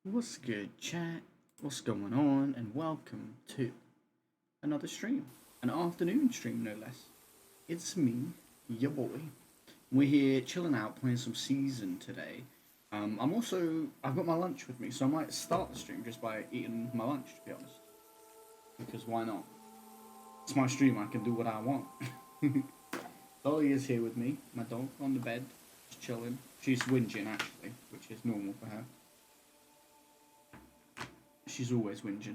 What's good, chat? What's going on? And welcome to another stream, an afternoon stream, no less. It's me, your boy. We're here chilling out, playing some Season today. I've got my lunch with me, so I might start the stream just by eating my lunch, to be honest. Because why not? It's my stream, I can do what I want. Dolly is here with me, my dog, on the bed, just chilling. She's whinging, actually, which is normal for her. She's always whinging.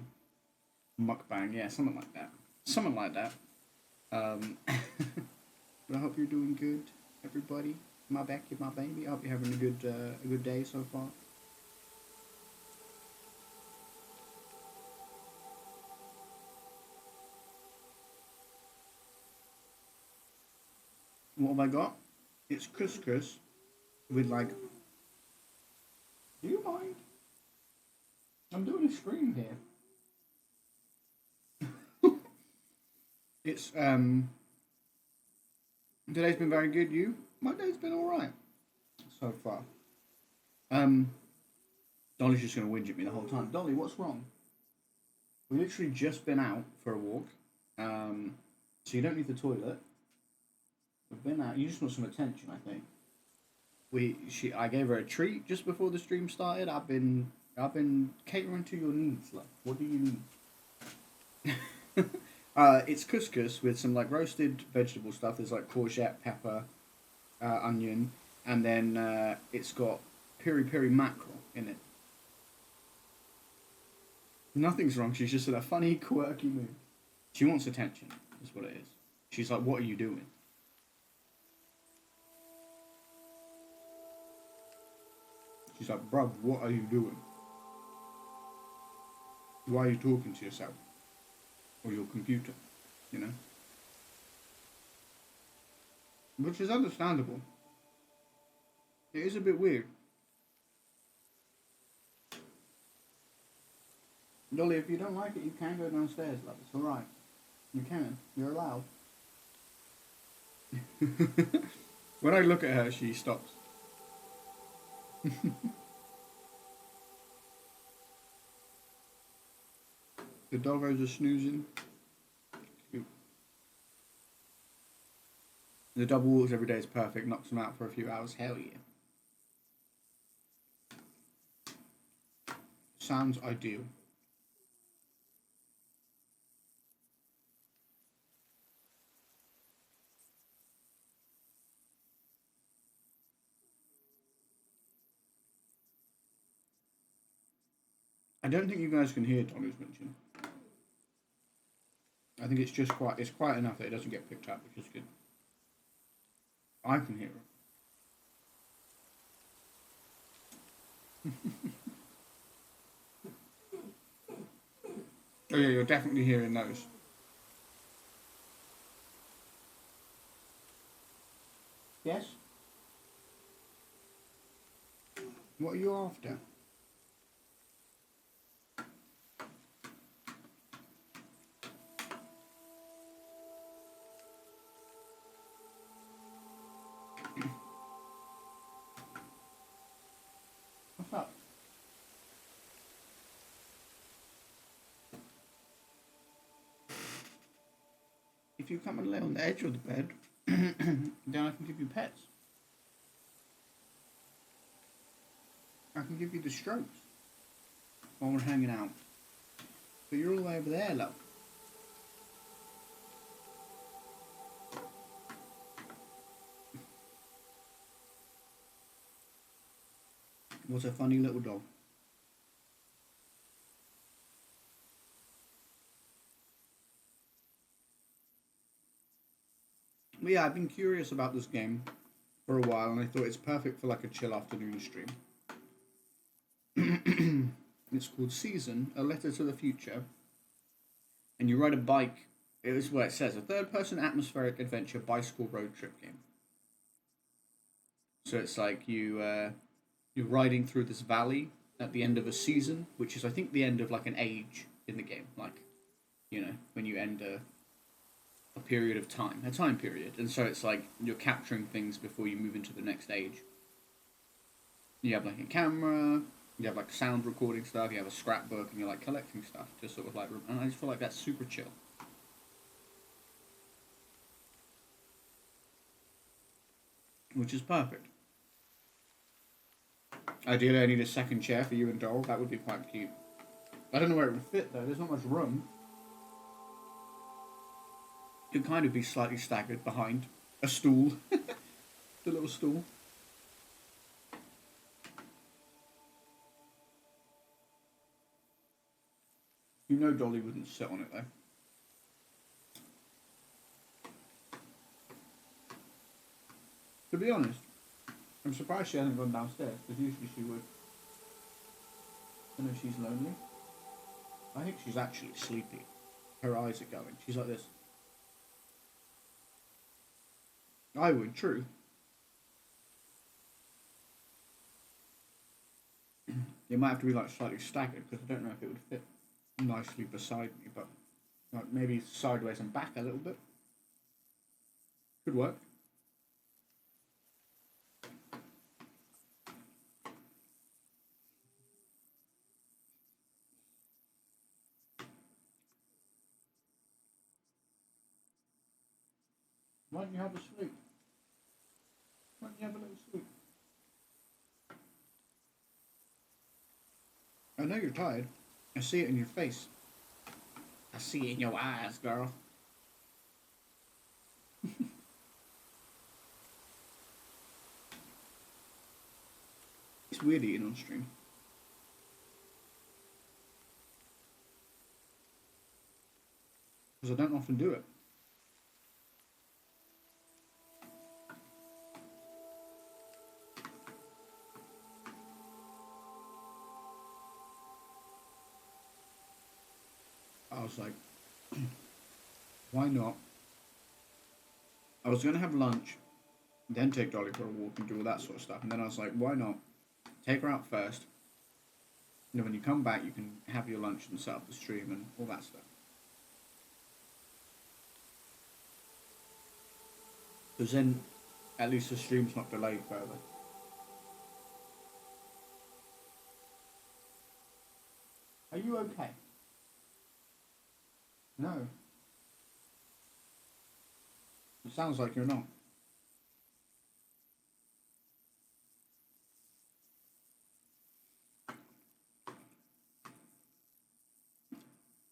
Mukbang, yeah, something like that. Something like that. But I hope you're doing good, everybody. My Becky, my baby. I hope you're having a good day so far. What have I got? It's couscous with like. Do you mind? I'm doing a stream here. It's Today's been very good. You? My day's been all right so far. Dolly's just gonna whinge at me the whole time. Dolly, what's wrong? We've literally just been out for a walk. So you don't need the toilet. We've been out. You just want some attention, I think. I gave her a treat just before the stream started. I've been catering to your needs, love. What do you need? It's couscous with some like roasted vegetable stuff. There's like courgette, pepper, onion, and then it's got piri piri mackerel in it. Nothing's wrong. She's just in a funny, quirky mood. She wants attention. Is what it is. She's like, "What are you doing?" She's like, "Bruv, what are you doing? Why are you talking to yourself or your computer?" You know, which is understandable. It is a bit weird. Dolly, if you don't like it, you can go downstairs, love. It's alright. You can. You're allowed. When I look at her, she stops. The doggos are snoozing. Cute. The double walks every day is perfect. Knocks them out for a few hours. Hell yeah. Sounds ideal. I don't think you guys can hear Dolly's whinging. I think it's just it's quiet enough that it doesn't get picked up, which is good. I can hear it. Oh yeah, you're definitely hearing those. Yes? What are you after? What's up? If you come and lay on the edge of the bed, then I can give you pets. I can give you the strokes while we're hanging out. But you're all the way over there, love. What a funny little dog. But yeah, I've been curious about this game for a while, and I thought it's perfect for like a chill afternoon stream. It's called Season, A Letter to the Future. And you ride a bike. It is what it says, a third-person atmospheric adventure bicycle road trip game. So it's like you're riding through this valley at the end of a season, which is I think the end of like an age in the game, like when you end a period of time, a time period, and so it's like you're capturing things before you move into the next age. You have like a camera, You have like sound recording stuff, you have a scrapbook, and you're like collecting stuff, just sort of like, and I just feel like that's super chill. Which is perfect. Ideally, I need a second chair for you and Doll. That would be quite cute. I don't know where it would fit though. There's not much room. It could kind of be slightly staggered behind a stool, the little stool. You know, Dolly wouldn't sit on it though. To be honest, I'm surprised she hasn't gone downstairs because usually she would. I know she's lonely. I think she's actually sleepy. Her eyes are going. She's like this. I would, true. It might have to be like slightly staggered because I don't know if it would fit nicely beside me, but like maybe sideways and back a little bit. Could work. Why don't you have a sleep? Why don't you have a little sleep? I know you're tired. I see it in your face. I see it in your eyes, girl. It's weird eating on stream. Because I don't often do it. I was like, why not? I was going to have lunch, then take Dolly for a walk and do all that sort of stuff. And then I was like, why not? Take her out first. And then when you come back, you can have your lunch and set up the stream and all that stuff. Because then, at least the stream's not delayed further. Are you okay? No. It sounds like you're not.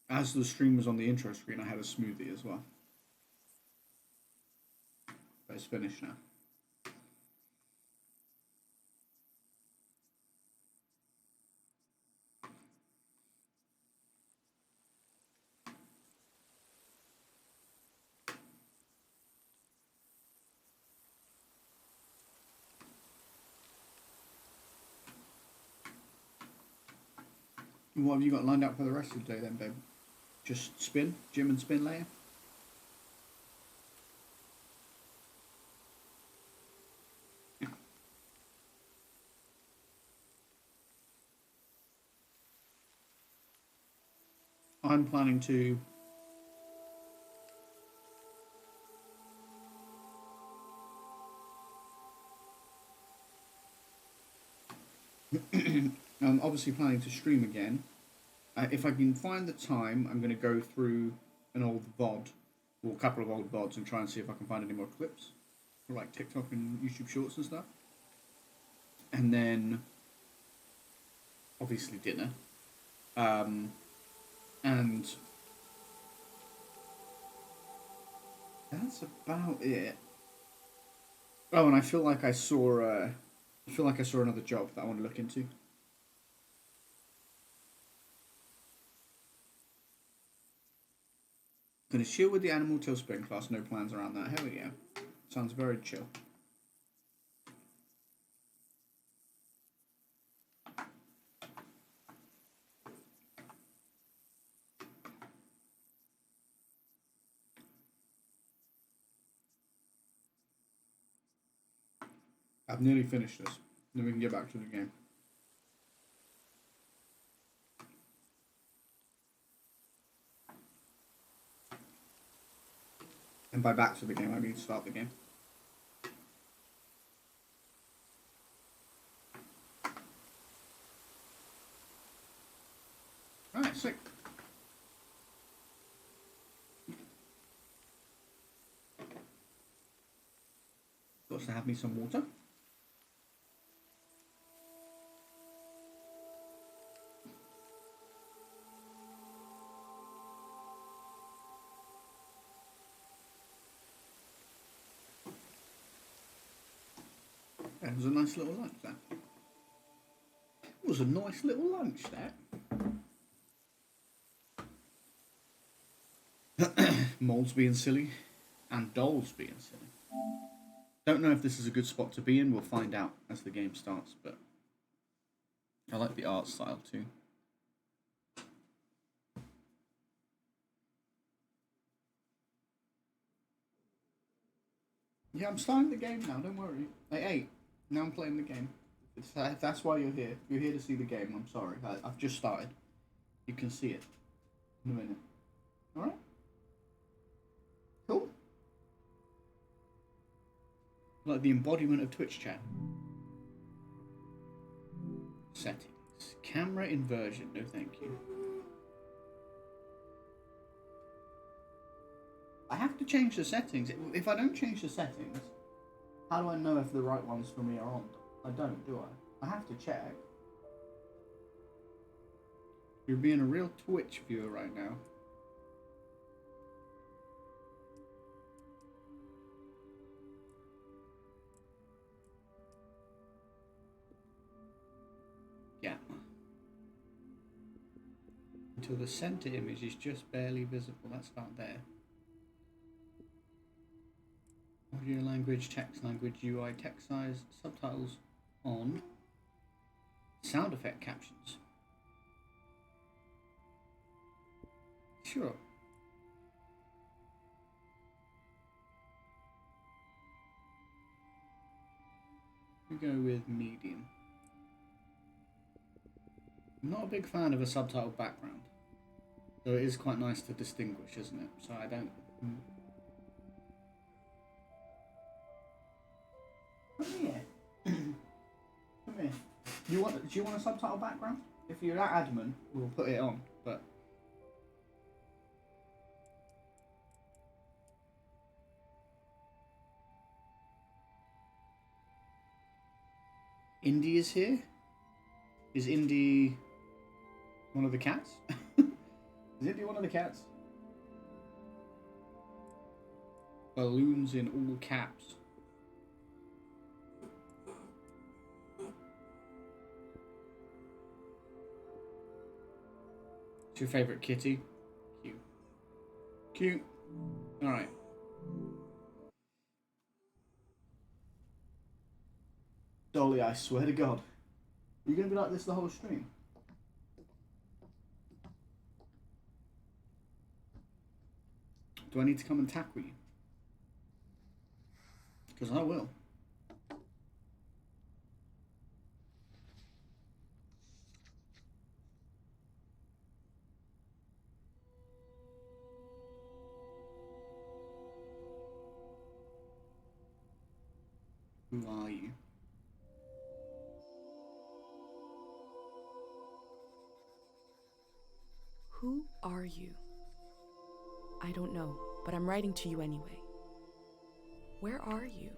As the stream was on the intro screen, I had a smoothie as well. But it's finished now. What have you got lined up for the rest of the day then, babe? Just spin? Gym and spin later? I'm planning to I'm obviously planning to stream again. If I can find the time, I'm going to go through an old VOD, or a couple of old VODs, and try and see if I can find any more clips for like TikTok and YouTube Shorts and stuff. And then, obviously, dinner. And that's about it. Oh, and I feel like I saw another job that I want to look into. Gonna chill with the animal till spring class. No plans around that. Hell yeah, sounds very chill. I've nearly finished this. Then we can get back to the game. And by back to the game, I mean start the game. got to have me some water. That was a nice little lunch, that. It was a nice little lunch, that. Moles being silly and dolls being silly. Don't know if this is a good spot to be in. We'll find out as the game starts, but I like the art style too. Yeah, I'm starting the game now, don't worry. Hey, now I'm playing the game. If that's why you're here. You're here to see the game, I'm sorry. I've just started. You can see it in a minute. Alright? Cool. Like the embodiment of Twitch chat. Settings. Camera inversion, no thank you. I have to change the settings. If I don't change the settings, how do I know if the right ones for me are on? I don't, do I? I have to check. You're being a real Twitch viewer right now. Yeah. Until the center image is just barely visible. That's about there. Audio language, text language, UI, text size, subtitles on. Sound effect captions. Sure. We go with medium. I'm not a big fan of a subtitle background, though it is quite nice to distinguish, isn't it? So I don't. Come here. Come here. Do you want a subtitle background? If you're that adamant, we'll put it on. But Indy is here. Is Indy one of the cats? Is Indy one of the cats? Balloons in all caps. What's your favourite kitty? Cute. Cute. Alright. Dolly, I swear to God. Are you going to be like this the whole stream? Do I need to come and tackle you? Because I will. Who are you? Who are you? I don't know, but I'm writing to you anyway. Where are you?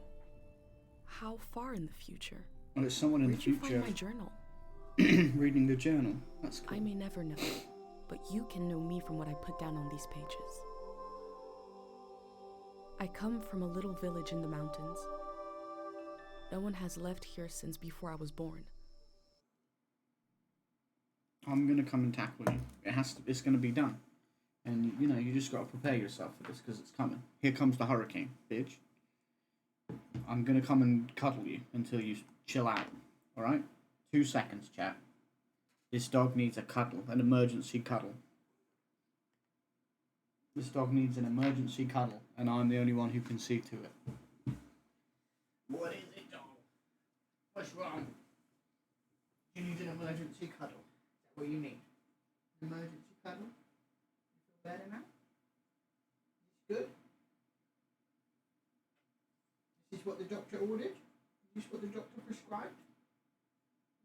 How far in the future? Oh, it's someone in the future. Where'd you find my journal? Reading the journal. That's cool. I may never know, but you can know me from what I put down on these pages. I come from a little village in the mountains. No one has left here since before I was born. I'm gonna come and tackle you. It's gonna be done. And, you know, you just gotta prepare yourself for this, because it's coming. Here comes the hurricane, bitch. I'm gonna come and cuddle you until you chill out. Alright? 2 seconds, chat. This dog needs a cuddle. An emergency cuddle. This dog needs an emergency cuddle, and I'm the only one who can see to it. What is it, dog? What's wrong? You need an emergency cuddle. Is that what you need? An emergency cuddle? You feel better now? This good? Is this what the doctor ordered? Is this what the doctor prescribed?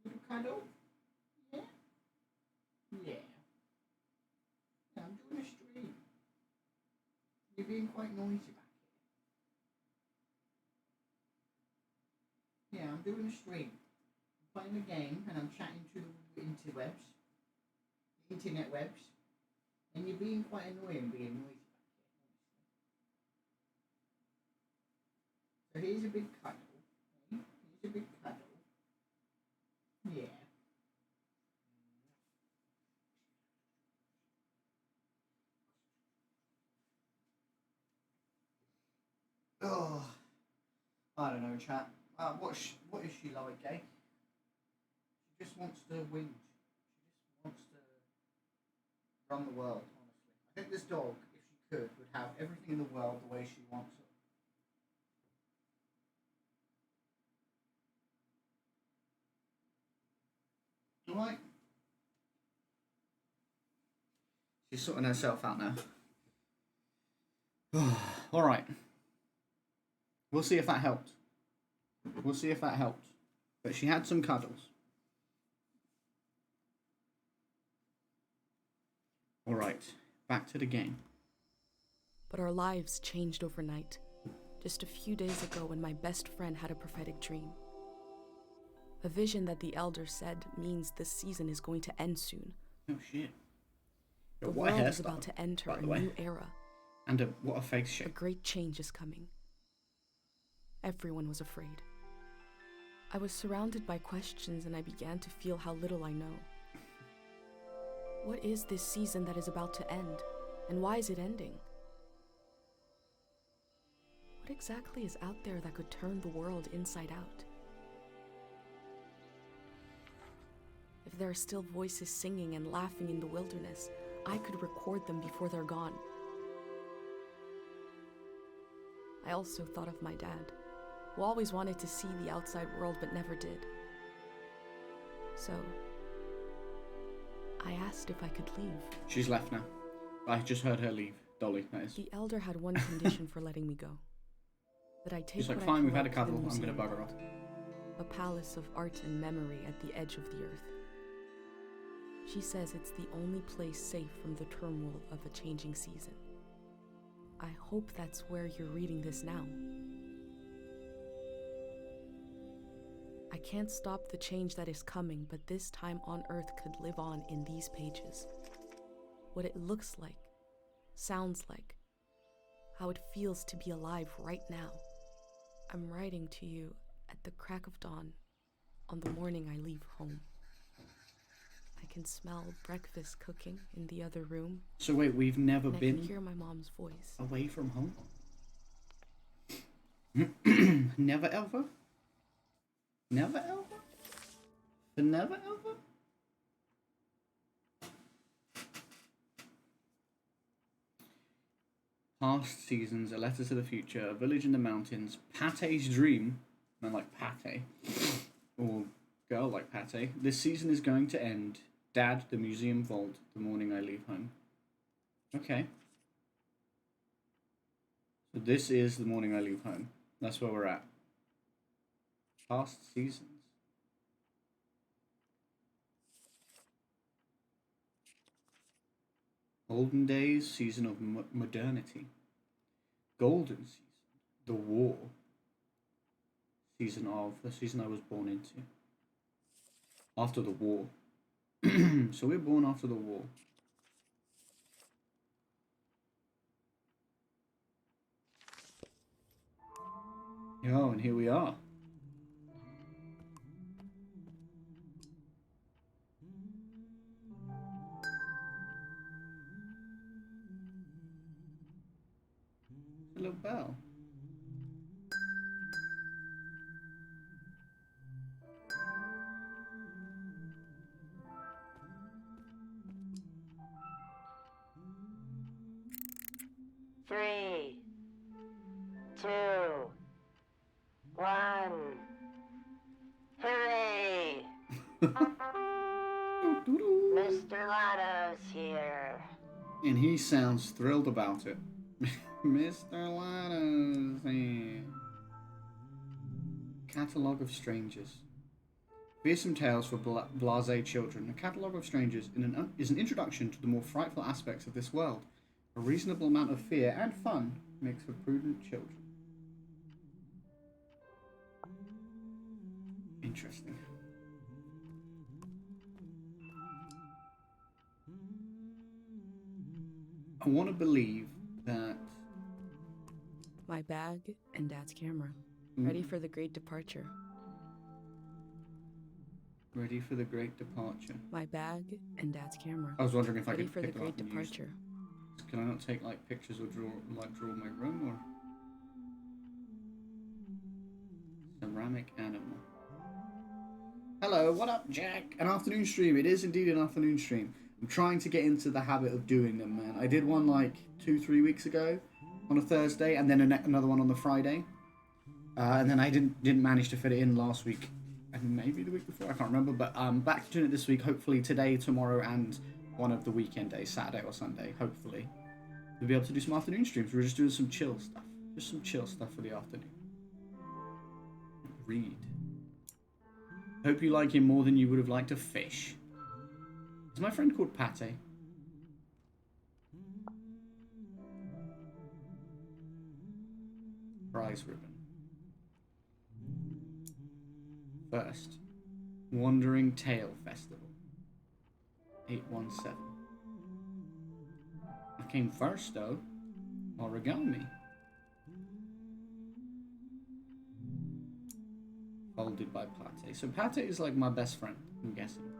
Little cuddle? Yeah? Yeah. Yeah, I'm doing a stream. You're being quite noisy back doing a stream. I'm playing a game and I'm chatting to the internet webs, and you're being quite annoying being noisy. So here's a big cuddle. Okay? Here's a big cuddle. Yeah. Oh, I don't know, chat. What is she like, eh? She just wants to win. She just wants to run the world, honestly. I think this dog, if she could, would have everything in the world the way she wants it. Alright. She's sorting herself out now. Alright. We'll see if that helped. We'll see if that helped. But she had some cuddles. Alright. Back to the game. But our lives changed overnight. Just a few days ago when my best friend had a prophetic dream. A vision that the elder said means this season is going to end soon. Oh shit. The world is about to enter a new era. And what a face shape. A great change is coming. Everyone was afraid. I was surrounded by questions and I began to feel how little I know. What is this season that is about to end? And why is it ending? What exactly is out there that could turn the world inside out? If there are still voices singing and laughing in the wilderness, I could record them before they're gone. I also thought of my dad, who always wanted to see the outside world but never did. So, I asked if I could leave. She's left now. I just heard her leave. Dolly, that is. The elder had one condition for letting me go. That I take She's like, what fine, I we've had a collect to the cuddle, I'm going to museum, bugger off. a palace of art and memory at the edge of the earth. She says it's the only place safe from the turmoil of a changing season. I hope that's where you're reading this now. I can't stop the change that is coming, but this time on Earth could live on in these pages. What it looks like, sounds like, how it feels to be alive right now. I'm writing to you at the crack of dawn on the morning I leave home. I can smell breakfast cooking in the other room. So wait, we've never and been I can hear my mom's voice. Away from home? Never ever? Never ever? The never ever? Past seasons, a letter to the future, a village in the mountains, Pate's dream, man like Pate, or girl like Pate. This season is going to end. Dad, the museum vault, the morning I leave home. Okay. So this is the morning I leave home. That's where we're at. Past seasons. Olden days, season of modernity. Golden season, the war. Season of the season I was born into. After the war. So we're born after the war. Oh, and here we are. A little bell. Three, two, one. Hooray! Mr. Lotto's here. And he sounds thrilled about it. Mr. Lotto's here. Catalogue of Strangers. Fearsome Tales for Blasé Children. A Catalogue of Strangers is an introduction to the more frightful aspects of this world. A reasonable amount of fear and fun makes for prudent children. Interesting. I want to believe that... My bag and Dad's camera. Ready for the great departure. Ready for the great departure. My bag and Dad's camera. I was wondering if I Ready could for the pick them up great and use departure. them. Can I not take like pictures or draw my room or... Ceramic animal. Hello, what up, Jack? An afternoon stream. It is indeed an afternoon stream. I'm trying to get into the habit of doing them, man. I did one like 2-3 weeks ago on a Thursday, and then another one on the Friday. And then I didn't manage to fit it in last week, and maybe the week before. I can't remember, but back to doing it this week. Hopefully today, tomorrow, and one of the weekend days, Saturday or Sunday. Hopefully we'll be able to do some afternoon streams. We're just doing some chill stuff, just some chill stuff for the afternoon. Read. Hope you like him more than you would have liked a fish. Is my friend called Pate? Prize ribbon. First, Wandering Tale Festival. 817. I came first though. Origami. Folded by Pate. So Pate is like my best friend, I'm guessing.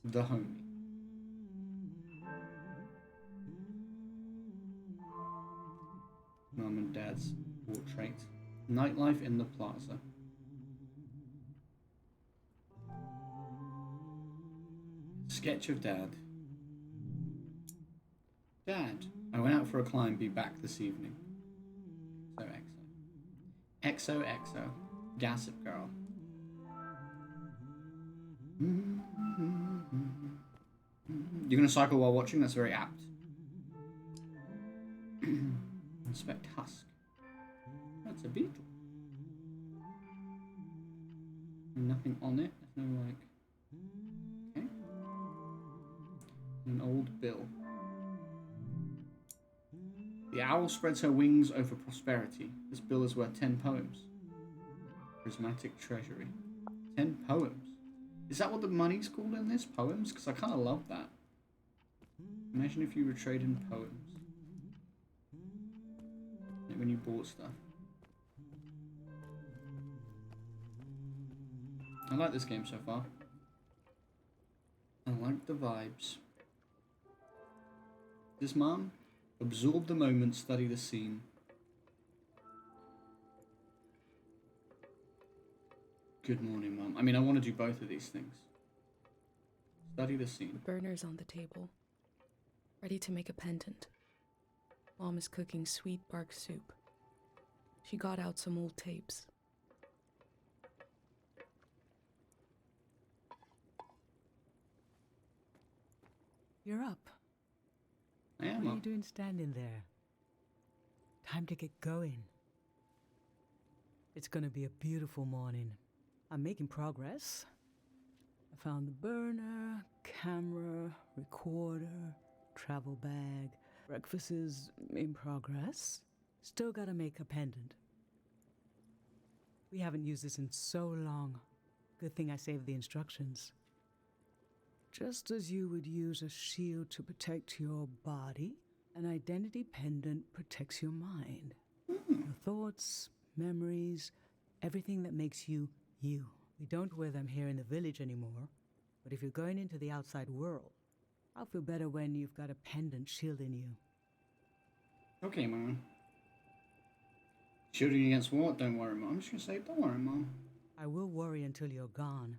The homie. Mum and Dad's portrait. Nightlife in the plaza. Sketch of Dad. Dad, I went out for a climb, be back this evening. XOXO. XOXO. Gossip Girl. You're gonna cycle while watching? That's very apt. Inspect husk. That's a beetle. Nothing on it. There's no like... Okay. An old bill. The owl spreads her wings over prosperity. This bill is worth 10 poems. Prismatic treasury. 10 poems. Is that what the money's called in this? Poems? Because I kind of love that. Imagine if you were trading poems. Like when you bought stuff. I like this game so far. I like the vibes. This mom? Absorb the moment, study the scene. Good morning, Mum. I mean, I want to do both of these things. Study the scene. The burner's on the table, ready to make a pendant. Mom is cooking sweet bark soup. She got out some old tapes. You're up. I am, What are Mum. you doing standing there? Time to get going. It's gonna be a beautiful morning. I'm making progress. I found the burner, camera, recorder, travel bag. Breakfast is in progress. Still gotta make a pendant. We haven't used this in so long. Good thing I saved the instructions. Just as you would use a shield to protect your body, an identity pendant protects your mind. Your thoughts, memories, everything that makes you, you. We don't wear them here in the village anymore, but if you're going into the outside world, I'll feel better when you've got a pendant shielding you. Okay, Mom. Shooting against what? Don't worry, Mom. I'm just gonna say, don't worry, Mom. I will worry until you're gone,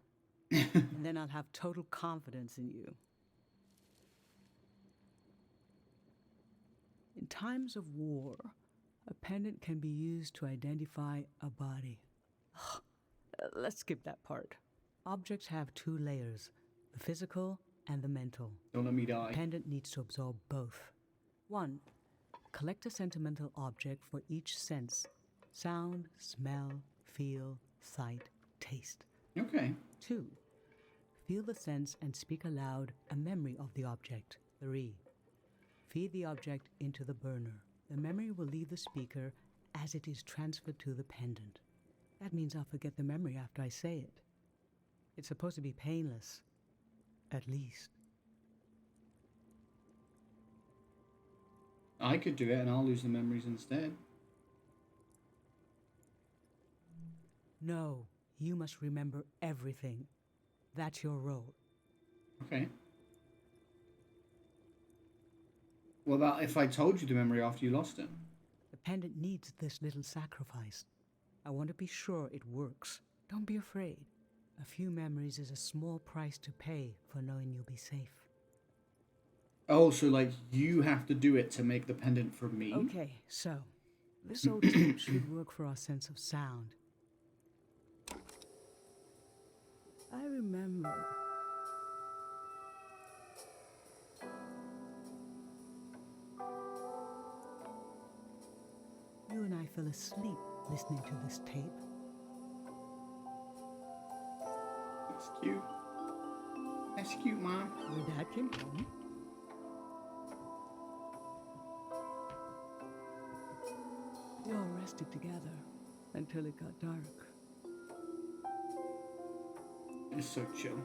and then I'll have total confidence in you. In times of war, a pendant can be used to identify a body. Let's skip that part. Objects have two layers, the physical and the mental. Don't let me A die. pendant needs to absorb both. 1. Collect a sentimental object for each sense: sound, smell, feel, sight, taste. Okay. 2. Feel the sense and speak aloud a memory of the object. 3. Feed the object into the burner. The memory will leave the speaker as it is transferred to the pendant. That means I'll forget the memory after I say it. It's supposed to be painless. At least. I could do it and I'll lose the memories instead. No, you must remember everything. That's your role. Okay. What about if I told you the memory after you lost it? The pendant needs this little sacrifice. I want to be sure it works. Don't be afraid. A few memories is a small price to pay for knowing you'll be safe. Oh, so like you have to do it to make the pendant for me? Okay, so this old tape should work for our sense of sound. I remember. You and I fell asleep listening to this tape. That's cute. That's cute, Mom. Your dad came home. We all rested together until it got dark. It's so chill.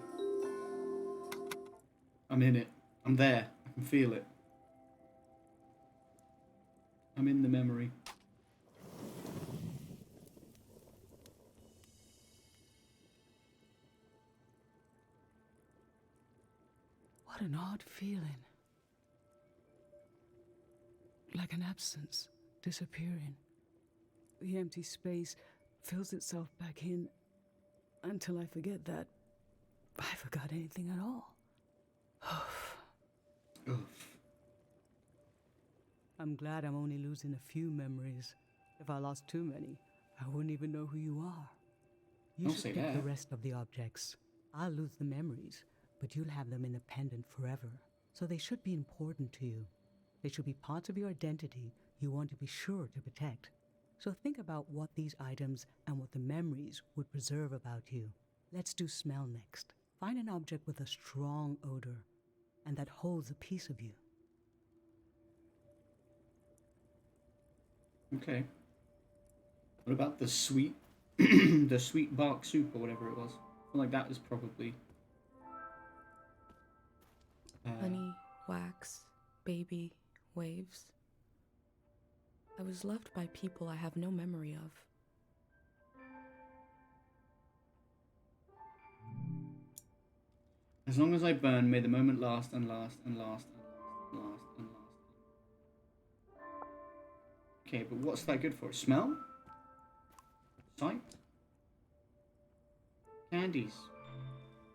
I'm in it. I'm there. I can feel it. I'm in the memory. What an odd feeling. Like an absence, disappearing. The empty space fills itself back in until I forget that I forgot anything at all. Oof. I'm glad I'm only losing a few memories. If I lost too many, I wouldn't even know who you are. You Don't should say pick the that. rest of the objects. I'll lose the memories, but you'll have them in the pendant forever. So they should be important to you. They should be parts of your identity you want to be sure to protect. So think about what these items and what the memories would preserve about you. Let's do smell next. Find an object with a strong odor and that holds a piece of you. Okay. What about the sweet, the sweet bark soup or whatever it was? I feel like that was probably. Honey, wax, baby, waves. I was loved by people I have no memory of. As long as I burn, may the moment last and last and last and last and last and last. Okay, but what's that good for? Smell? Sight? Candies.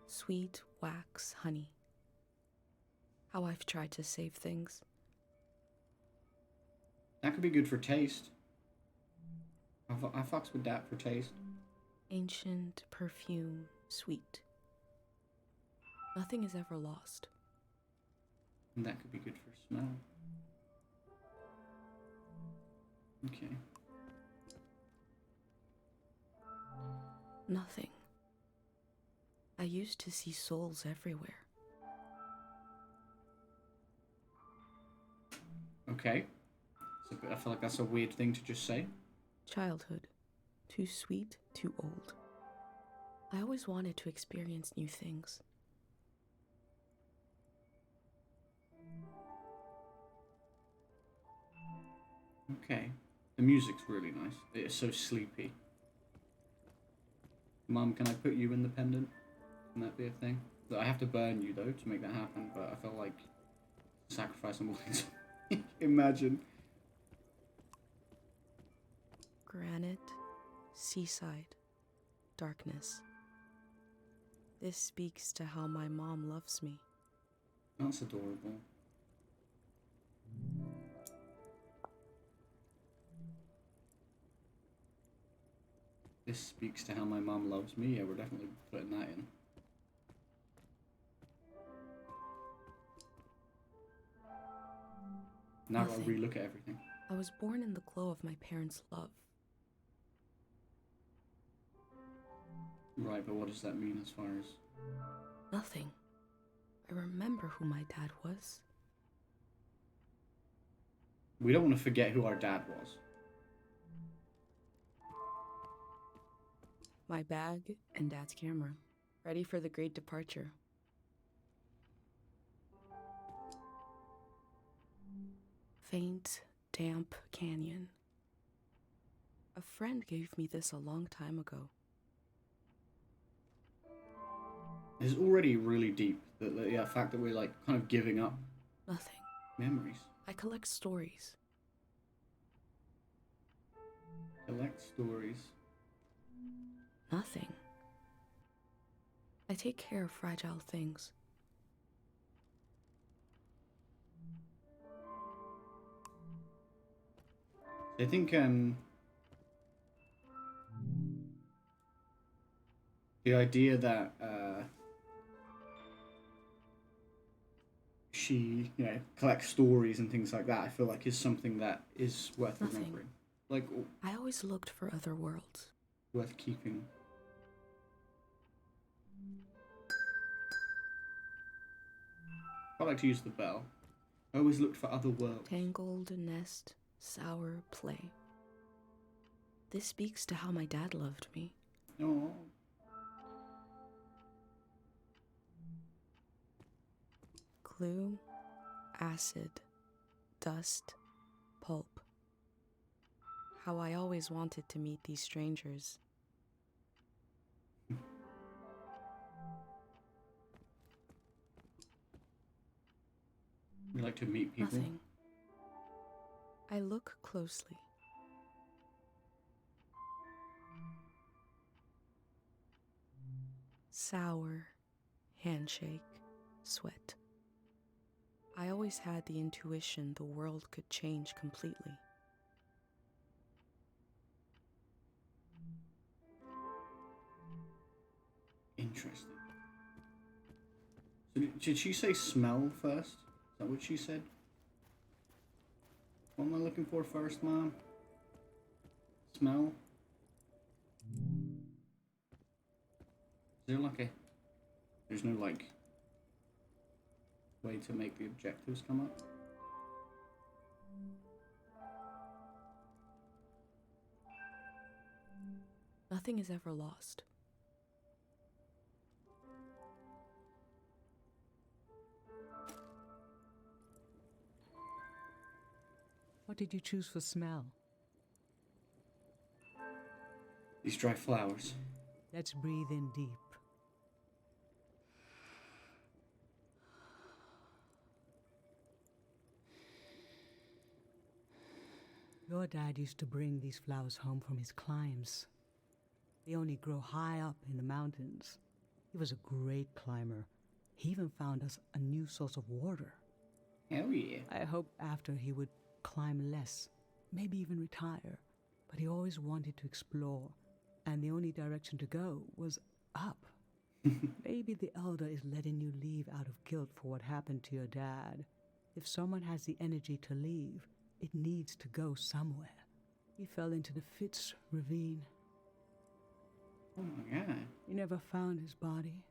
Sweet, wax, honey. How I've tried to save things. That could be good for taste. I fucks with that for taste. Ancient, perfume, sweet. Nothing is ever lost. And that could be good for smell. Okay. Nothing. I used to see souls everywhere. Okay. I feel like that's a weird thing to just say. Childhood. Too sweet, too old. I always wanted to experience new things. Okay. The music's really nice. It's so sleepy. Mum, can I put you in the pendant? Can that be a thing? I have to burn you, though, to make that happen, but I feel like sacrifice I'm willing to imagine. Granite, seaside, darkness. This speaks to how my mom loves me. That's adorable. This speaks to how my mom loves me. Yeah, we're definitely putting that in. Now I'll Nothing. relook at everything. I was born in the glow of my parents' love. Right, but what does that mean as far as... Nothing. I remember who my dad was. We don't want to forget who our dad was. My bag and Dad's camera, ready for the great departure. Faint, damp canyon. A friend gave me this a long time ago. It's already really deep. The fact that we're like kind of giving up Nothing. memories. I collect stories. Collect stories. Nothing. I take care of fragile things. I think the idea that she, collects stories and things like that, I feel like is something that is worth Nothing. remembering. Like, I always looked for other worlds. worth keeping. I like to use the bell. I always looked for other worlds. Tangled nest, sour play. This speaks to how my dad loved me. Oh. Glue, acid, dust, pulp. How I always wanted to meet these strangers. We like to meet people. Nothing. I look closely. Sour, handshake, sweat. I always had the intuition the world could change completely. Interesting. So did she say smell first? Is that what she said? What am I looking for first, Mom? Smell? Is there like a... There's no, like, way to make the objectives come up? Nothing is ever lost. What did you choose for smell? These dry flowers. Let's breathe in deep. Your dad used to bring these flowers home from his climbs. They only grow high up in the mountains. He was a great climber. He even found us a new source of water. Hell yeah. I hoped after he would climb less, maybe even retire. But he always wanted to explore, and the only direction to go was up. Maybe the Elder is letting you leave out of guilt for what happened to your dad. If someone has the energy to leave, it needs to go somewhere. He fell into the Fitz ravine. Oh my god. We never found his body.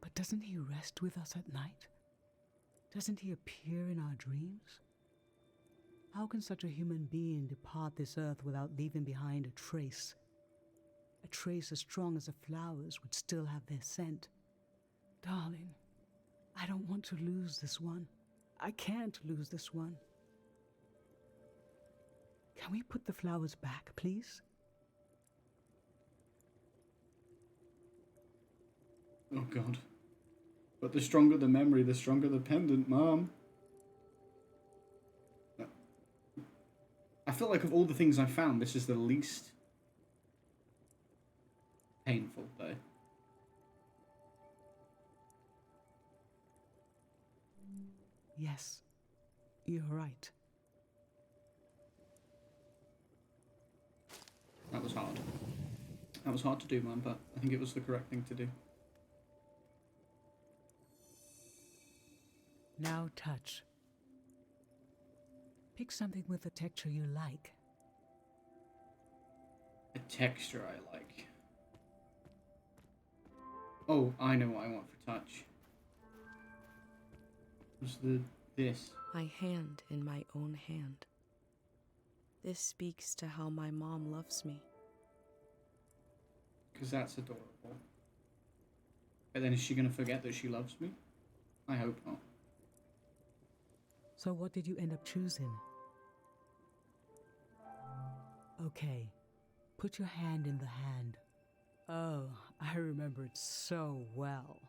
But doesn't he rest with us at night? Doesn't he appear in our dreams? How can such a human being depart this earth without leaving behind a trace? A trace as strong as the flowers would still have their scent. Darling, I don't want to lose this one. I can't lose this one. Can we put the flowers back, please? Oh god. But the stronger the memory, the stronger the pendant, Mom. I feel like of all the things I found, this is the least painful, though. Yes, you're right. That was hard. That was hard to do, Mum, but I think it was the correct thing to do. Now touch. Pick something with a texture you like. A texture I like. Oh, I know what I want for touch. What's this? My hand in my own hand. This speaks to how my mom loves me. because that's adorable. But then is she going to forget that she loves me? I hope not. So what did you end up choosing? Okay, put your hand in the hand. Oh, I remember it so well.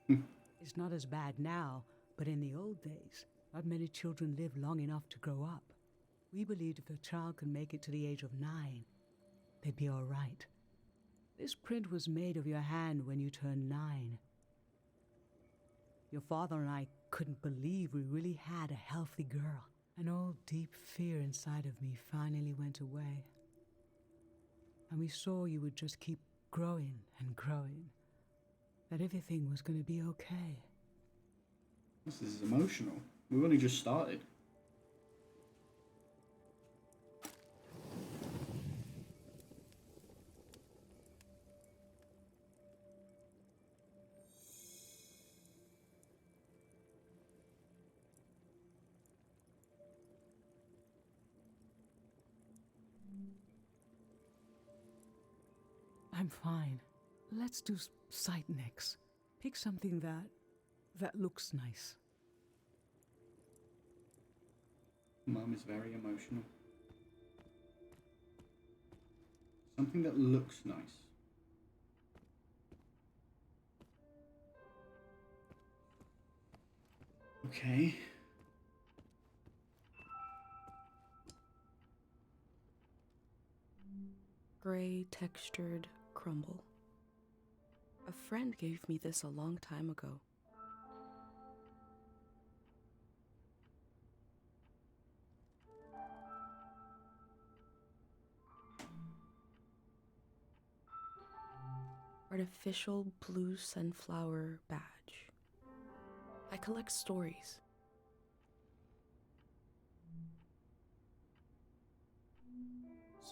It's not as bad now, but in the old days, not many children lived long enough to grow up. We believed if a child could make it to the age of 9, they'd be all right. This print was made of your hand when you turned 9. Your father and I couldn't believe we really had a healthy girl. An old deep fear inside of me finally went away. And we saw you would just keep growing and growing. That everything was going to be okay. This is emotional. We've only just started. I'm fine. Let's do sight next. Pick something that looks nice. Mum is very emotional. Something that looks nice. Okay. Gray textured crumble. A friend gave me this a long time ago. Artificial blue sunflower badge. I collect stories.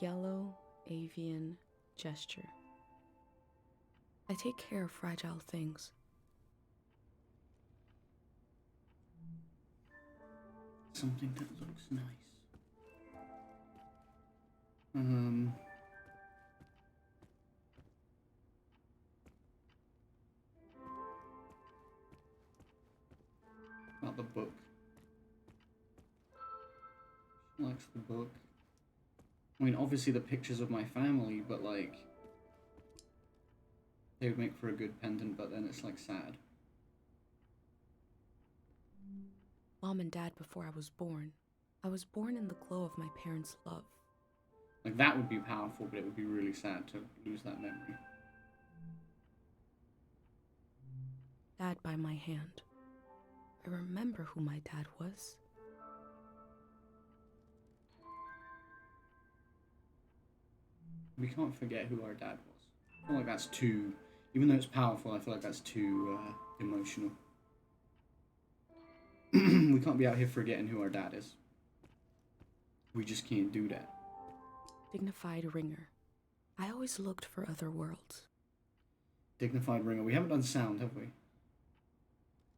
Yellow avian gesture. I take care of fragile things. Something that looks nice. Not the book. She likes the book. I mean, obviously the pictures of my family, but like, they would make for a good pendant, but then it's like sad. Mom and Dad before I was born. I was born in the glow of my parents' love. Like, that would be powerful, but it would be really sad to lose that memory. Dad by my hand. I remember who my dad was. We can't forget who our dad was. I feel like that's too, even though it's powerful, I feel like that's too emotional. We can't be out here forgetting who our dad is. We just can't do that. Dignified ringer. I always looked for other worlds. Dignified ringer. We haven't done sound, have we?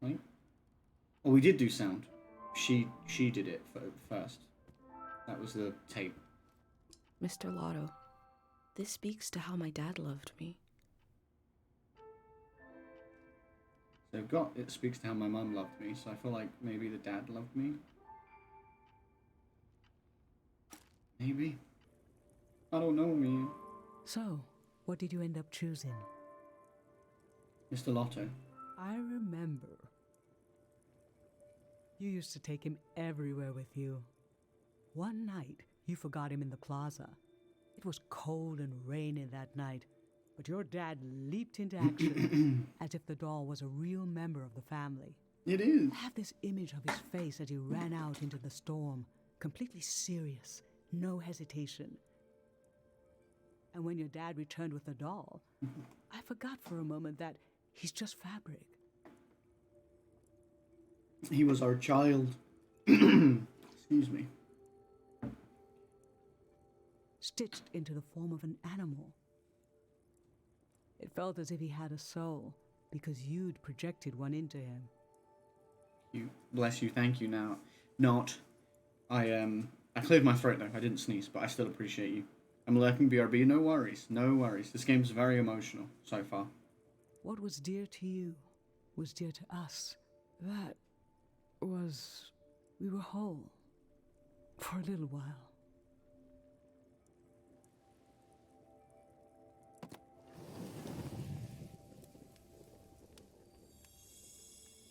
Right? Oh, we did do sound. She did it first. That was the tape. Mr. Lotto. This speaks to how my dad loved me. So it speaks to how my mum loved me, so I feel like maybe the dad loved me. Maybe. I don't know, me. So, what did you end up choosing? Mr. Lotto. I remember. You used to take him everywhere with you. One night, you forgot him in the plaza. It was cold and rainy that night, but your dad leaped into action as if the doll was a real member of the family. It is. I have this image of his face as he ran out into the storm, completely serious, no hesitation. And when your dad returned with the doll, I forgot for a moment that he's just fabric. He was our child. Excuse me. Stitched into the form of an animal. It felt as if he had a soul, because you'd projected one into him. You bless you, thank you. Now, not. I cleared my throat though. I didn't sneeze, but I still appreciate you. I'm lurking BRB. No worries. No worries. This game's very emotional so far. What was dear to you was dear to us. That was... we were whole. For a little while.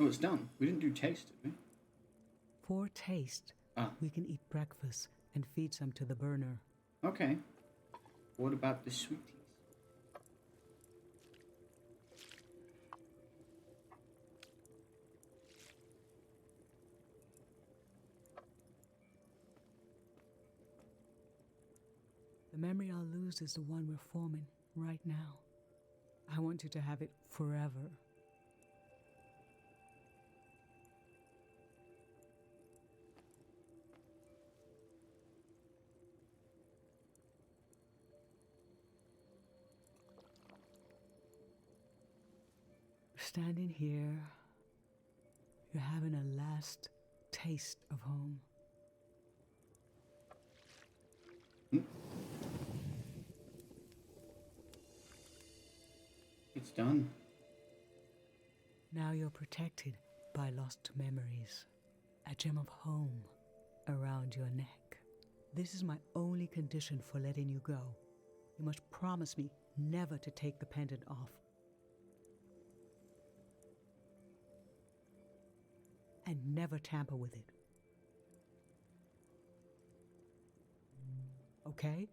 Oh, it's done. We didn't do taste, did we? For taste, we can eat breakfast and feed some to the burner. Okay. What about the sweeties? The memory I'll lose is the one we're forming right now. I want you to have it forever. Standing here, you're having a last taste of home. It's done. Now you're protected by lost memories. A gem of home around your neck. This is my only condition for letting you go. You must promise me never to take the pendant off. And never tamper with it. Okay?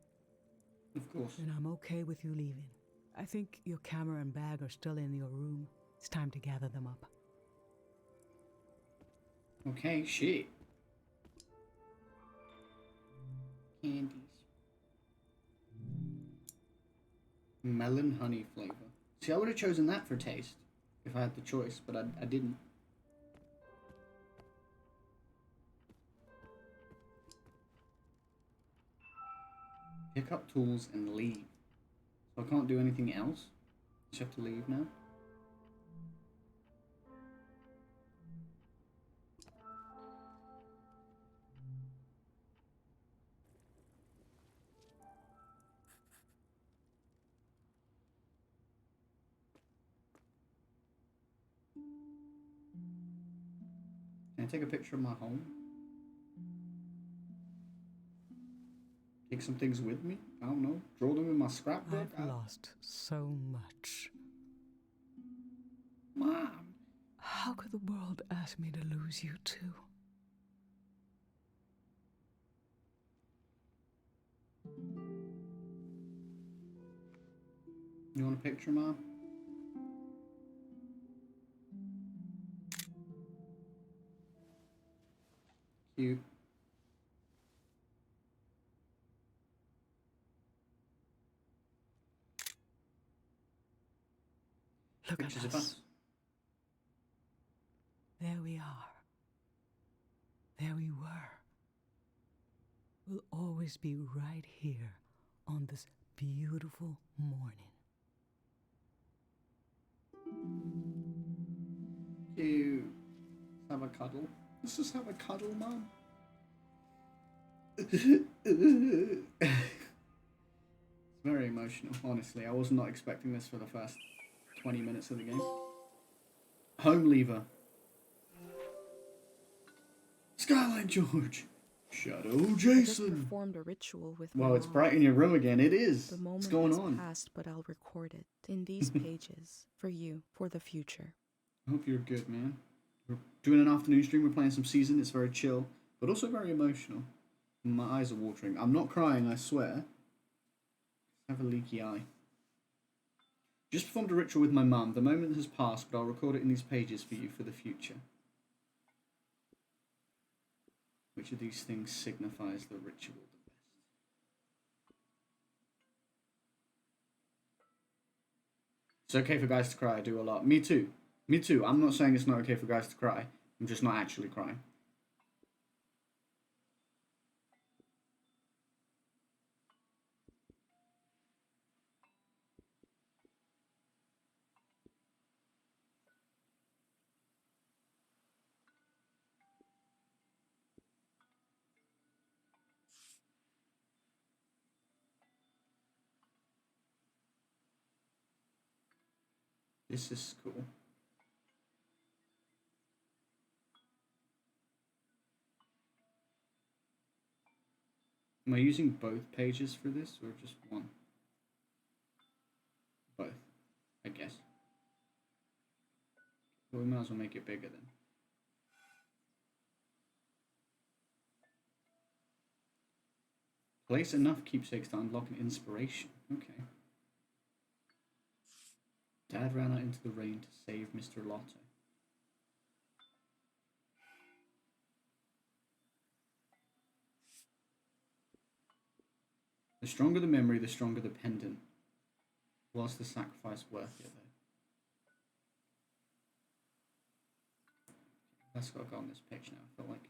Of course. Then I'm okay with you leaving. I think your camera and bag are still in your room. It's time to gather them up. Okay, shit. Candies. Melon honey flavor. See, I would have chosen that for taste if I had the choice, but I didn't. Pick up tools and leave. So I can't do anything else. Just have to leave now. Can I take a picture of my home? Take some things with me? I don't know. Draw them in my scrapbook? I've lost so much. Mom! How could the world ask me to lose you too? You want a picture, Mom? Cute. Look Pictures at of us. us. There we are. There we were. We'll always be right here on this beautiful morning. Cute. Let's have a cuddle. Let's just have a cuddle, Mom. It's very emotional, honestly. I was not expecting this for the first 20 minutes of the game. Home lever. Skyline George. Shadow I just Jason. performed a ritual with my Well, it's mom. bright in your room again. It is. The What's moment going has on? passed, but I'll record it in these pages for you, for the future. I hope you're good, man. We're doing an afternoon stream. We're playing some Season. It's very chill, but also very emotional. My eyes are watering. I'm not crying, I swear. I have a leaky eye. Just performed a ritual with my mum. The moment has passed, but I'll record it in these pages for you for the future. Which of these things signifies the ritual the best? It's okay for guys to cry. I do a lot. Me too. Me too. I'm not saying it's not okay for guys to cry. I'm just not actually crying. This is cool. Am I using both pages for this or just one? Both, I guess. Well, we might as well make it bigger then. Place enough keepsakes to unlock an inspiration. Okay. Dad ran out into the rain to save Mr. Lotto. The stronger the memory, the stronger the pendant. Was the sacrifice worth it, though? That's got to go on this page now, I feel like.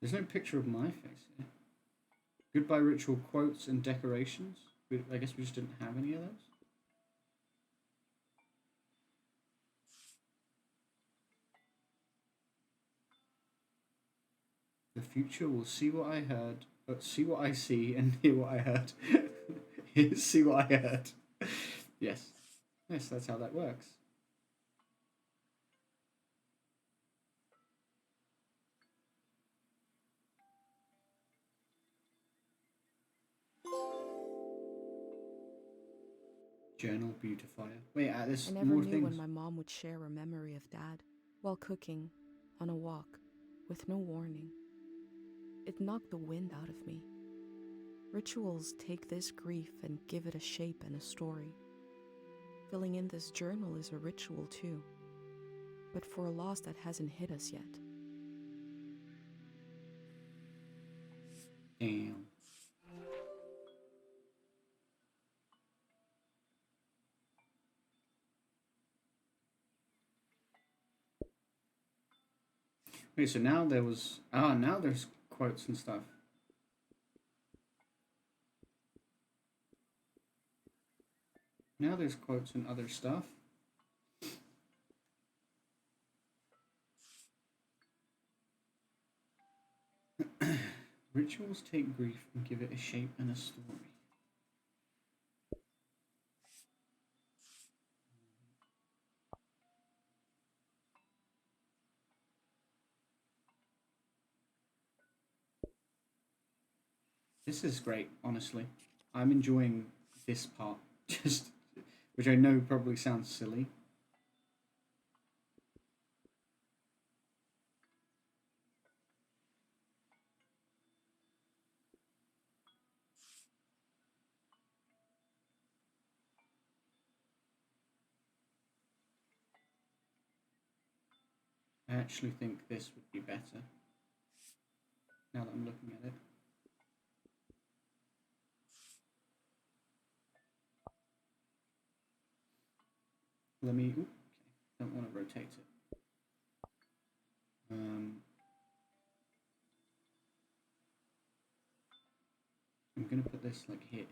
There's no picture of my face here. Goodbye ritual quotes and decorations. I guess we just didn't have any of those. The future will see what I heard, see what I see, and hear what I heard. See what I heard. Yes. Yes, that's how that works. Journal beautifier. Wait, there's I never more knew things. when my mom would share a memory of Dad while cooking, on a walk, with no warning. It knocked the wind out of me. Rituals take this grief and give it a shape and a story. Filling in this journal is a ritual too, but for a loss that hasn't hit us yet. Damn. Wait, so now there was... now there's quotes and stuff. Now there's quotes and other stuff. Rituals take grief and give it a shape and a story. This is great, honestly. I'm enjoying this part, just, which I know probably sounds silly. I actually think this would be better, now that I'm looking at it. Let me, okay, don't want to rotate it. I'm going to put this like here.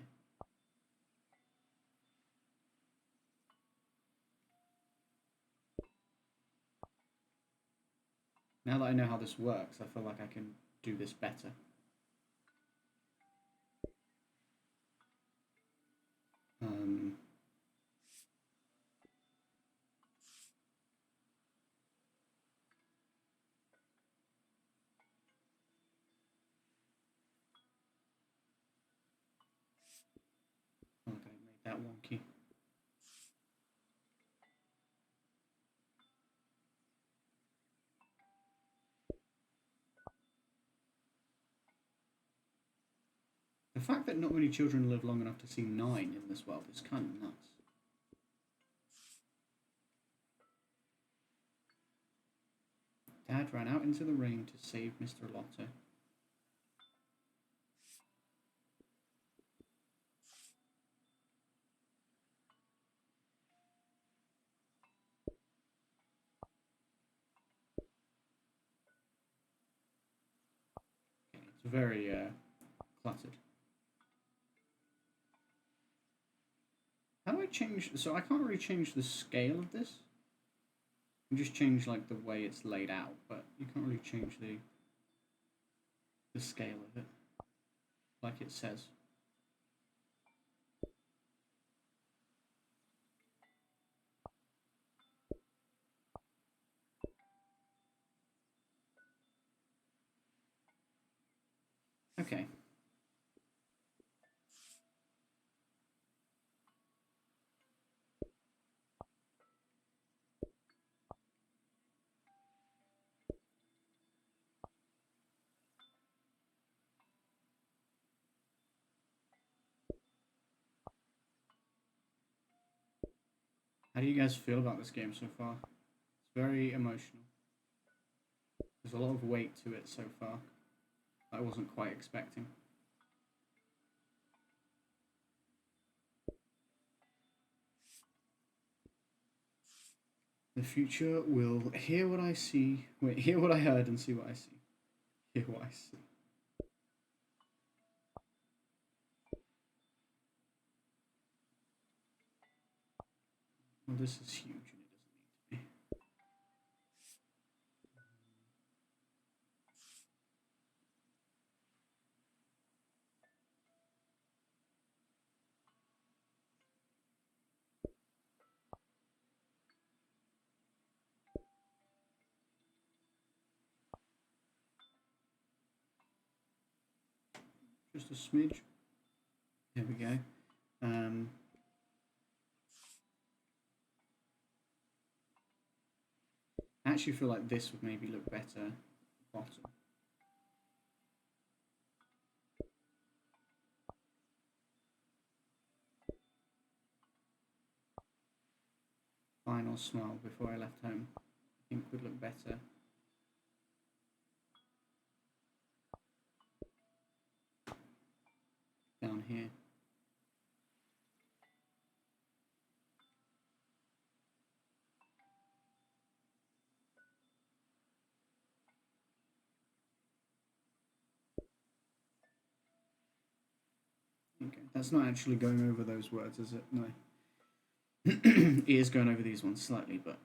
Now that I know how this works, I feel like I can do this better. Okay, made that wonky. The fact that not many children live long enough to see 9 in this world is kind of nuts. Dad ran out into the rain to save Mr. Lotto. Okay, it's very cluttered. How do I change? So I can't really change the scale of this. You can just change like the way it's laid out, but you can't really change the scale of it. like it says. Okay. How do you guys feel about this game so far? It's very emotional. There's a lot of weight to it so far. I wasn't quite expecting. The future will hear what I see. Wait, hear what I heard and see what I see. Hear what I see. Well, this is huge and it doesn't need to be. Just a smidge. There we go. I actually feel like this would maybe look better at the bottom. Final smile before I left home, I think would look better. Down here. Okay, that's not actually going over those words, is it? No. It is going over these ones slightly, but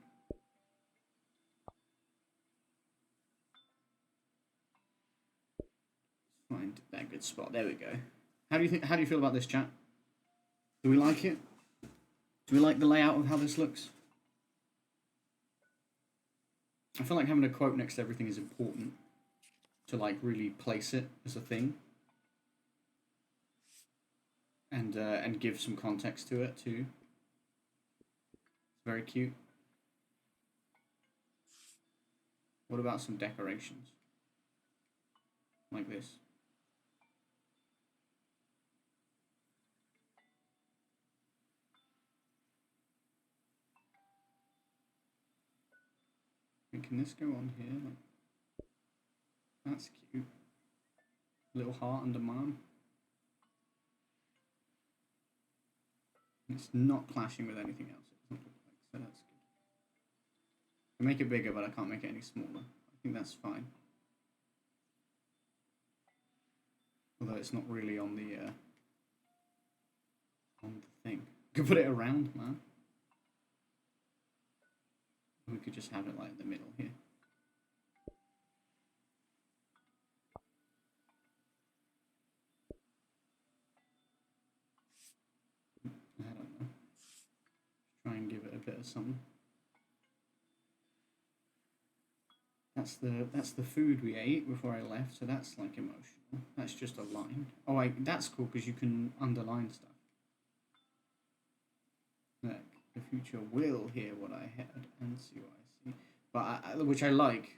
find that good spot. There we go. How do you feel about this, chat? Do we like it? Do we like the layout of how this looks? I feel like having a quote next to everything is important to like really place it as a thing. And give some context to it too. It's very cute. What about some decorations? Like this. And can this go on here? Like, that's cute. Little heart under mine. It's not clashing with anything else. It doesn't look like, so that's good. I can make it bigger, but I can't make it any smaller. I think that's fine. Although it's not really on the thing. We could put it around, man. We could just have it like in the middle here. I don't know. Try and give it a bit of something. That's the food we ate before I left, so that's like emotional. That's just a line. Oh, that's cool because you can underline stuff. Look, the future will hear what I heard and see what I see. But which I like.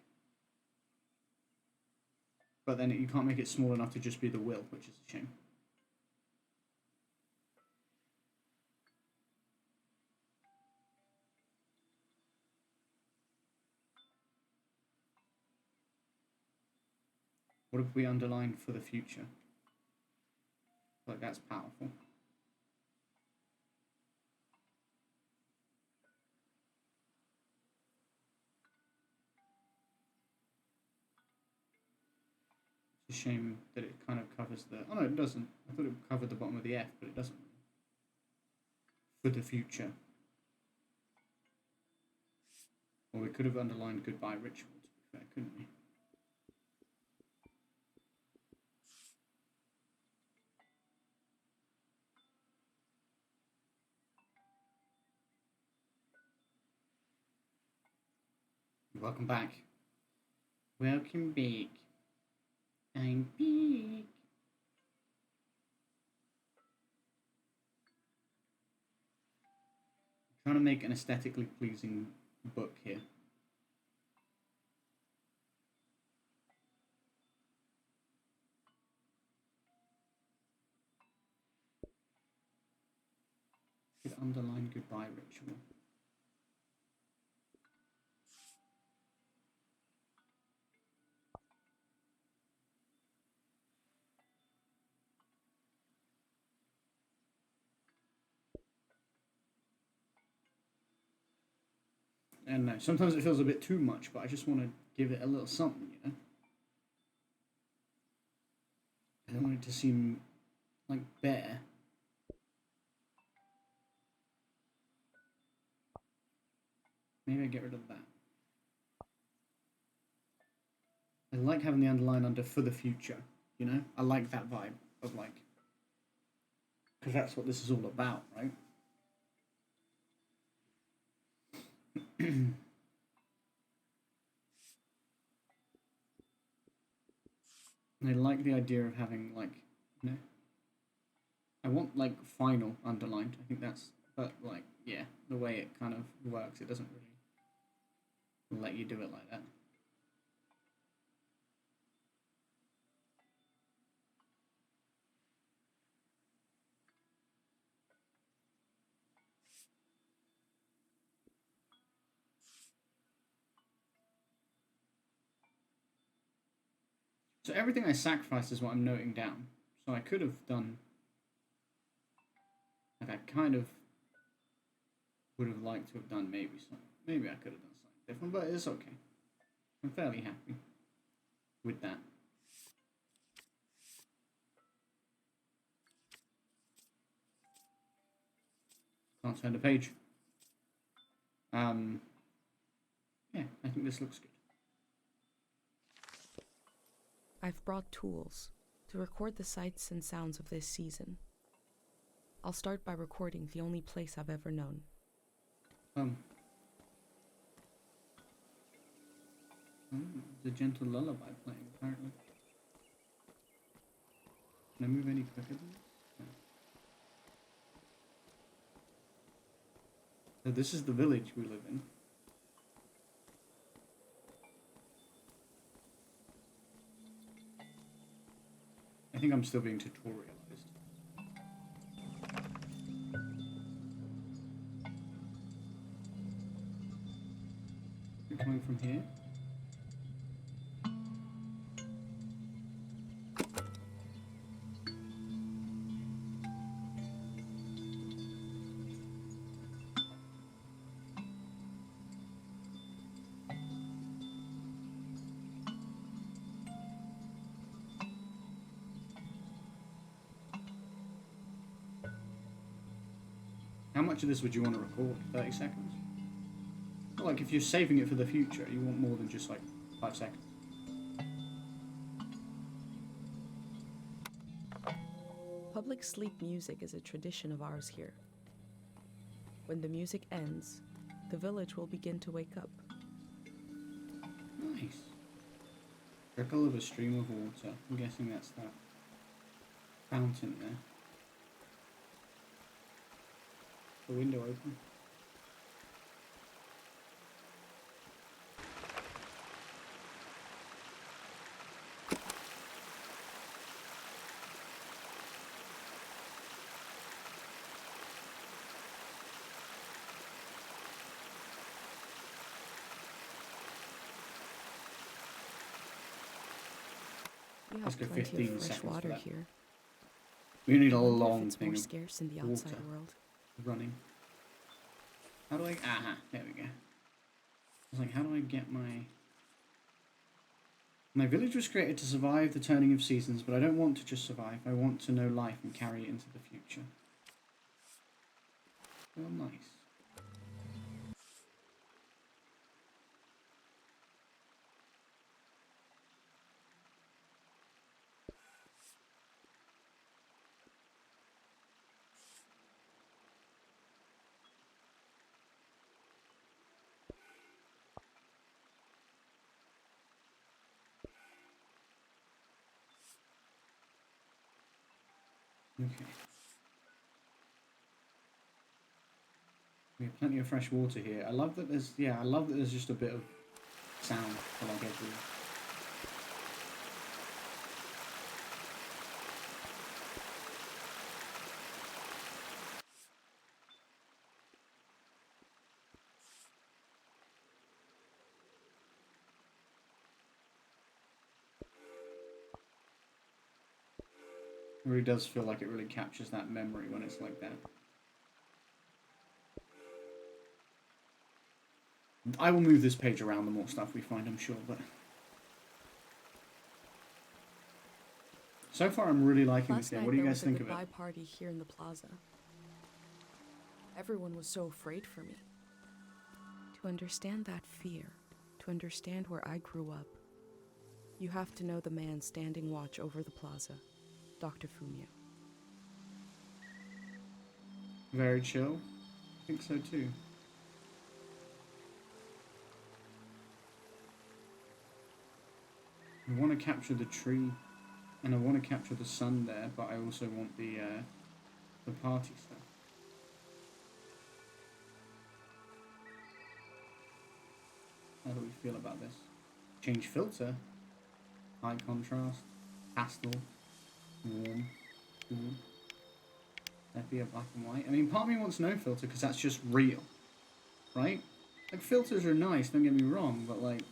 But then you can't make it small enough to just be the will, which is a shame. What if we underlined for the future? Like that's powerful. It's a shame that it kind of covers the... Oh no, it doesn't. I thought it covered the bottom of the F, but it doesn't. For the future. Or we could have underlined goodbye ritual, to be fair, couldn't we? Welcome back. Welcome back. I'm back. I'm trying to make an aesthetically pleasing book here. Could underline goodbye ritual. And no, sometimes it feels a bit too much, but I just want to give it a little something, you know? I don't want it to seem like bare. Maybe I get rid of that. I like having the underline under for the future, you know? I like that vibe of like, because that's what this is all about, right? And I like the idea of having like, you know, I want like final underlined. I think that's, but like, yeah, the way it kind of works, it doesn't really let you do it like that. So everything I sacrificed is what I'm noting down. So I could have done, like I kind of would have liked to have done maybe something. Maybe I could have done something different, but it's okay. I'm fairly happy with that. Can't turn the page. Yeah, I think this looks good. I've brought tools to record the sights and sounds of this season. I'll start by recording the only place I've ever known. The gentle lullaby playing, apparently. Can I move any quicker than this? No. So this is the village we live in. I think I'm still being tutorialized. We're coming from here. How much of this would you want to record? 30 seconds? Well, like if you're saving it for the future, you want more than just like 5 seconds. Public sleep music is a tradition of ours here. When the music ends, the village will begin to wake up. Nice. Trickle of a stream of water. I'm guessing that's that fountain there. The window open. You Let's have go plenty 15 of fresh seconds for water that. here. We need a I wonder if long it's thing more of scarce in the water. outside world. Running. How do I... Aha, there we go. I was like, how do I get my... My village was created to survive the turning of seasons, but I don't want to just survive. I want to know life and carry it into the future. Well, nice. Okay. We have plenty of fresh water here. I love that there's, yeah, I love that there's just a bit of sound for like every... It really does feel like it really captures that memory when it's like that. I will move this page around the more stuff we find, I'm sure, but... So far, I'm really liking this game. What do you guys think of it? Last night there was a goodbye party here in the plaza. Everyone was so afraid for me. To understand that fear, to understand where I grew up, you have to know the man standing watch over the plaza, Dr. Fumio. Very chill. I think so too. I want to capture the tree, and I want to capture the sun there, but I also want the party stuff. How do we feel about this? Change filter. High contrast. Pastel. Warm. Cool. Sepia, black and white. I mean, part of me wants no filter because that's just real. Right? Like, filters are nice, don't get me wrong, but like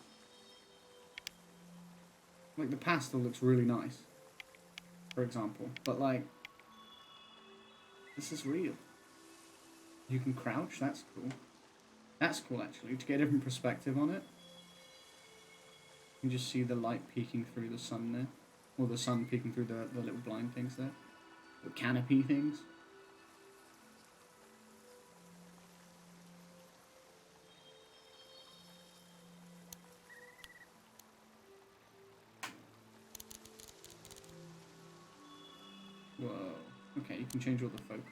the pastel looks really nice, for example. But like, this is real. You can crouch, that's cool. That's cool, actually, to get a different perspective on it. You can just see the light peeking through the sun there. Or the sun peeking through the little blind things there. The canopy things. Whoa. Okay, you can change all the focus.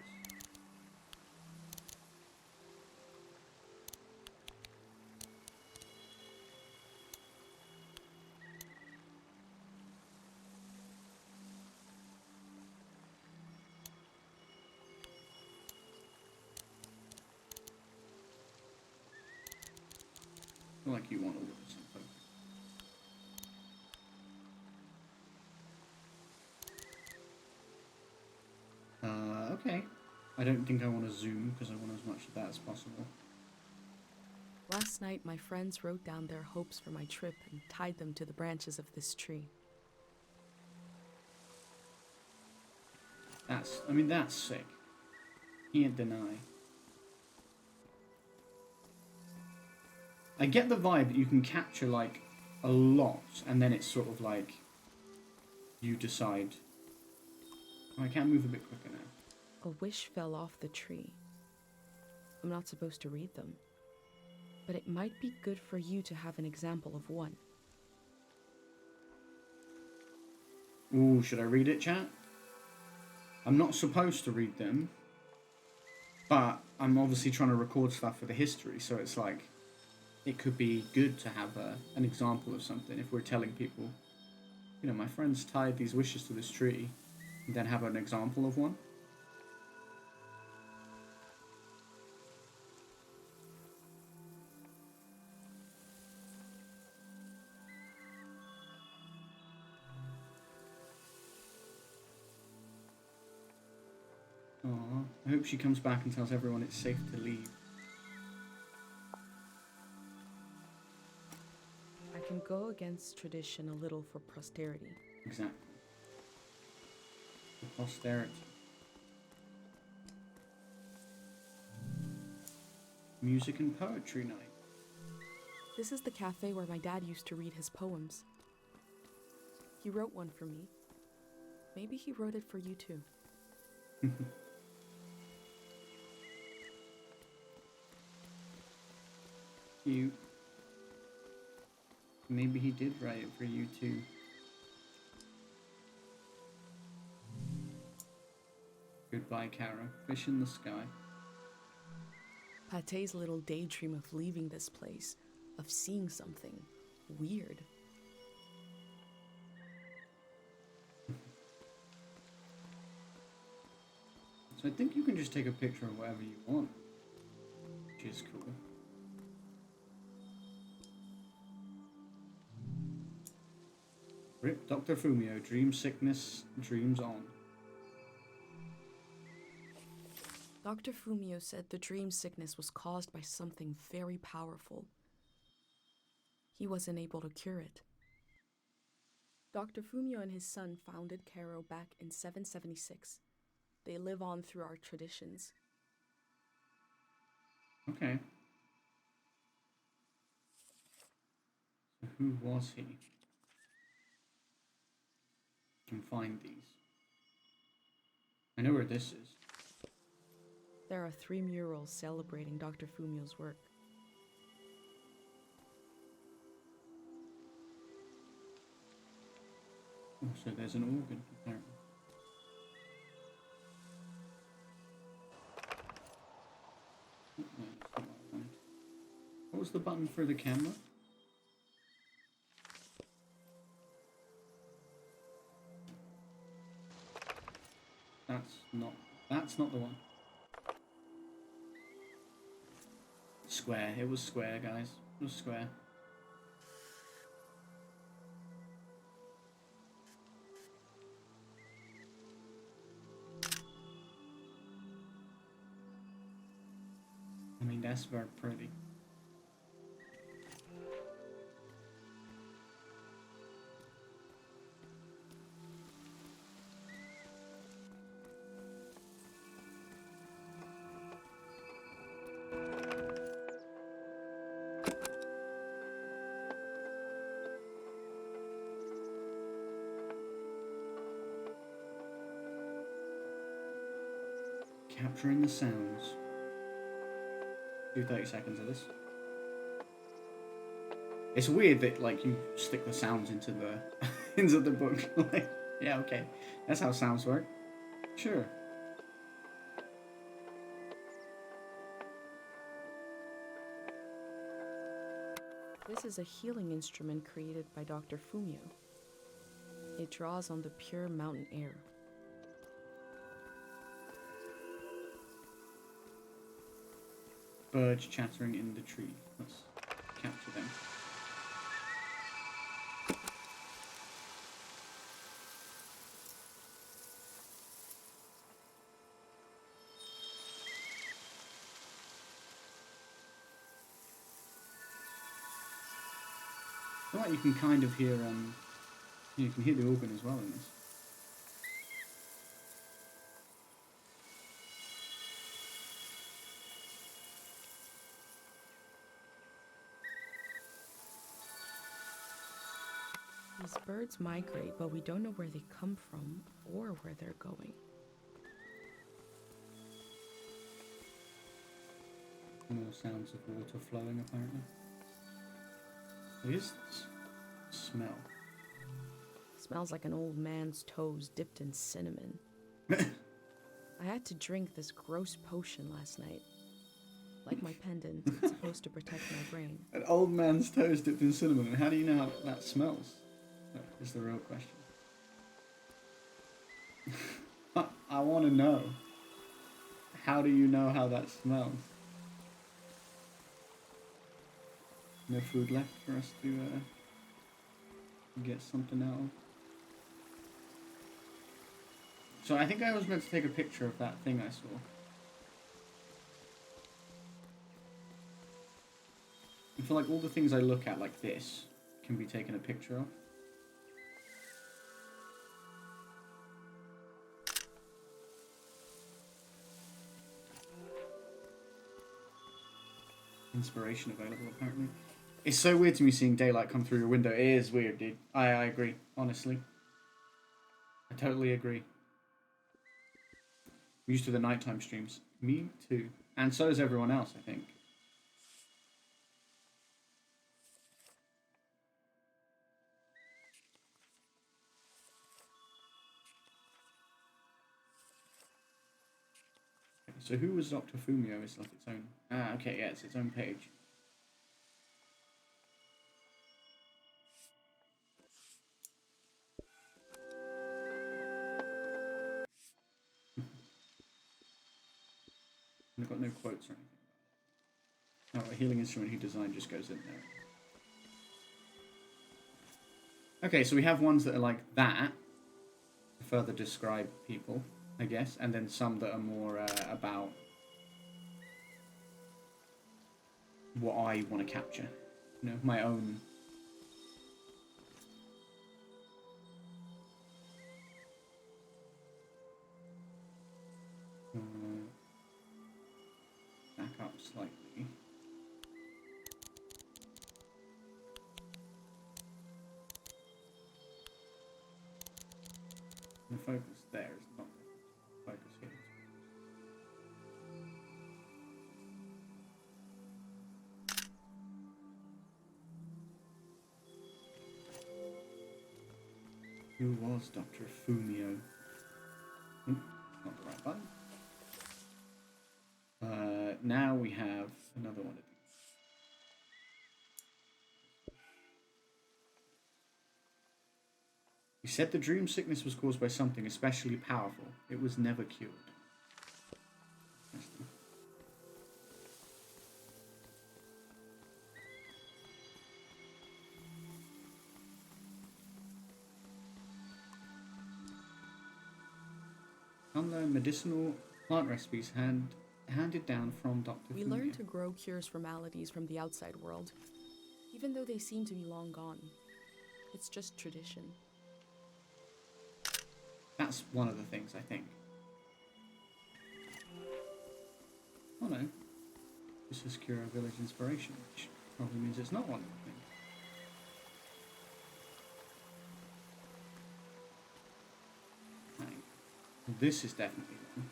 I feel like you want all of this in focus. Okay. I don't think I want to zoom because I want as much of that as possible. Last night, my friends wrote down their hopes for my trip and tied them to the branches of this tree. That's sick. Can't deny. I get the vibe that you can capture, like, a lot, and then it's sort of like, you decide. Oh, I can move a bit quicker now. A wish fell off the tree. I'm not supposed to read them, but it might be good for you to have an example of one. Ooh, should I read it, chat? I'm not supposed to read them, but I'm obviously trying to record stuff for the history, so it's like, it could be good to have an example of something if we're telling people, you know, my friends tied these wishes to this tree, and then have an example of one. Aww, I hope she comes back and tells everyone it's safe to leave. I can go against tradition a little for posterity. Exactly. For posterity. Music and poetry night. This is the cafe where my dad used to read his poems. He wrote one for me. Maybe he wrote it for you too. Cute. Maybe he did write it for you too. Goodbye, Kara. Fish in the sky. Pate's little daydream of leaving this place, of seeing something weird. So I think you can just take a picture of whatever you want, which is cool. Rip Dr. Fumio, dream sickness, dreams on. Dr. Fumio said the dream sickness was caused by something very powerful. He wasn't able to cure it. Dr. Fumio and his son founded Cairo back in 776. They live on through our traditions. Okay. So who was he? Can find these. I know where this is. There are 3 murals celebrating Dr. Fumio's work. Oh, so there's an organ, apparently. Oh, no, that's not what I wanted. What was the button for the camera? That's not the one. Square. It was square, guys. It was square. I mean, that's very pretty. Capturing the sounds. Do 30 seconds of this. It's weird that like you stick the sounds into the into the book. Like, yeah, okay, that's how sounds work. Sure. This is a healing instrument created by Dr. Fumio. It draws on the pure mountain air. Birds chattering in the tree. Let's capture them. I feel like you can kind of hear you can hear the organ as well in this. These birds migrate, but we don't know where they come from or where they're going. More sounds of water flowing, apparently. What is this smell? Smells like an old man's toes dipped in cinnamon. I had to drink this gross potion last night. Like my pendant, it's supposed to protect my brain. An old man's toes dipped in cinnamon. And how do you know how that smells? That is the real question. I want to know. How do you know how that smells? No food left for us to get something out of. So I think I was meant to take a picture of that thing I saw. I feel like all the things I look at like this can be taken a picture of. Inspiration available, apparently. It's so weird to me seeing daylight come through your window. It is weird, dude. I agree, honestly. I totally agree. I'm used to the nighttime streams. Me too. And so is everyone else, I think. Okay, so who was Dr. Fumio is like its own... Ah, okay, yeah, it's its own page. I've got no quotes or anything. Oh, a healing instrument he designed just goes in there. Okay, so we have ones that are like that, to further describe people, I guess, and then some that are more about what I want to capture. You know, my own. Back up slightly. The focus there is not the focus here. Who was Dr. Fumio? Not the right button. Now we have another one of these. He said the dream sickness was caused by something especially powerful. It was never cured. Unlearned medicinal plant recipes handed down from Dr. We Fumio. learn to grow cures for maladies from the outside world, even though they seem to be long gone. It's just tradition. That's one of the things, I think. Oh no. This is Cure a Village Inspiration, which probably means it's not one of the things. Right. This is definitely one.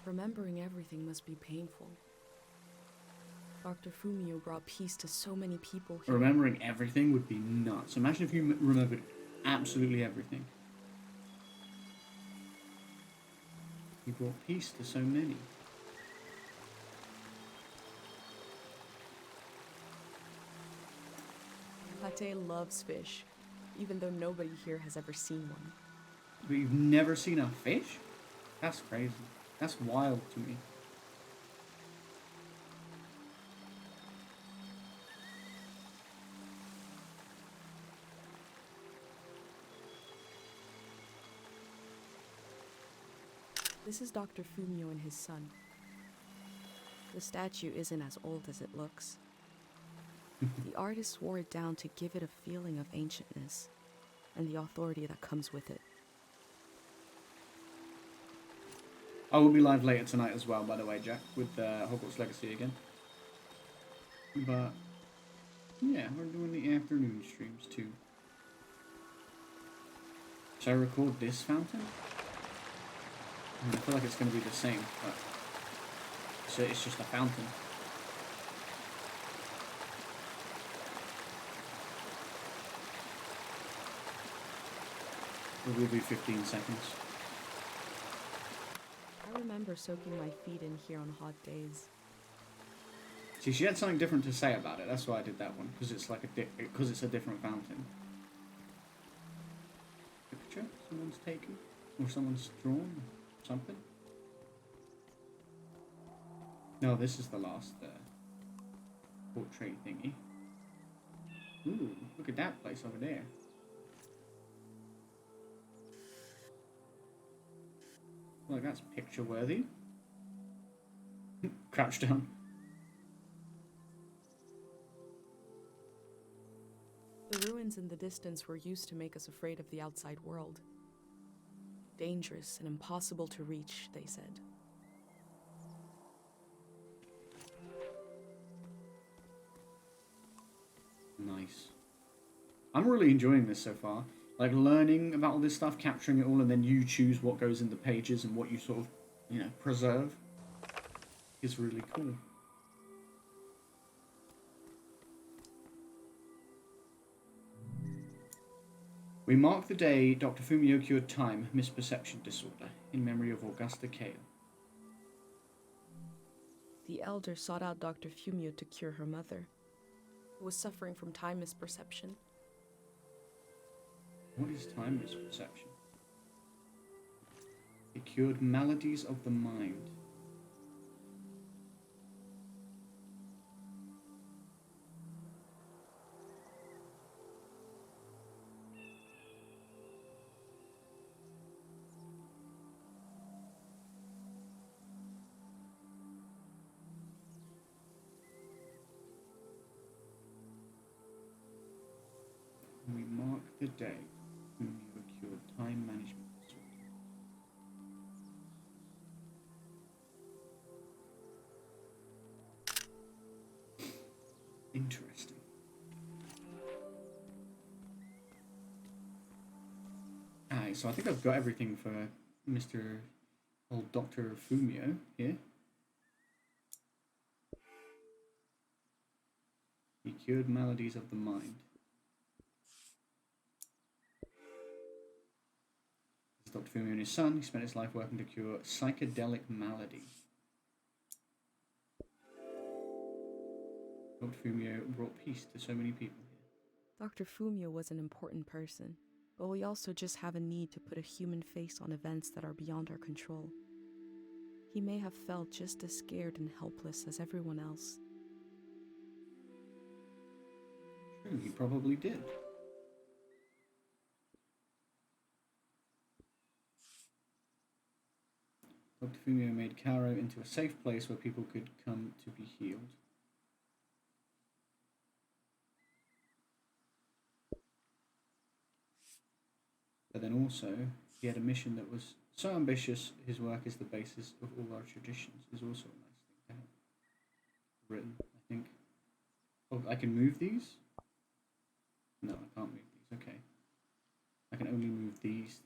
Remembering everything must be painful. Dr. Fumio brought peace to so many people here. Remembering everything would be nuts. Imagine if you remembered absolutely everything. He brought peace to so many. Pate loves fish, even though nobody here has ever seen one. But you've never seen a fish? That's crazy. That's wild to me. This is Dr. Fumio and his son. The statue isn't as old as it looks. The artist wore it down to give it a feeling of ancientness and the authority that comes with it. I will be live later tonight as well, by the way, Jack, with Hogwarts Legacy again. But, yeah, we're doing the afternoon streams too. Should I record this fountain? I feel like it's going to be the same, but it's just a fountain. We'll do 15 seconds. I remember soaking my feet in here on hot days. See, she had something different to say about it. That's why I did that one, because it's like because it's a different fountain. Picture someone's taken, or someone's drawn, or something. No, this is the last portrait thingy. Ooh, look at that place over there. Like that's picture worthy. Crouch down. The ruins in the distance were used to make us afraid of the outside world. Dangerous and impossible to reach, they said. Nice. I'm really enjoying this so far. Like learning about all this stuff, capturing it all, and then you choose what goes in the pages and what you sort of, you know, preserve is really cool. We mark the day Dr. Fumio cured time misperception disorder in memory of Augusta Kale. The elder sought out Dr. Fumio to cure her mother, who was suffering from time misperception. What is time misperception? It cured maladies of the mind. We mark the day when you were cured time management disorder. Interesting. Alright, so I think I've got everything for Mr. old Dr. Fumio here. He cured maladies of the mind. Dr. Fumio and his son, he spent his life working to cure psychedelic malady. Dr. Fumio brought peace to so many people here. Dr. Fumio was an important person, but we also just have a need to put a human face on events that are beyond our control. He may have felt just as scared and helpless as everyone else. True, he probably did. Dr. Fumio made Cairo into a safe place where people could come to be healed. But then also, he had a mission that was so ambitious, his work is the basis of all our traditions, is also a nice thing to have written, I think. Oh, I can move these? No, I can't move these, okay. I can only move these things.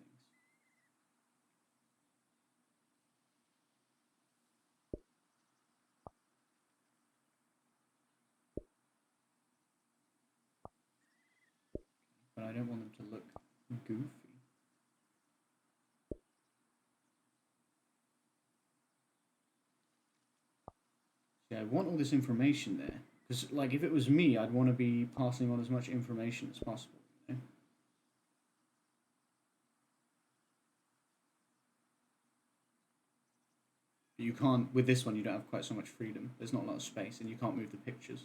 But I don't want them to look goofy. Yeah, I want all this information there. Because, like, if it was me, I'd want to be passing on as much information as possible, you know? But you can't, with this one, you don't have quite so much freedom. There's not a lot of space, and you can't move the pictures.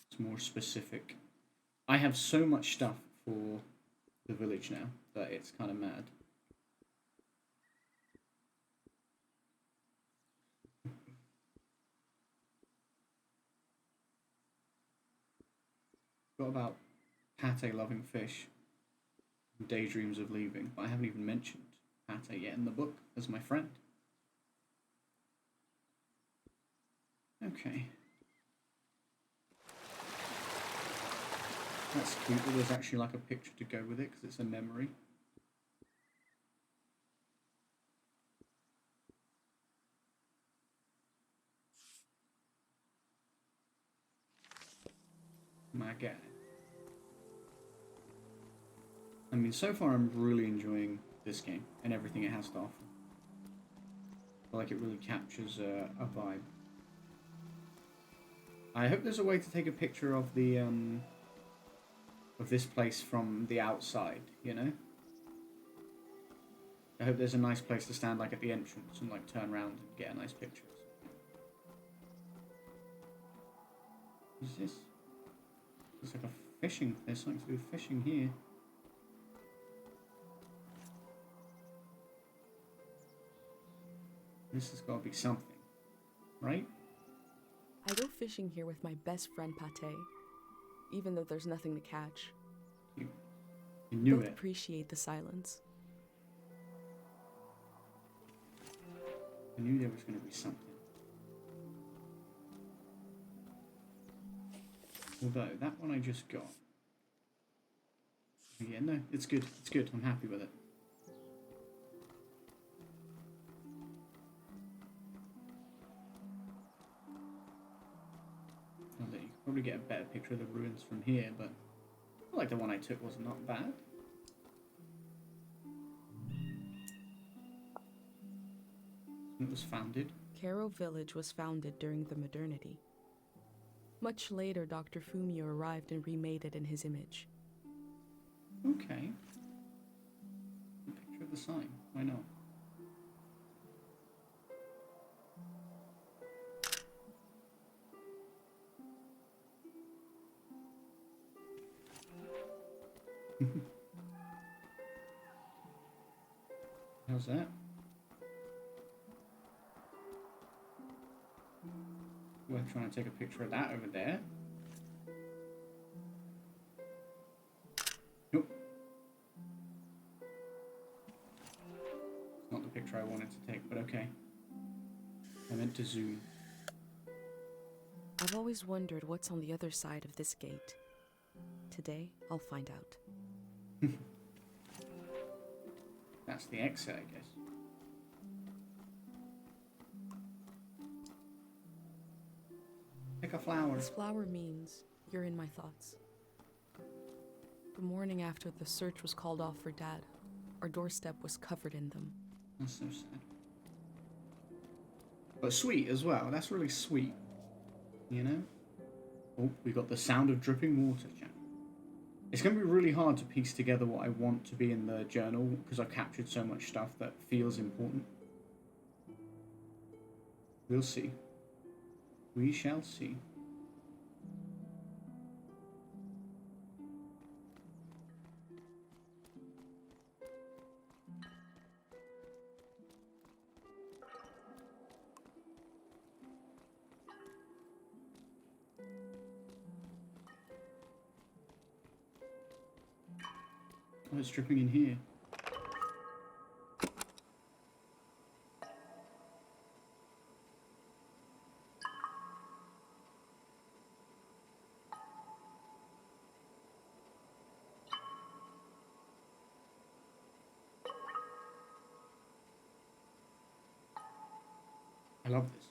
It's more specific. I have so much stuff for the village now that it's kind of mad. Got about pate loving fish, daydreams of leaving, but I haven't even mentioned pate yet in the book as my friend. Okay. That's cute that there's actually like a picture to go with it because it's a memory. My guy. I mean, so far I'm really enjoying this game and everything it has to offer. I feel like it really captures a vibe. I hope there's a way to take a picture of the of this place from the outside, you know? I hope there's a nice place to stand like at the entrance and like turn around and get a nice picture. What is this? It's like a fishing, there's something to do with fishing here. This has got to be something, right? I go fishing here with my best friend Pate, even though there's nothing to catch. You knew Both it. appreciate the silence. I knew there was going to be something. Although, that one I just got. Yeah, no, it's good. It's good. I'm happy with it. Well, you could probably get a better picture of the ruins from here, but I feel like the one I took was not bad. It was founded. Cairo Village was founded during the modernity. Much later, Dr. Fumio arrived and remade it in his image. Okay. A picture of the sign. Why not? How's that? We're trying to take a picture of that over there. Nope. It's not the picture I wanted to take, but okay. I meant to zoom. I've always wondered what's on the other side of this gate. Today, I'll find out. That's the exit, I guess. Pick a flower. This flower means you're in my thoughts. The morning after the search was called off for Dad, our doorstep was covered in them. That's so sad. But sweet as well. That's really sweet. You know? Oh, we got the sound of dripping water, chat. It's going to be really hard to piece together what I want to be in the journal because I've captured so much stuff that feels important. We'll see. We shall see. Oh, it's dripping in here. I love this.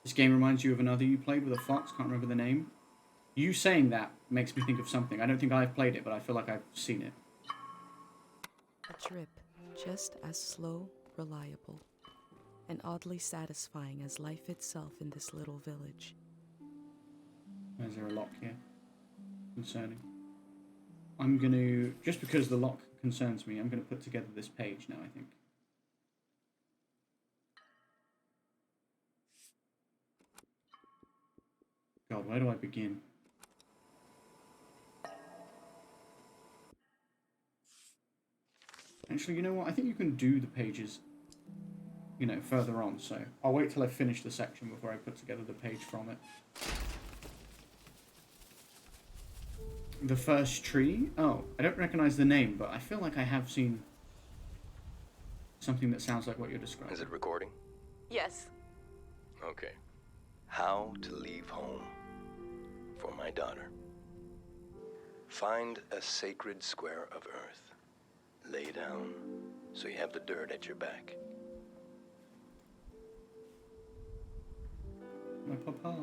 This game reminds you of another you played with a fox, can't remember the name. You saying that makes me think of something. I don't think I've played it, but I feel like I've seen it. A drip, just as slow, reliable, and oddly satisfying as life itself in this little village. Is there a lock here? Concerning. I'm going to, just because the lock concerns me, I'm going to put together this page now, I think. God, where do I begin? Actually, you know what? I think you can do the pages, you know, further on, so I'll wait till I finish the section before I put together the page from it. The first tree? Oh, I don't recognize the name, but I feel like I have seen something that sounds like what you're describing. Is it recording? Yes. Okay. How to leave home for my daughter. Find a sacred square of earth. Lay down so you have the dirt at your back. My papa.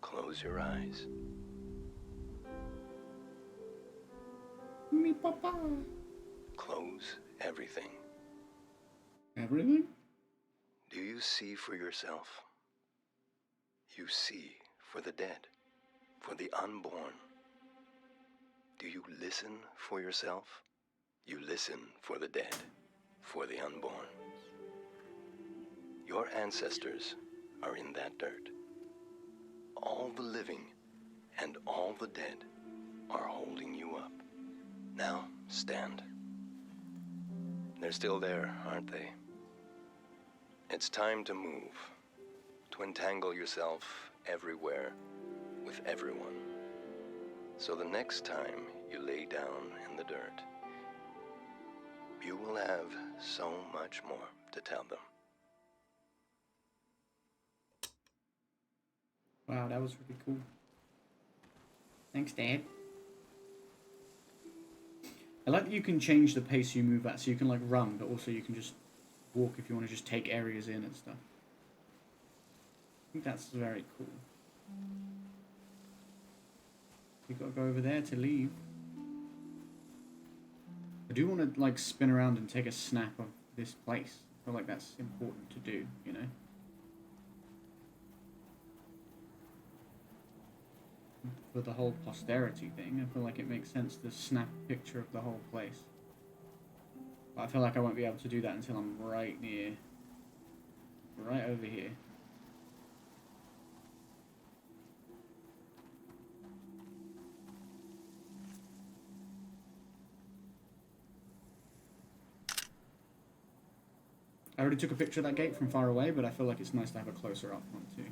Close your eyes. Me papa. Close everything. Everything? Do you see for yourself? You see for the dead, for the unborn. Do you listen for yourself? You listen for the dead, for the unborn. Your ancestors are in that dirt. All the living and all the dead are holding you up. Now, stand. They're still there, aren't they? It's time to move, to entangle yourself everywhere with everyone. So the next time you lay down in the dirt, you will have so much more to tell them. Wow, that was really cool. Thanks, Dad. I like that you can change the pace you move at, so you can like run, but also you can just walk if you want to just take areas in and stuff. I think that's very cool. We've got to go over there to leave. I do want to like spin around and take a snap of this place. I feel like that's important to do, you know? For the whole posterity thing, I feel like it makes sense to snap a picture of the whole place. But I feel like I won't be able to do that until I'm right over here. already took a picture of that gate from far away, but I feel like it's nice to have a closer up one too.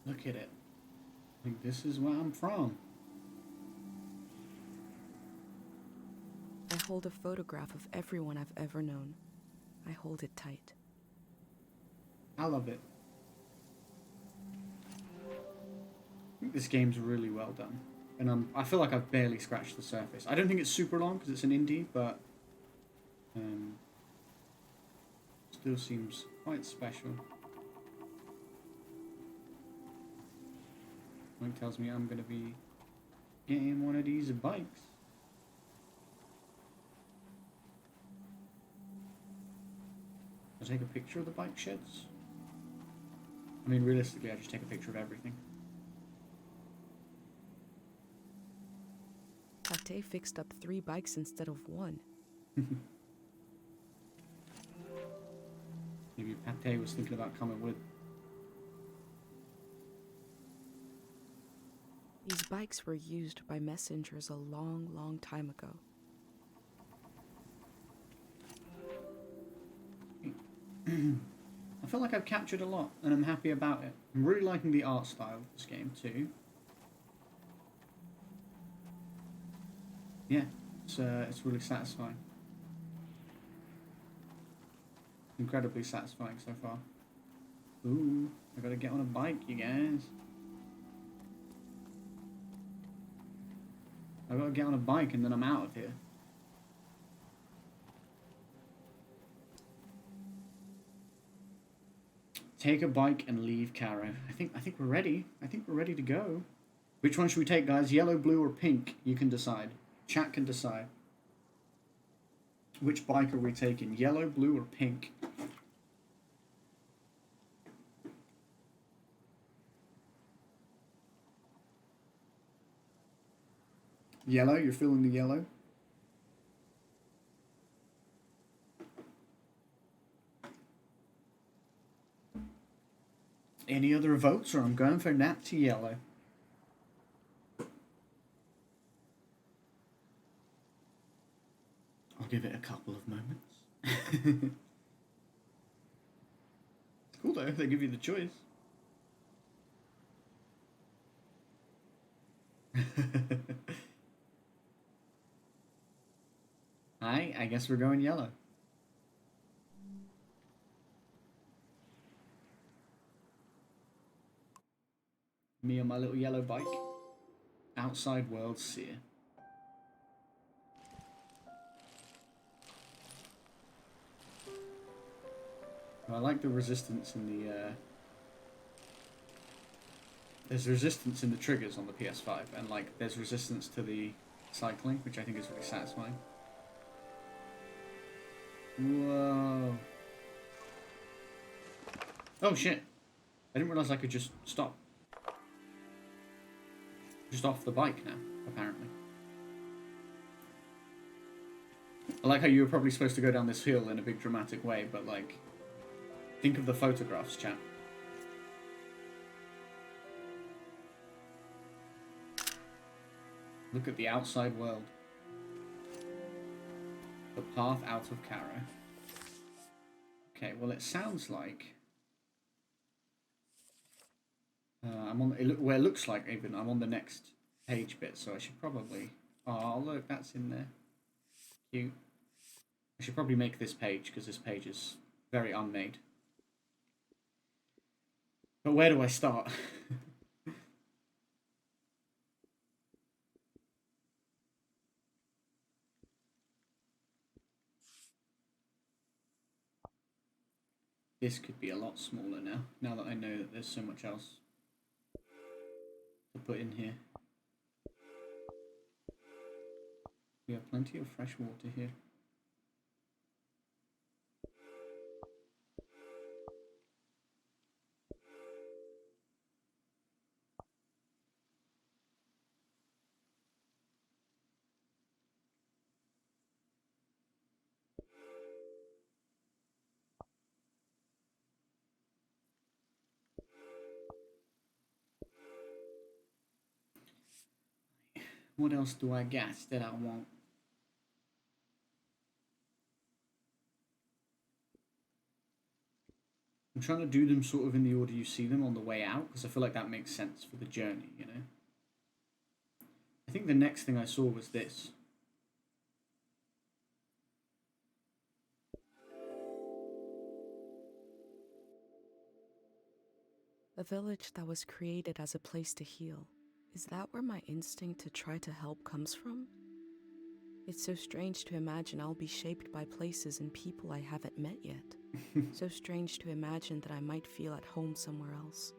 Look at it. I think this is where I'm from. I hold a photograph of everyone I've ever known. I hold it tight. I love it. I think this game's really well done. And I feel like I've barely scratched the surface. I don't think it's super long because it's an indie, but still seems quite special. Something tells me I'm going to be getting one of these bikes. I'll take a picture of the bike sheds. I mean, realistically, I just take a picture of everything. Pate fixed up 3 bikes instead of 1. Maybe Pate was thinking about coming with. These bikes were used by messengers a long, long time ago. I feel like I've captured a lot, and I'm happy about it. I'm really liking the art style of this game too. Yeah, it's really satisfying. Incredibly satisfying so far. Ooh, I gotta get on a bike, you guys. I gotta get on a bike and then I'm out of here. Take a bike and leave Caro. I think we're ready. I think we're ready to go. Which one should we take, guys? Yellow, blue, or pink? You can decide. Chat can decide. Which bike are we taking? Yellow, blue, or pink? Yellow, you're feeling the yellow? Any other votes, or I'm going for Nat to yellow? I'll give it a couple of moments. It's cool though, they give you the choice. I guess we're going yellow. Me on my little yellow bike. Outside world seer. I like the resistance in the there's resistance in the triggers on the PS5, and like there's resistance to the cycling, which I think is really satisfying. Whoa. Oh shit. I didn't realise I could just stop. Just off the bike now, apparently. I like how you were probably supposed to go down this hill in a big dramatic way, but like, think of the photographs, chat. Look at the outside world. The path out of Caro. Okay, well it sounds like I'm on. Where it looks like even I'm on the next page bit, so I should probably. Oh look, that's in there. Cute. I should probably make this page because this page is very unmade. But where do I start? This could be a lot smaller now. Now that I know that there's so much else to put in here. We have plenty of fresh water here. What else do I gas that I want? I'm trying to do them sort of in the order you see them on the way out, because I feel like that makes sense for the journey, you know? I think the next thing I saw was this. A village that was created as a place to heal. Is that where my instinct to try to help comes from? It's so strange to imagine I'll be shaped by places and people I haven't met yet. So strange to imagine that I might feel at home somewhere else.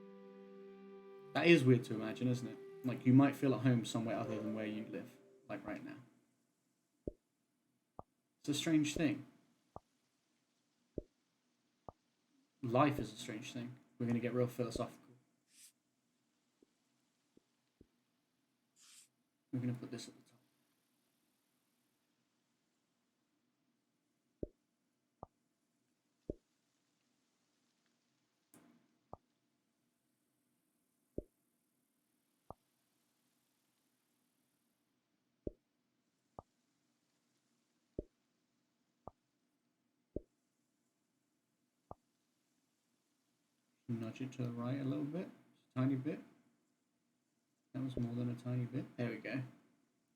That is weird to imagine, isn't it? Like, you might feel at home somewhere other than where you live, like right now. It's a strange thing. Life is a strange thing. We're going to get real philosophical. We're going to put this at the top. Nudge it to the right a little bit, just a tiny bit. That was more than a tiny bit. There we go.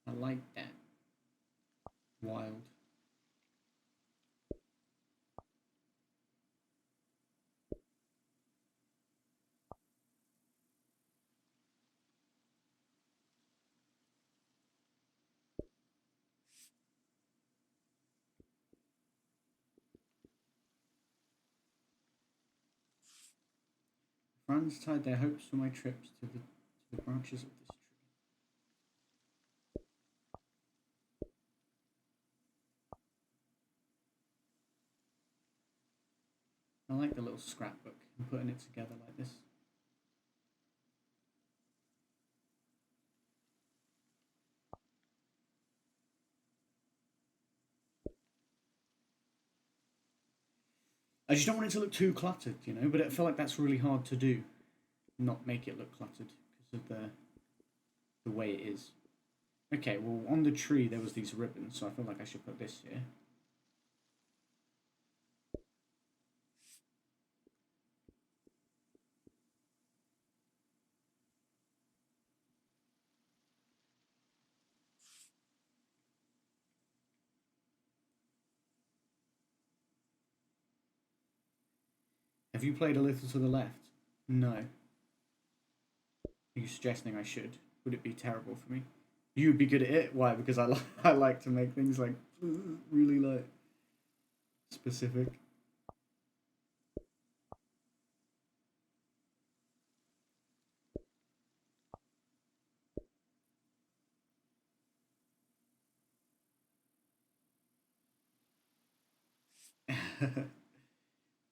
I like that. Wild. Friends tied their hopes for my trips to the branches of this tree. I like the little scrapbook and putting it together like this. I just don't want it to look too cluttered, you know, but I feel like that's really hard to do. Not make it look cluttered because of the way it is. Okay, well, on the tree there was these ribbons, so I feel like I should put this here. Have you played A Little to the Left? No. Are you suggesting I should? Would it be terrible for me? You'd be good at it? Why? Because I like to make things like really like specific.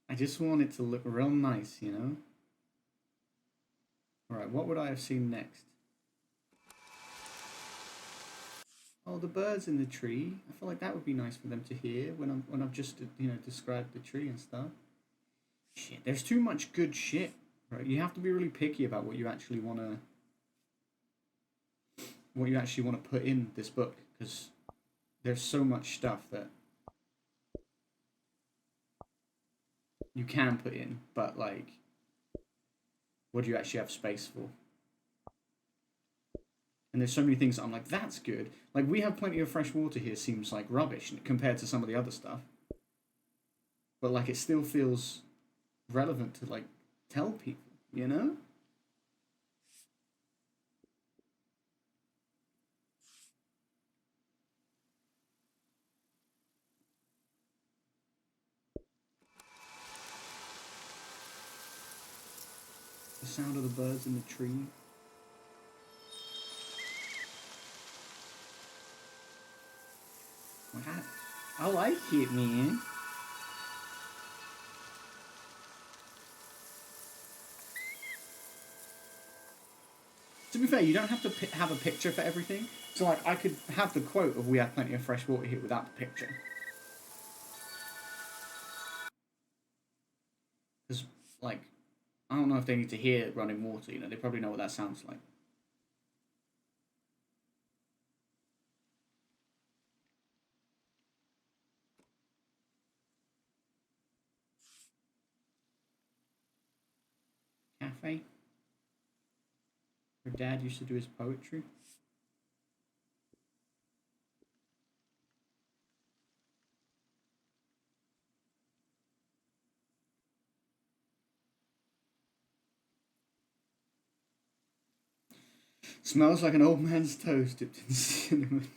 I just want it to look real nice, you know? Alright, what would I have seen next? Oh, the birds in the tree. I feel like that would be nice for them to hear when I've just, you know, described the tree and stuff. Shit, there's too much good shit, right? You have to be really picky about what you actually want to put in this book, because there's so much stuff that you can put in, but like, what do you actually have space for? And there's so many things that I'm like, that's good. Like, we have plenty of fresh water here seems like rubbish compared to some of the other stuff. But like, it still feels relevant to like tell people, you know? The sound of the birds in the tree. I like it, man. To be fair, you don't have to have a picture for everything. So, like, I could have the quote of "We have plenty of fresh water here" without the picture. Because, like, I don't know if they need to hear running water. You know, they probably know what that sounds like. cafe. Her dad used to do his poetry. Smells like an old man's toast dipped in cinnamon.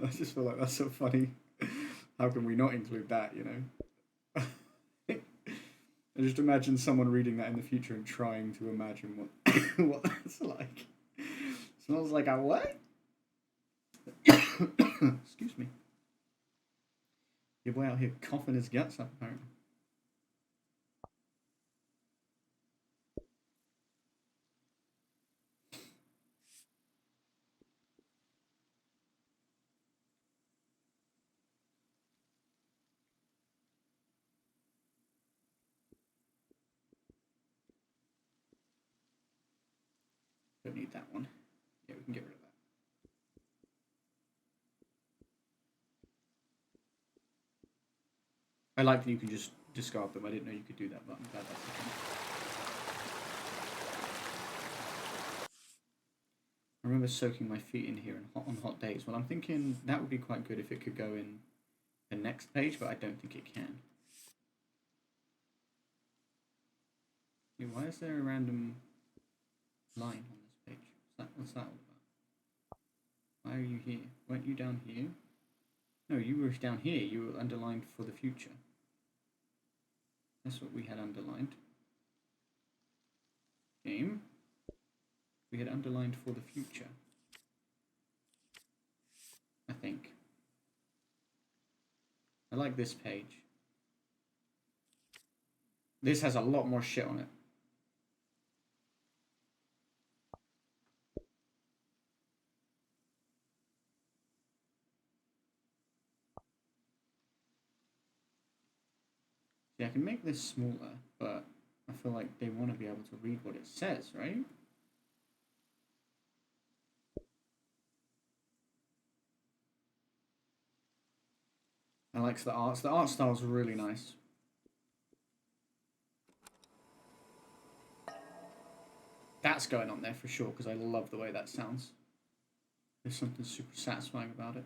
I just feel like that's so funny. How can we not include that, you know? I just imagine someone reading that in the future and trying to imagine what what that's like. Smells like a what? Excuse me. Your boy out here coughing his guts up, apparently. Don't need that one. Yeah, we can get rid of that. I like that you can just discard them. I didn't know you could do that, but I'm glad that's the thing. I remember soaking my feet in here on hot days. Well, I'm thinking that would be quite good if it could go in the next page, but I don't think it can. Yeah, why is there a random line on this page? What's that all about? Why are you here? Weren't you down here? No, you were down here. You were underlined for the future. That's what we had underlined. Game. We had underlined for the future. I think. I like this page. This has a lot more shit on it. See, I can make this smaller, but I feel like they want to be able to read what it says, right? I like the arts. The art style's really nice. That's going on there for sure, because I love the way that sounds. There's something super satisfying about it.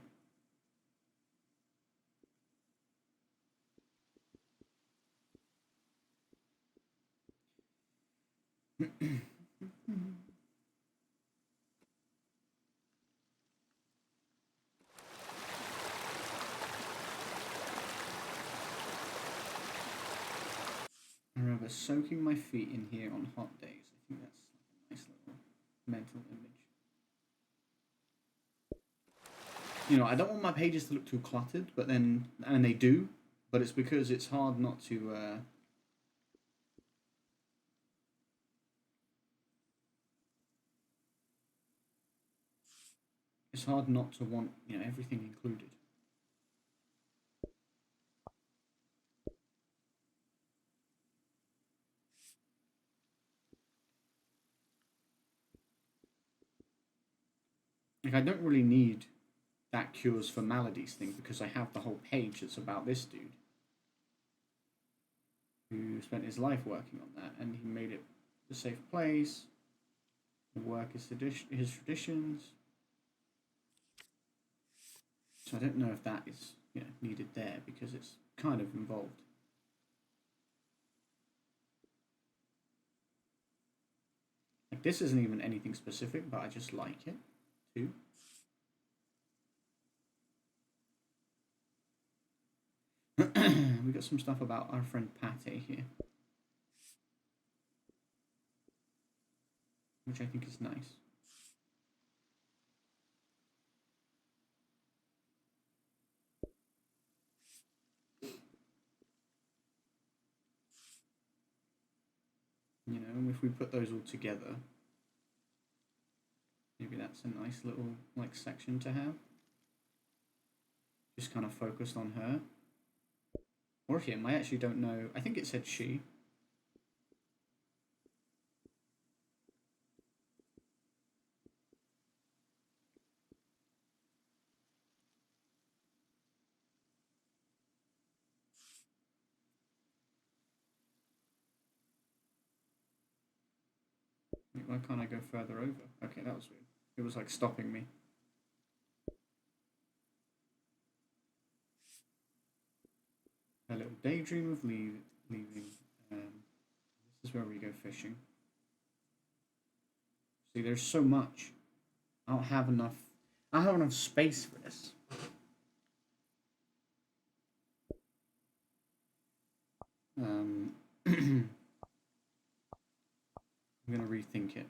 I remember soaking my feet in here on hot days. I think that's a nice little mental image. You know, I don't want my pages to look too cluttered, but then, and they do, but it's because it's hard not to, it's hard not to want, you know, everything included. Like, I don't really need that cures for maladies thing because I have the whole page that's about this dude who spent his life working on that, and he made it a safe place, work his traditions. So I don't know if that is, you know, needed there because it's kind of involved. Like, this isn't even anything specific, but I just like it too. We got some stuff about our friend Pate here, which I think is nice. You know, if we put those all together, maybe that's a nice little, like, section to have. Just kind of focused on her. Or him, I actually don't know. I think it said she. Why can't I go further over? Okay, that was weird. It was like stopping me. A little daydream of leaving. This is where we go fishing. See, there's so much. I don't have enough space for this. I'm gonna rethink it.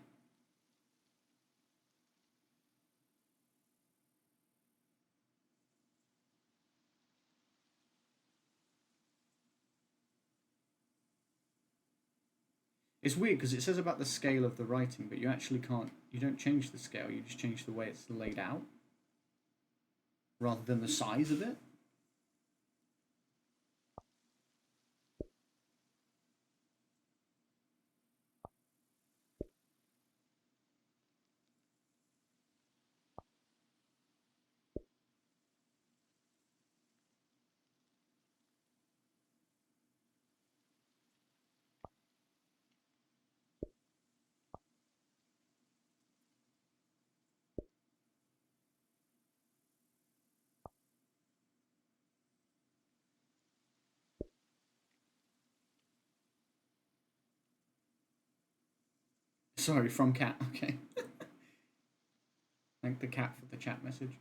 It's weird because it says about the scale of the writing, but you actually can't, you don't change the scale, you just change the way it's laid out rather than the size of it. Sorry, from cat, okay. Thank the cat for the chat message.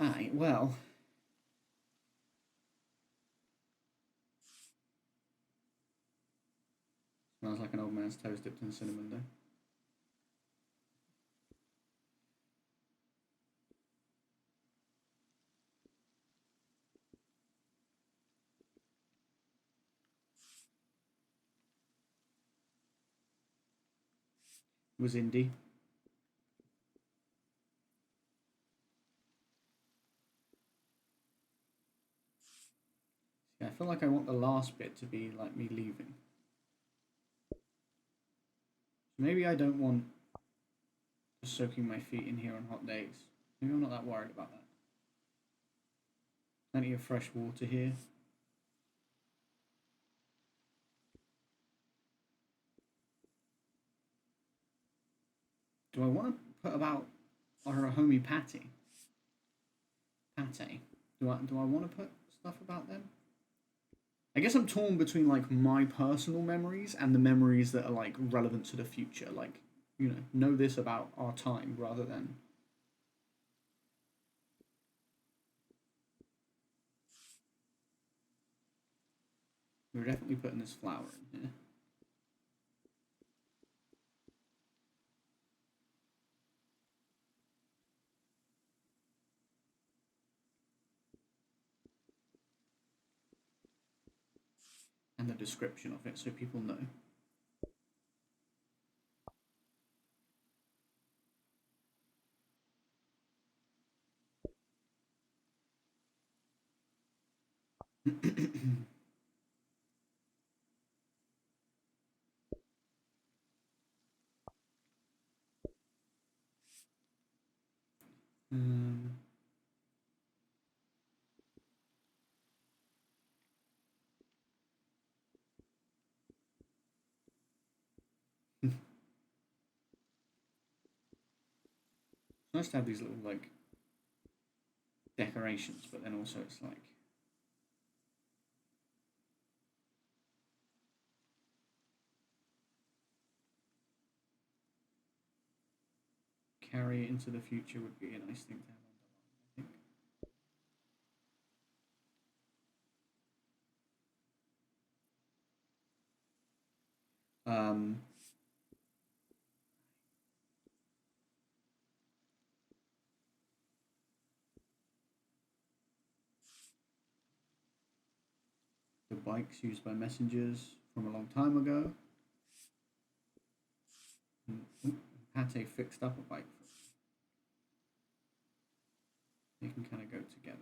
Alright, well. Smells like an old man's toes dipped in cinnamon, though. It was indie. Yeah, I feel like I want the last bit to be like me leaving. Maybe I don't want just soaking my feet in here on hot days. Maybe I'm not that worried about that. Plenty of fresh water here. Do I want to put about our homie Patty? Pate. Do I want to put stuff about them? I guess I'm torn between like my personal memories and the memories that are like relevant to the future. Like, you know this about our time rather than. We're definitely putting this flower in here. And the description of it so people know. um, It's nice to have these little like decorations, but then also it's like carry it into the future would be a nice thing to have underlined, I think. The bikes used by messengers from a long time ago. Pate fixed up a bike for me. They can kind of go together.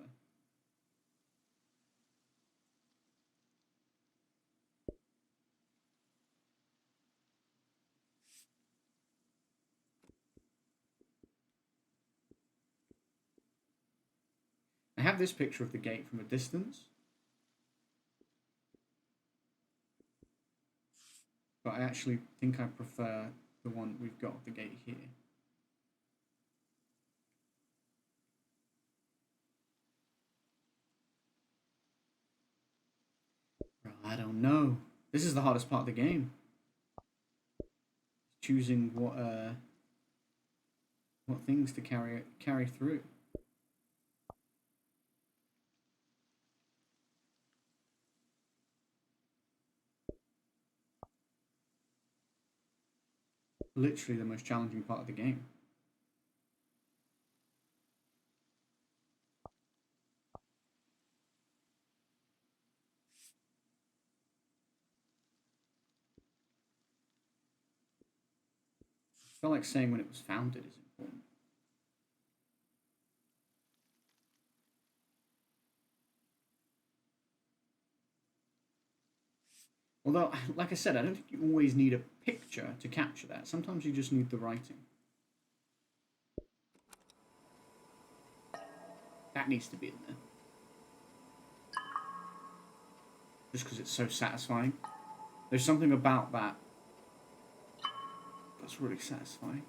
I have this picture of the gate from a distance. but I actually think I prefer the one we've got the gate here. I don't know. This is the hardest part of the game. Choosing what things to carry through. Literally the most challenging part of the game. I feel like saying when it was founded is important. Although, like I said, I don't think you always need a picture to capture that. Sometimes you just need the writing. That needs to be in there. Just because it's so satisfying. There's something about that that's really satisfying.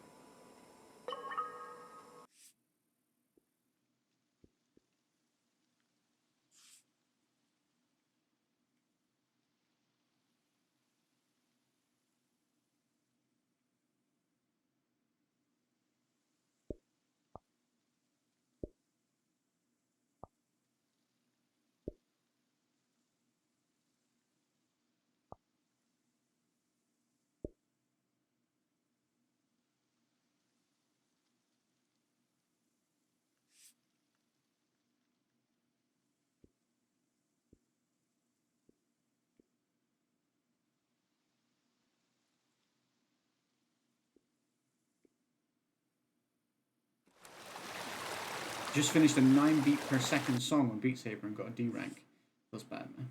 Just finished a 9 beat per second song on Beat Saber and got a D rank. That's bad, man.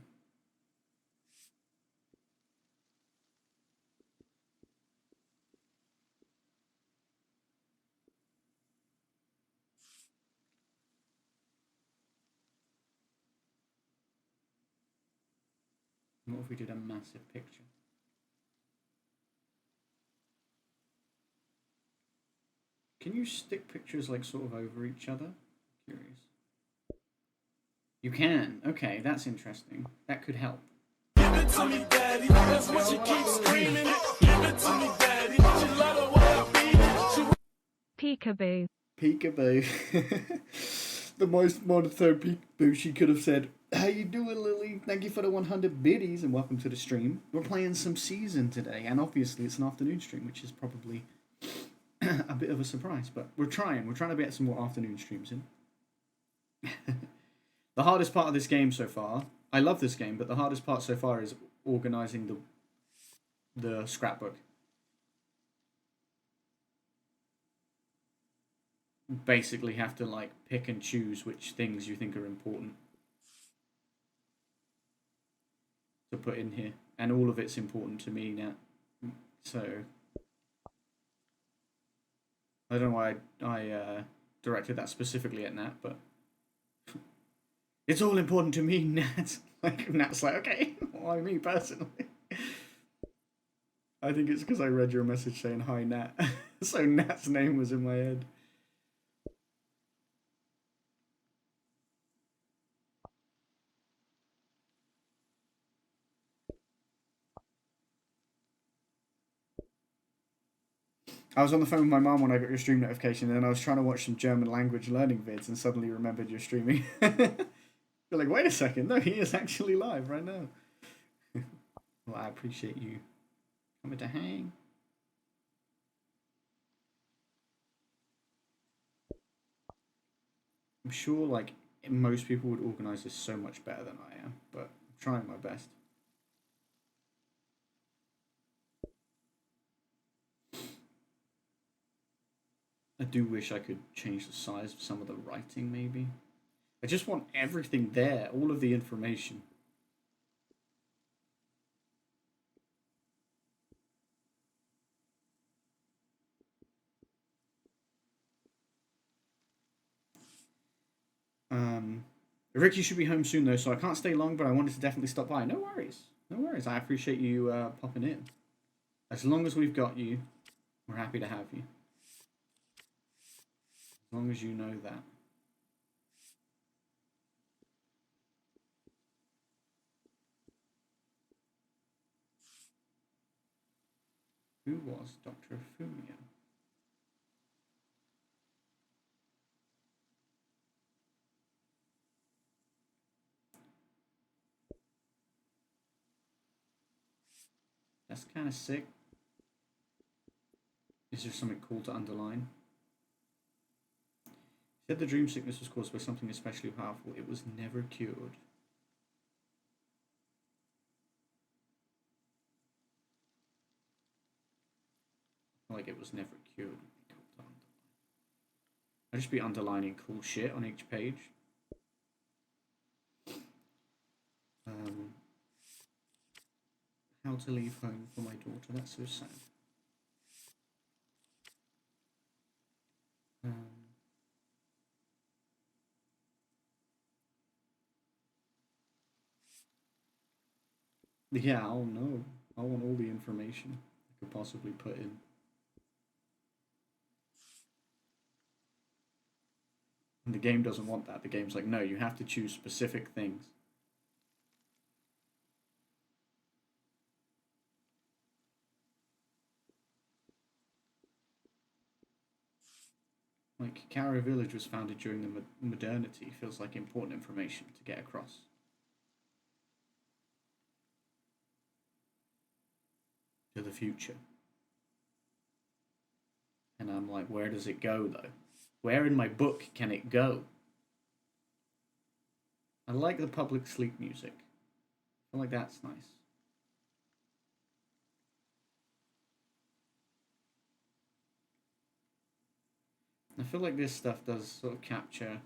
What if we did a massive picture? Can you stick pictures like sort of over each other? Curious. You can. Okay, that's interesting. That could help. Give it to me, daddy. That's what she keeps screaming. Give it to me, daddy. She love the way I beat it. Peekaboo. Peekaboo. The most monotone peekaboo she could have said. How you doing, Lily? Thank you for the 100 biddies and welcome to the stream. We're playing some Season today, and obviously it's an afternoon stream, which is probably a bit of a surprise, but we're trying. We're trying to get some more afternoon streams in. The hardest part of this game so far, I love this game, but the hardest part so far is organising the scrapbook. Basically have to like pick and choose which things you think are important to put in here, and all of it's important to me now, so I don't know why I directed that specifically at Nat, but it's all important to me, Nat. Like, Nat's like, okay, why me personally? I think it's because I read your message saying hi, Nat. So Nat's name was in my head. I was on the phone with my mum when I got your stream notification, and then I was trying to watch some German language learning vids and suddenly remembered you're streaming. You're like, wait a second, no, he is actually live right now. Well, I appreciate you coming to hang. I'm sure, like, most people would organise this so much better than I am, but I'm trying my best. I do wish I could change the size of some of the writing, maybe. I just want everything there, all of the information. Ricky should be home soon though, so I can't stay long, but I wanted to definitely stop by. No worries. No worries. I appreciate you popping in. As long as we've got you, we're happy to have you. As long as you know that. Who was Dr. Fumio? That's kind of sick. Is there something cool to underline? He said the dream sickness was caused by something especially powerful. It was never cured. Like it was never cured. I'd just be underlining cool shit on each page. How to leave home for my daughter. That's so sad. Yeah, I'll know. I want all the information I could possibly put in. And the game doesn't want that. The game's like, no, you have to choose specific things. Like, Carrow Village was founded during the modernity. Feels like important information to get across. To the future. And I'm like, where does it go, though? Where in my book can it go? I like the public sleep music. I feel like that's nice. I feel like this stuff does sort of capture,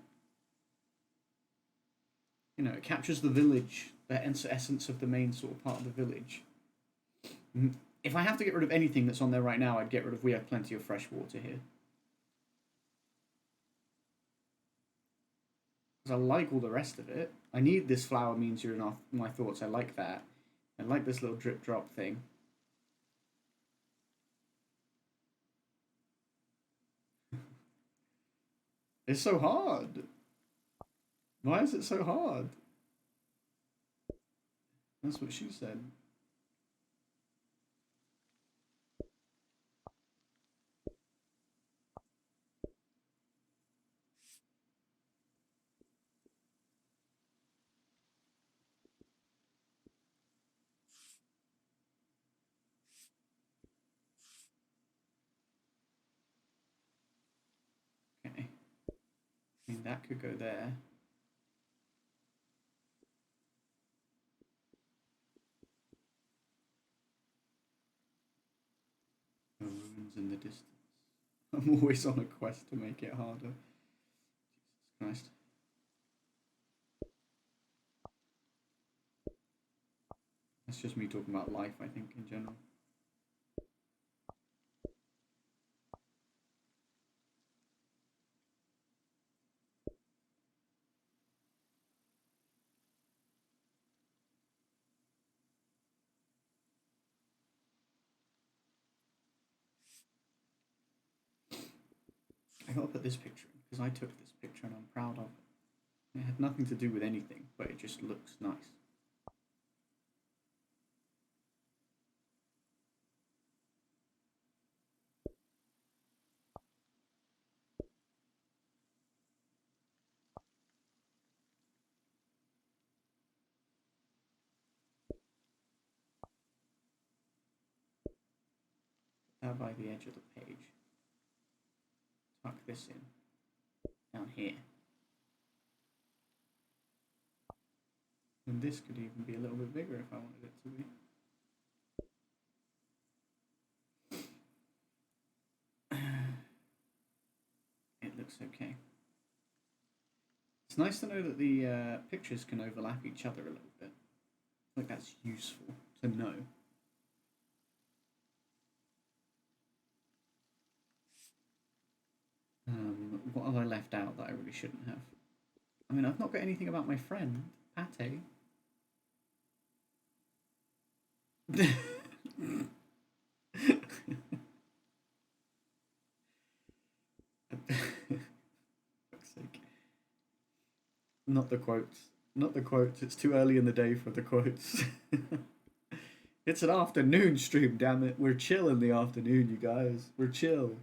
you know, it captures the village, the essence of the main sort of part of the village. If I have to get rid of anything that's on there right now, I'd get rid of We Have Plenty of Fresh Water here. Because I like all the rest of it. I need This Flower Means You're in My Thoughts. I like that. I like this little drip drop thing. It's so hard. Why is it so hard? That's what she said. Okay. I mean, that could go there. No ruins in the distance. I'm always on a quest to make it harder. Jesus Christ. That's just me talking about life, I think, in general. I gotta put this picture in, because I took this picture and I'm proud of it. It had nothing to do with anything, but it just looks nice. Put that by the edge of the page. Tuck this in. Down here. And this could even be a little bit bigger if I wanted it to be. It looks okay. It's nice to know that the pictures can overlap each other a little bit. I think that's useful to know. What have I left out that I really shouldn't have? I mean, I've not got anything about my friend, Pate. Not the quotes. Not the quotes. It's too early in the day for the quotes. It's an afternoon stream, damn it. We're chill in the afternoon, you guys. We're chill.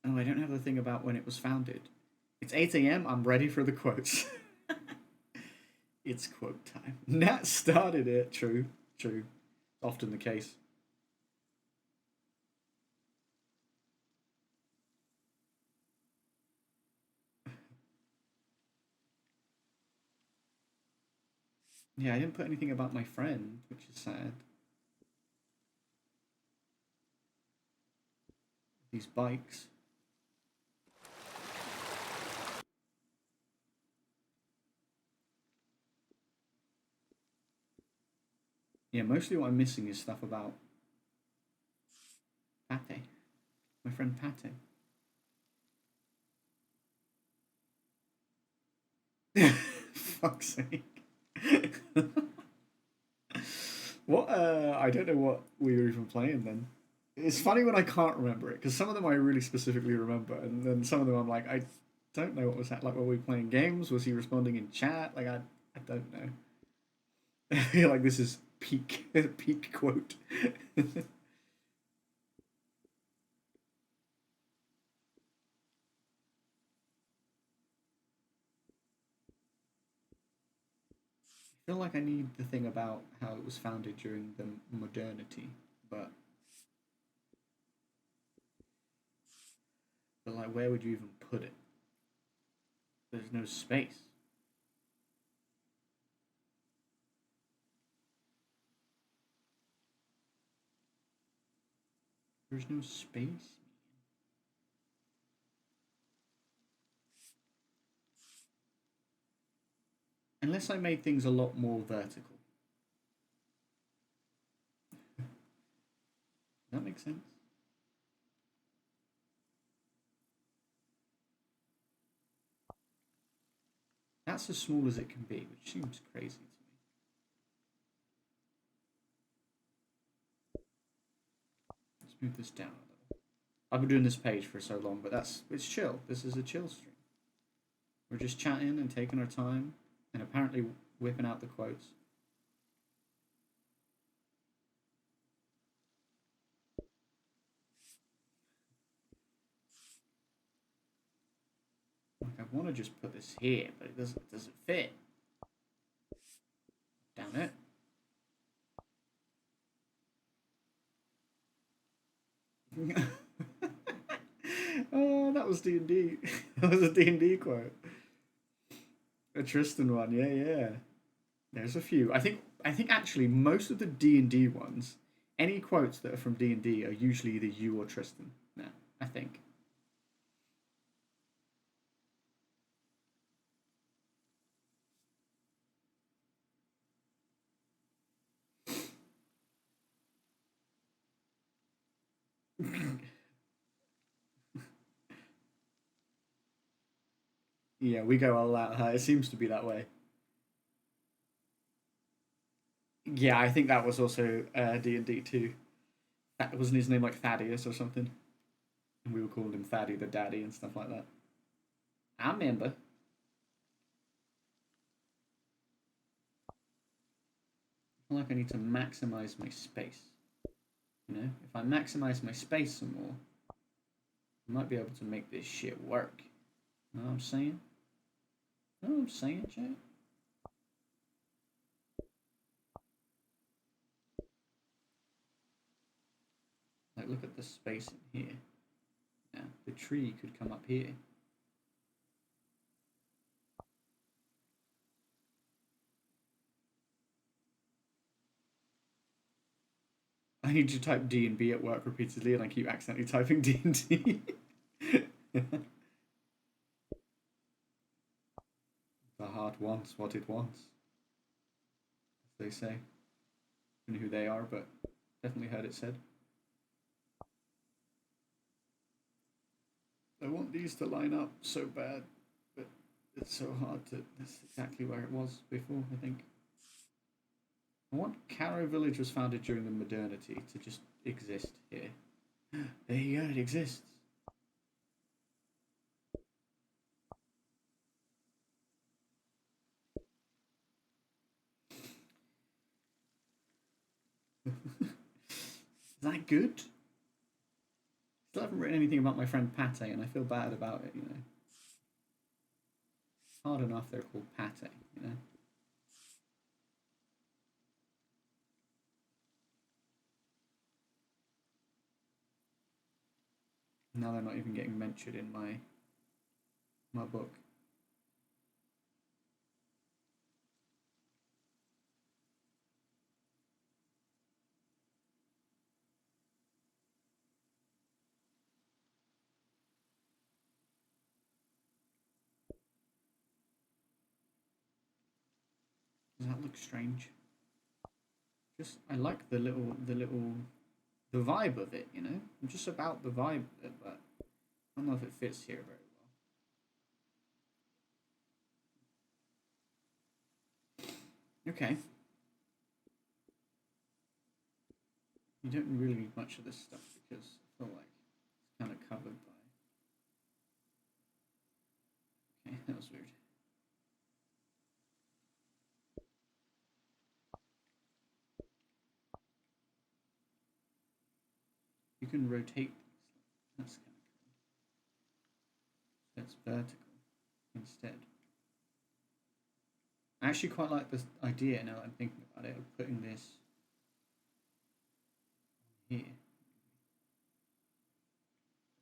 Oh, I don't have the thing about when it was founded. It's 8 a.m. I'm ready for the quotes. It's quote time. Nat started it. True. True. Often the case. Yeah, I didn't put anything about my friend, which is sad. These bikes. Yeah, mostly what I'm missing is stuff about Pate. My friend Pate. Fuck's sake. What, I don't know what we were even playing then. It's funny when I can't remember it, because some of them I really specifically remember, and then some of them I'm like, I don't know what was that. Like, were we playing games? Was he responding in chat? Like, I don't know. I feel like this is peak, peak quote. I feel like I need the thing about how it was founded during the modernity, but like, where would you even put it? There's no space. There's no space. Unless I made things a lot more vertical. That makes sense. That's as small as it can be, which seems crazy to me. Let's move this down a little. I've been doing this page for so long, but it's chill. This is a chill stream. We're just chatting and taking our time, and apparently whipping out the quotes. Like, I want to just put this here, but it doesn't fit. Damn it. Oh, that was D&D. That was a D&D quote. A Tristan one, yeah. There's a few. I think actually most of the D&D ones, any quotes that are from D&D are usually either you or Tristan. No, I think. Yeah, we go all out. It seems to be that way. Yeah, I think that was also D&D too. That wasn't his name like Thaddeus or something, and we were calling him Thaddy the Daddy and stuff like that. I remember. I feel like I need to maximize my space. You know, if I maximize my space some more, I might be able to make this shit work. You know what I'm saying? You know what I'm saying, Jay? Like, look at the space in here. Now, the tree could come up here. I need to type D and B at work repeatedly, and I keep accidentally typing D and D. The heart wants what it wants, as they say. I don't know who they are, but definitely heard it said. I want these to line up so bad, but it's so hard to. That's exactly where it was before, I think. I want Caro Village was founded during the modernity to just exist here. There you go, it exists. Is that good? Still haven't written anything about my friend Pate, and I feel bad about it, you know. Hard enough they're called Pate, you know. Now they're not even getting mentioned in my book. Does that look strange? Just I like the vibe of it, you know. I'm just about the vibe of it, but I don't know if it fits here very well. Okay. You don't really need much of this stuff because I feel like it's kind of covered by. Okay, that was weird. You can rotate. That's kind of cool. That's vertical instead. I actually quite like this idea now that I'm thinking about it, of putting this here.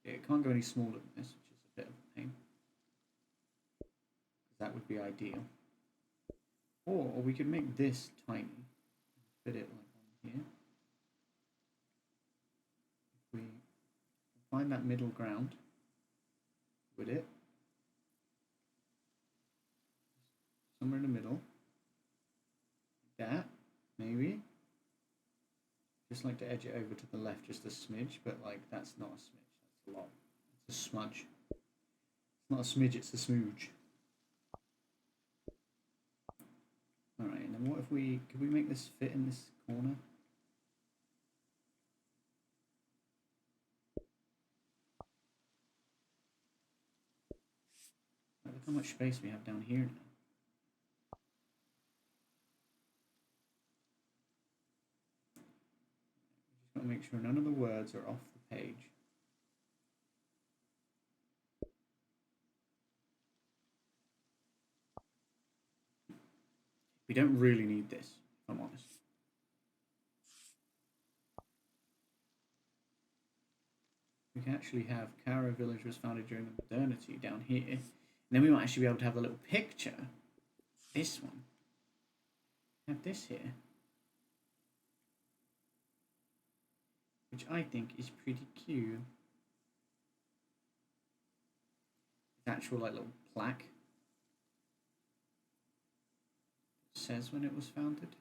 Yeah, it can't go any smaller than this, which is a bit of a pain. That would be ideal. Or we could make this tiny, fit it like on here. If we find that middle ground with it, somewhere in the middle, like that, maybe. Just like to edge it over to the left just a smidge, but like that's not a smidge, that's a lot. It's a smudge. It's not a smidge, it's a smooge. Alright, and then what if could we make this fit in this corner? Look how much space we have down here now. Just gotta make sure none of the words are off the page. We don't really need this, if I'm honest. We can actually have Cairo village was founded during the modernity down here. And then we might actually be able to have a little picture. This one. Have this here. Which I think is pretty cute. It's actual like little plaque. It says when it was founded.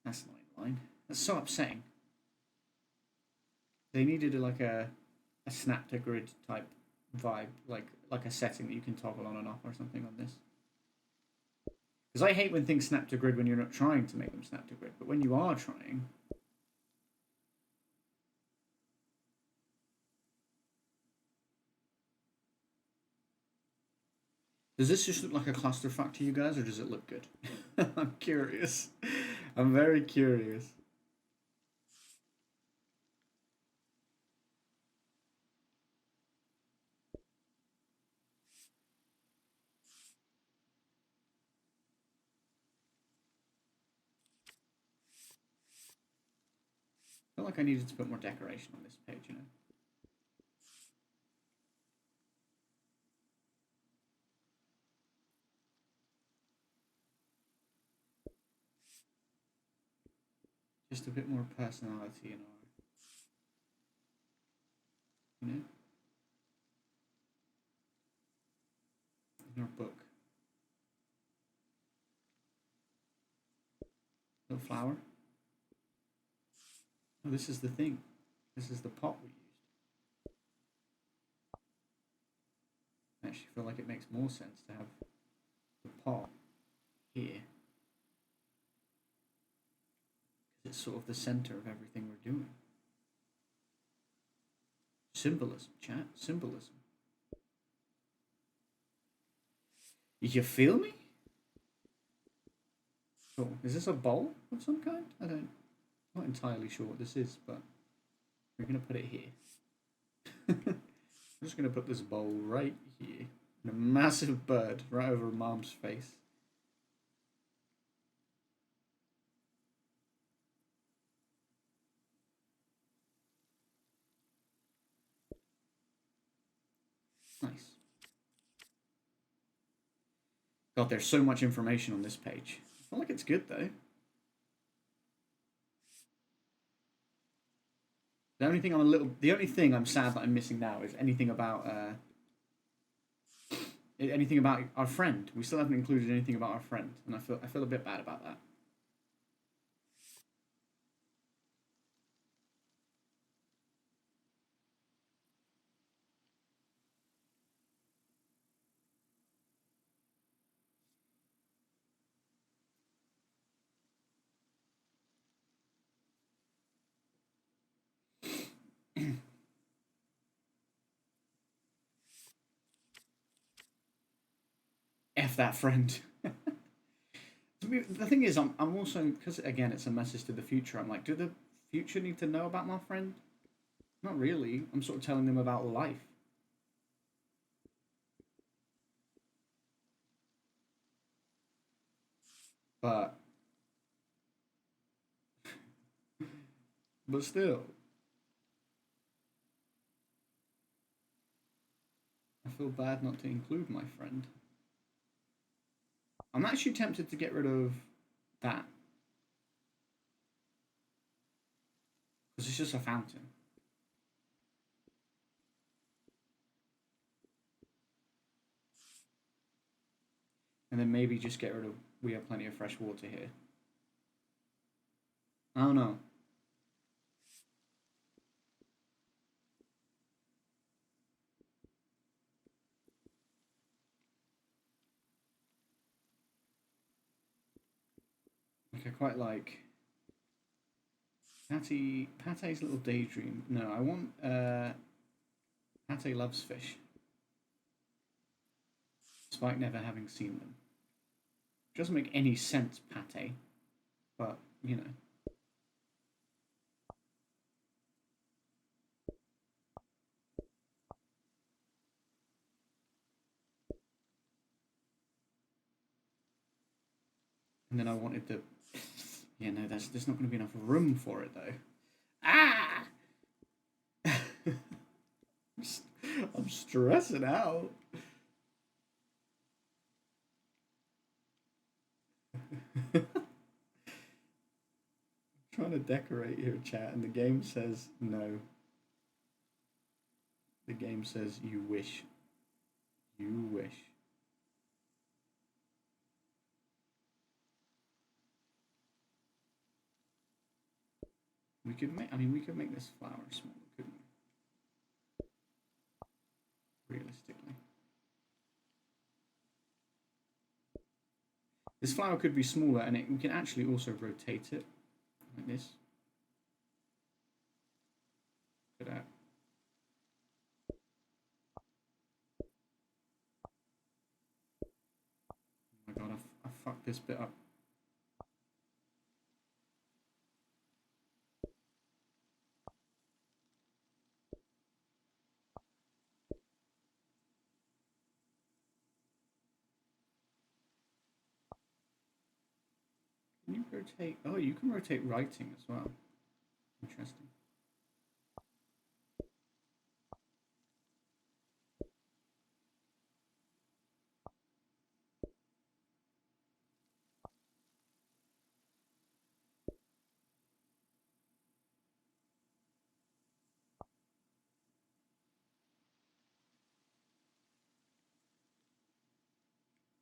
That's not in line. That's so upsetting. They needed like a snap to grid type vibe, like a setting that you can toggle on and off or something on this. Because I hate when things snap to grid when you're not trying to make them snap to grid, but when you are trying. Does this just look like a clusterfuck to you guys, or does it look good? I'm curious. I'm very curious. I feel like I needed to put more decoration on this page, you know. Just a bit more personality in our book. Little flower. Oh, this is the thing. This is the pot we used. I actually feel like it makes more sense to have the pot here. It's sort of the center of everything we're doing. Symbolism, chat. Symbolism. You feel me? Cool. Is this a bowl of some kind? I'm not entirely sure what this is, but we're gonna put it here. I'm just gonna put this bowl right here. And a massive bird right over Mom's face. Nice. God, there's so much information on this page. I feel like it's good though. The only thing I'm sad that I'm missing now is anything about our friend. We still haven't included anything about our friend, and I feel a bit bad about that. F that friend. The thing is, I'm also, because again, it's a message to the future. I'm like, do the future need to know about my friend? Not really. I'm sort of telling them about life. But still, I feel bad not to include my friend. I'm actually tempted to get rid of that. Because it's just a fountain. And then maybe just get rid of, we have plenty of fresh water here. I don't know. Like, I quite like Pate's little daydream. No, I want Pate loves fish, despite never having seen them. Doesn't make any sense, Pate, but you know. And then I wanted the. Yeah, no, there's not going to be enough room for it though. Ah! I'm stressing out. Trying to decorate here, chat, and the game says no. The game says you wish. You wish. We could make this flower smaller, couldn't we? Realistically. This flower could be smaller, and we can actually also rotate it like this. Look at that. Oh my god, I fucked this bit up. Can you rotate? Oh, you can rotate writing as well. Interesting.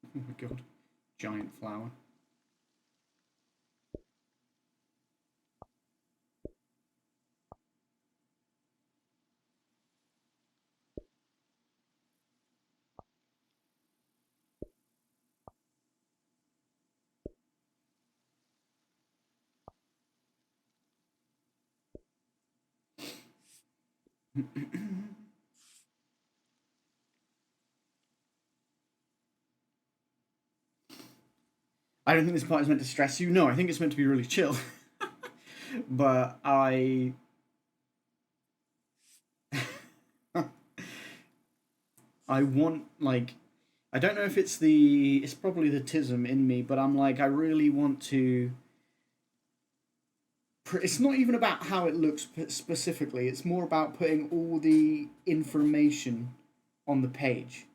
Oh my god. Giant flower. I don't think this part is meant to stress you. No, I think it's meant to be really chill. But I want, like, I don't know if it's probably the tism in me, but I'm like, I really want to. It's not even about how it looks specifically. It's more about putting all the information on the page.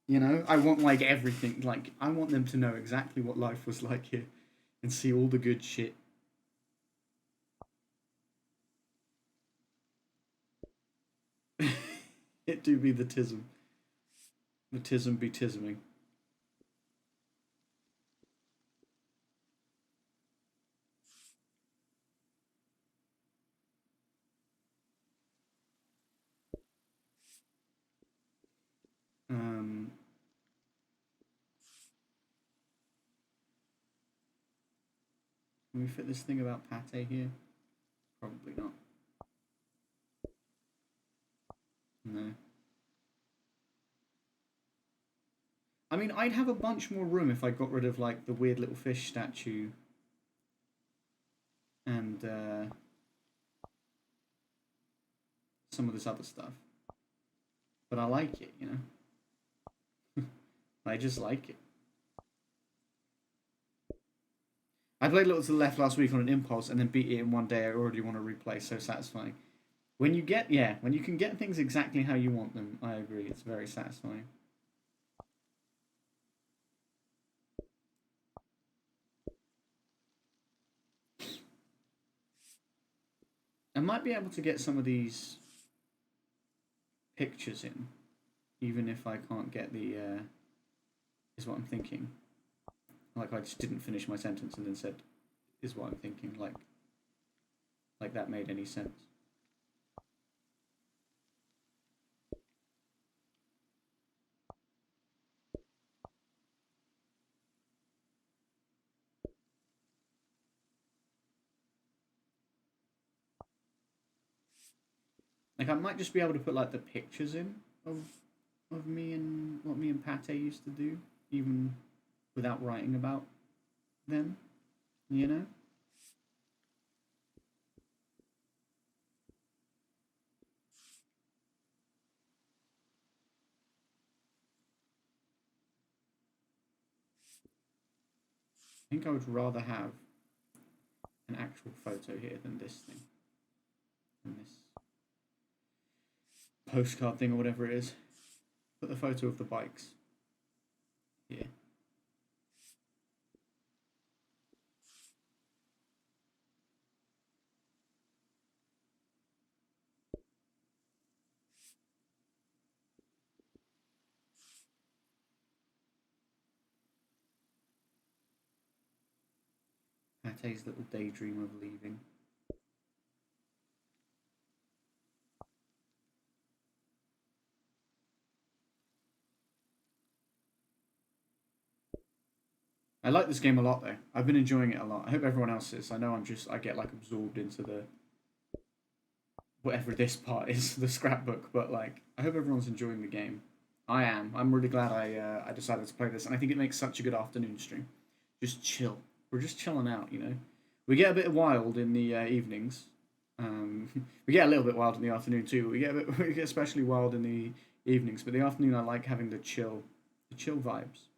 You know, I want like everything. Like, I want them to know exactly what life was like here, and see all the good shit. It do be the tism. The tism be tisming. Um, can we fit this thing about pate here? Probably not. No. I mean, I'd have a bunch more room if I got rid of, like, the weird little fish statue. And, some of this other stuff. But I like it, you know? I just like it. I played a little to the left last week on an impulse and then beat it in one day. I already want to replay. So satisfying. When you can get things exactly how you want them, I agree. It's very satisfying. I might be able to get some of these pictures in, even if I can't get the, is what I'm thinking. Like, I just didn't finish my sentence and then said, is what I'm thinking. Like that made any sense. Like, I might just be able to put, like, the pictures in of me and what me and Pate used to do, even without writing about them, you know? I think I would rather have an actual photo here than this thing. Than this postcard thing or whatever it is. Put the photo of the bikes here. Pate's little daydream of leaving. I like this game a lot, though. I've been enjoying it a lot. I hope everyone else is. I know I get, like, absorbed into the, whatever this part is, the scrapbook, but, like, I hope everyone's enjoying the game. I am. I'm really glad I decided to play this, and I think it makes such a good afternoon stream. Just chill. We're just chilling out, you know? We get a bit wild in the evenings. We get a little bit wild in the afternoon, too. We get especially wild in the evenings, but the afternoon I like having the chill vibes.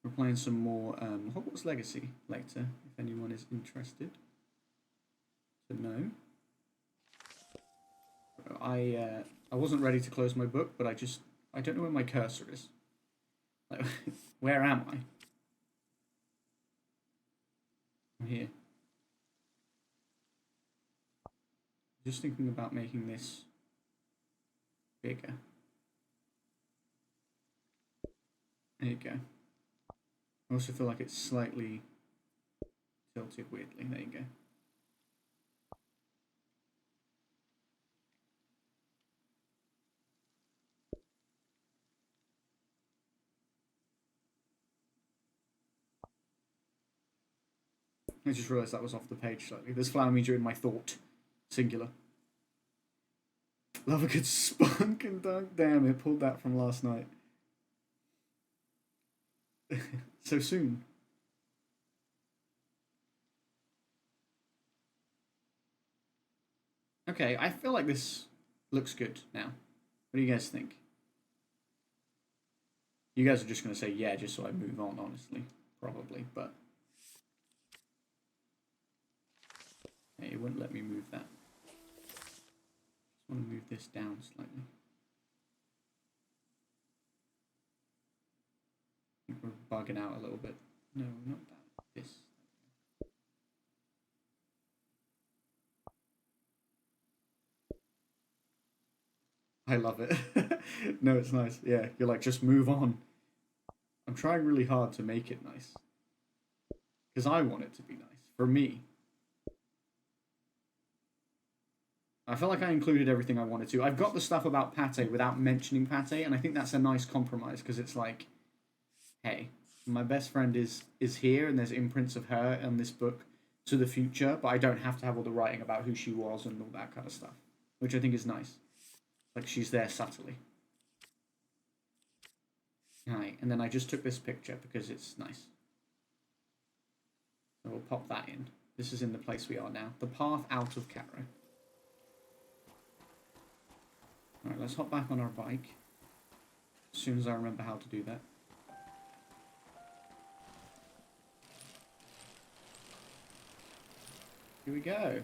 We're playing some more Hogwarts Legacy later, if anyone is interested to know. I wasn't ready to close my book, but I don't know where my cursor is. Like, where am I? I'm here. Just thinking about making this bigger. There you go. I also feel like it's slightly tilted weirdly. There you go. I just realised that was off the page slightly. There's flower me during my thought. Singular. Love a good spunk and dunk. Damn, it pulled that from last night. So soon. Okay, I feel like this looks good now. What do you guys think? You guys are just going to say yeah, just so I move on, honestly. Probably, but... Hey, it wouldn't let me move that. Just want to move this down slightly. I think we're bugging out a little bit. No, not that. This. I love it. No, it's nice. Yeah, you're like, just move on. I'm trying really hard to make it nice. Because I want it to be nice. For me. I feel like I included everything I wanted to. I've got the stuff about Pate without mentioning Pate, and I think that's a nice compromise, because it's like, hey, my best friend is here, and there's imprints of her in this book to the future, but I don't have to have all the writing about who she was and all that kind of stuff, which I think is nice. Like, she's there subtly. Right, and then I just took this picture because it's nice. So we'll pop that in. This is in the place we are now. The path out of Cairo. Alright, let's hop back on our bike. As soon as I remember how to do that. Here we go.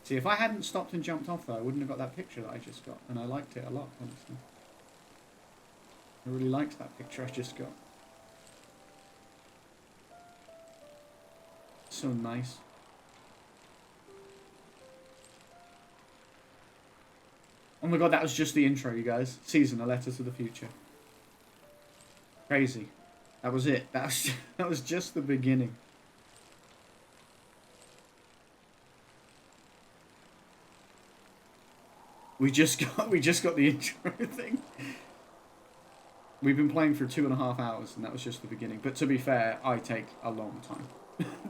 See, if I hadn't stopped and jumped off though, I wouldn't have got that picture that I just got. And I liked it a lot, honestly. I really liked that picture I just got. So nice. Oh my god, that was just the intro, you guys. Season, A Letter to the Future. Crazy. That was it. That was just the beginning. We just got the intro thing. We've been playing for 2.5 hours, and that was just the beginning. But to be fair, I take a long time.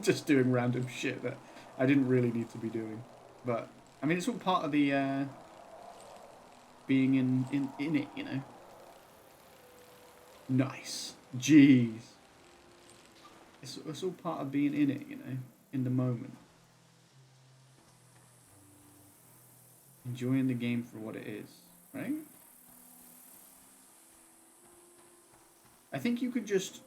Just doing random shit that I didn't really need to be doing. But, I mean, it's all part of the... being in it, you know. Nice. Jeez. It's all part of being in it, you know. In the moment. Enjoying the game for what it is, right? I think you could just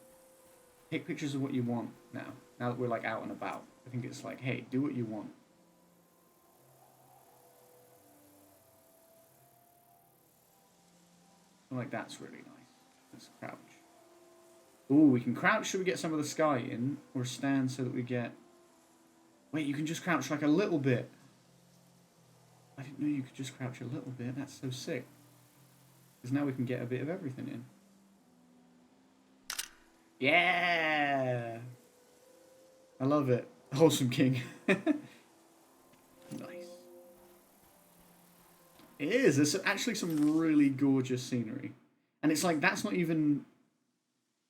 take pictures of what you want now. Now that we're like out and about. I think it's like, hey, do what you want. I feel like that's really nice. Let's crouch. Ooh, we can crouch so we get some of the sky in, or stand so that we get... Wait, you can just crouch like a little bit. I didn't know you could just crouch a little bit. That's so sick. Because now we can get a bit of everything in. Yeah! I love it. Wholesome King. Nice. It is. There's actually some really gorgeous scenery. And it's like, that's not even,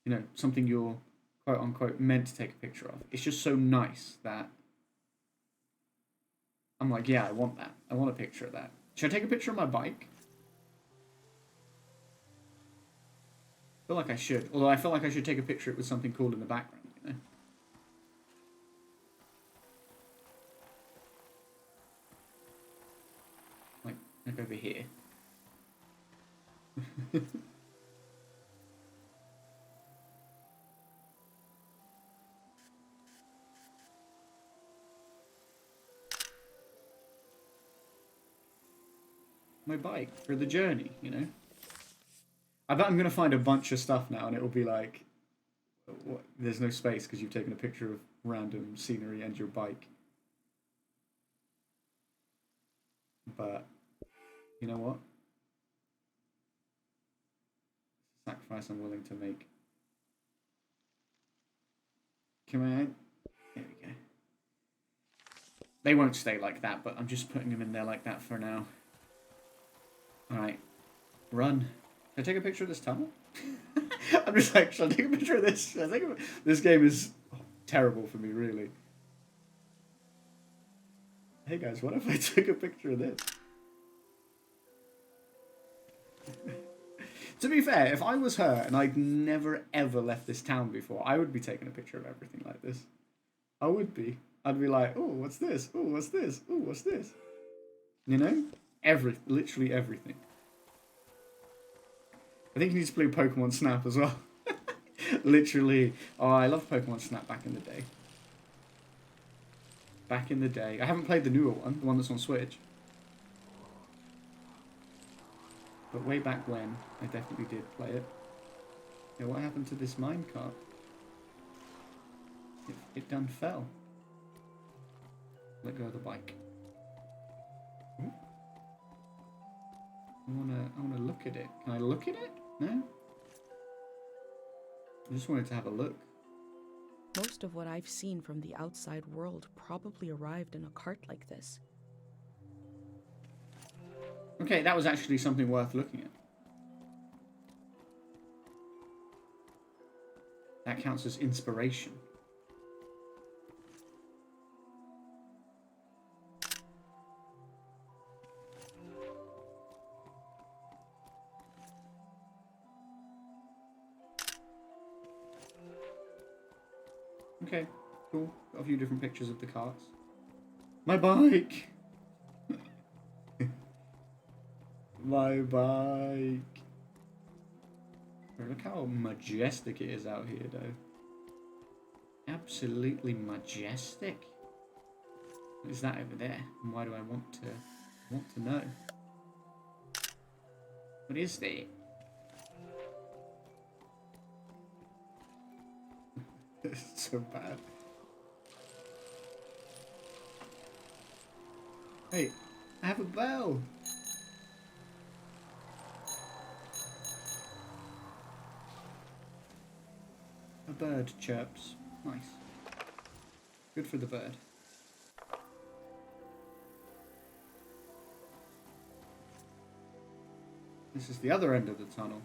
you know, something you're, quote unquote, meant to take a picture of. It's just so nice that I'm like, yeah, I want that. I want a picture of that. Should I take a picture of my bike? I feel like I should. Although I feel like I should take a picture with something cool in the background, you know? Like over here. My bike for the journey, you know? I bet I'm going to find a bunch of stuff now and it will be like, what? There's no space because you've taken a picture of random scenery and your bike. But, you know what? It's a sacrifice I'm willing to make. Come on. There we go. They won't stay like that, but I'm just putting them in there like that for now. Alright. Run. Should I take a picture of this tunnel? I'm just like, should I take a picture of this? This game is terrible for me, really. Hey guys, what if I took a picture of this? To be fair, if I was her and I'd never ever left this town before, I would be taking a picture of everything like this. I would be. I'd be like, oh, what's this? Oh, what's this? Oh, what's this? You know? Literally everything. I think you need to play Pokemon Snap as well. Literally. Oh, I loved Pokemon Snap back in the day. Back in the day. I haven't played the newer one, the one that's on Switch. But way back when, I definitely did play it. Yeah, what happened to this minecart? It done fell. Let go of the bike. Ooh. I wanna look at it. Can I look at it? No? I just wanted to have a look. Most of what I've seen from the outside world probably arrived in a cart like this. Okay, that was actually something worth looking at. That counts as inspiration. Okay, cool. Got a few different pictures of the carts. My bike! My bike! Look how majestic it is out here, though. Absolutely majestic. What is that over there? And why do I want to know? What is that? It's so bad. Hey, I have a bell. A bird chirps. Nice. Good for the bird. This is the other end of the tunnel.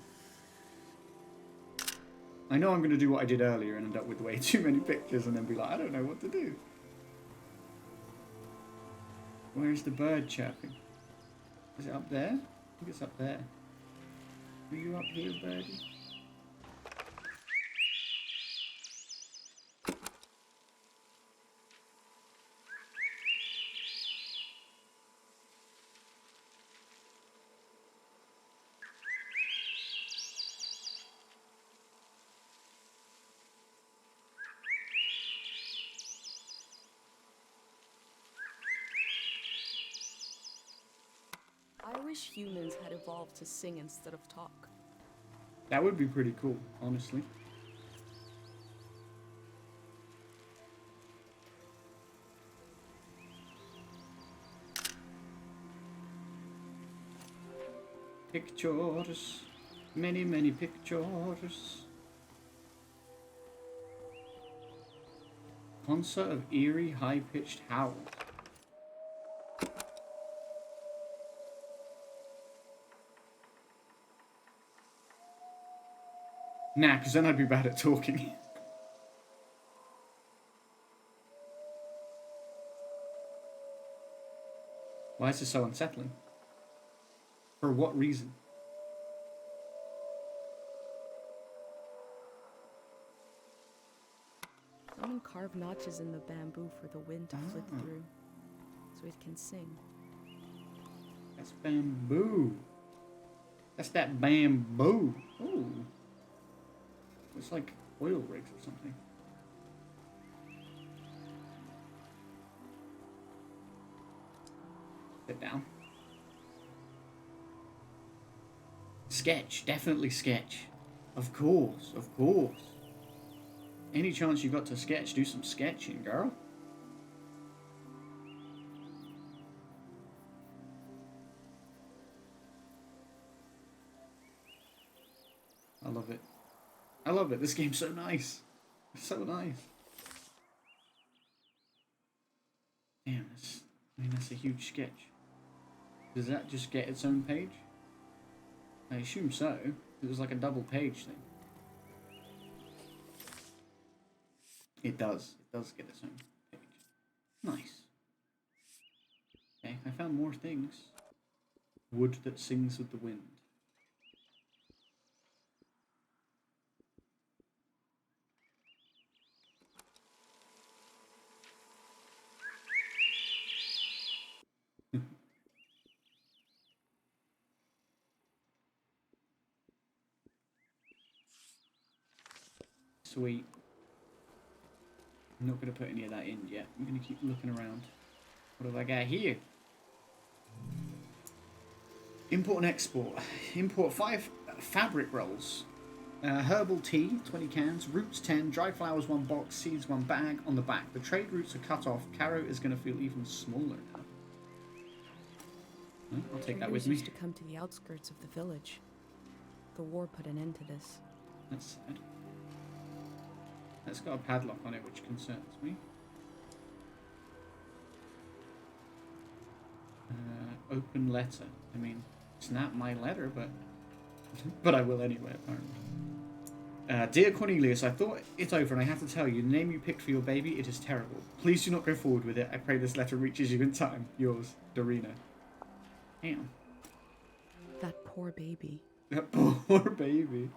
I know I'm going to do what I did earlier and end up with way too many pictures and then be like, I don't know what to do. Where's the bird chirping? Is it up there? I think it's up there. Are you up here, birdie? I wish humans had evolved to sing instead of talk. That would be pretty cool, honestly. Pictures. Many, many pictures. Concert of eerie, high-pitched howl. Nah, because then I'd be bad at talking. Why is this so unsettling? For what reason? Someone carved notches in the bamboo for the wind to flit through, so it can sing. That's bamboo. That's that bamboo. Ooh. It's like oil rigs or something. Sit down. Sketch. Definitely sketch. Of course. Of course. Any chance you got to sketch, do some sketching, girl. I love it. I love it. This game's so nice. It's so nice. Damn, that's a huge sketch. Does that just get its own page? I assume so. It was like a double page thing. It does. It does get its own page. Nice. find more things. Wood that sings with the wind. Sweet. I'm not going to put any of that in yet. I'm going to keep looking around. What have I got here? Import and export. Import 5 fabric rolls. Herbal tea, 20 cans. Roots, 10. Dried flowers, 1 box. Seeds, 1 bag. On the back. The trade routes are cut off. Caro is going to feel even smaller now. Well, I'll take that with me. Used to come to the outskirts of the village. The war put an end to this. That's sad. That's got a padlock on it, which concerns me. Open letter. I mean, it's not my letter, but I will anyway, apparently. Dear Cornelius, I thought it over, and I have to tell you, the name you picked for your baby, it is terrible. Please do not go forward with it. I pray this letter reaches you in time. Yours, Dorina. Damn. That poor baby. That poor baby.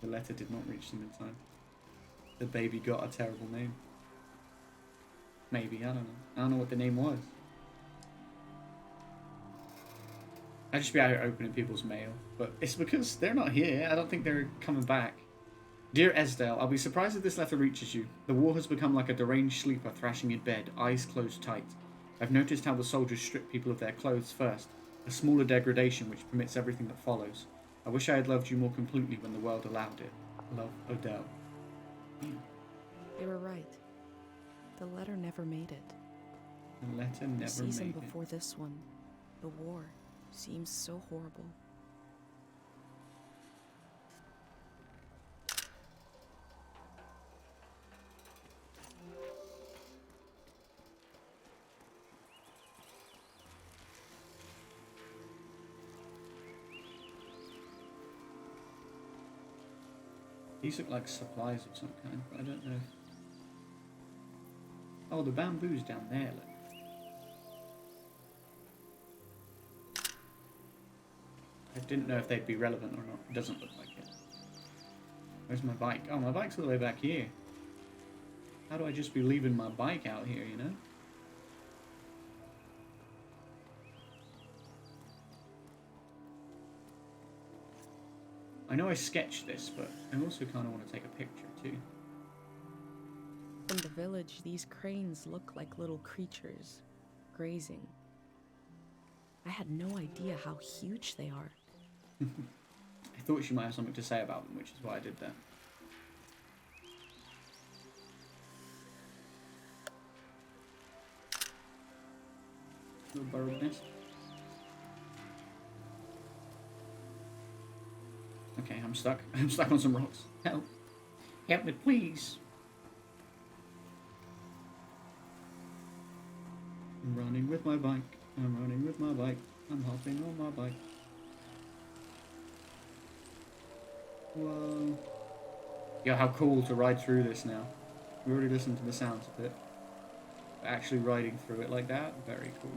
The letter did not reach them in time. The baby got a terrible name. Maybe, I don't know. I don't know what the name was. I'd just be out here opening people's mail. But it's because they're not here. I don't think they're coming back. Dear Esdale, I'll be surprised if this letter reaches you. The war has become like a deranged sleeper thrashing in bed, eyes closed tight. I've noticed how the soldiers strip people of their clothes first. A smaller degradation which permits everything that follows. I wish I had loved you more completely when the world allowed it. Love, Odell. They were right. The letter never made it. The letter never made it. The season before this one, the war, seems so horrible. These look like supplies of some kind, but I don't know. Oh, the bamboo's down there, look. I didn't know if they'd be relevant or not. It doesn't look like it. Where's my bike? Oh, my bike's all the way back here. How do I just be leaving my bike out here, you know? I know I sketched this, but I also kind of want to take a picture too. In the village, these cranes look like little creatures, grazing. I had no idea how huge they are. I thought she might have something to say about them, which is why I did that. Little bird nest. Okay, I'm stuck. I'm stuck on some rocks. Help. Help me, please. I'm running with my bike. I'm running with my bike. I'm hopping on my bike. Whoa. Yo, how cool to ride through this now. We already listened to the sounds of it. But actually riding through it like that, very cool.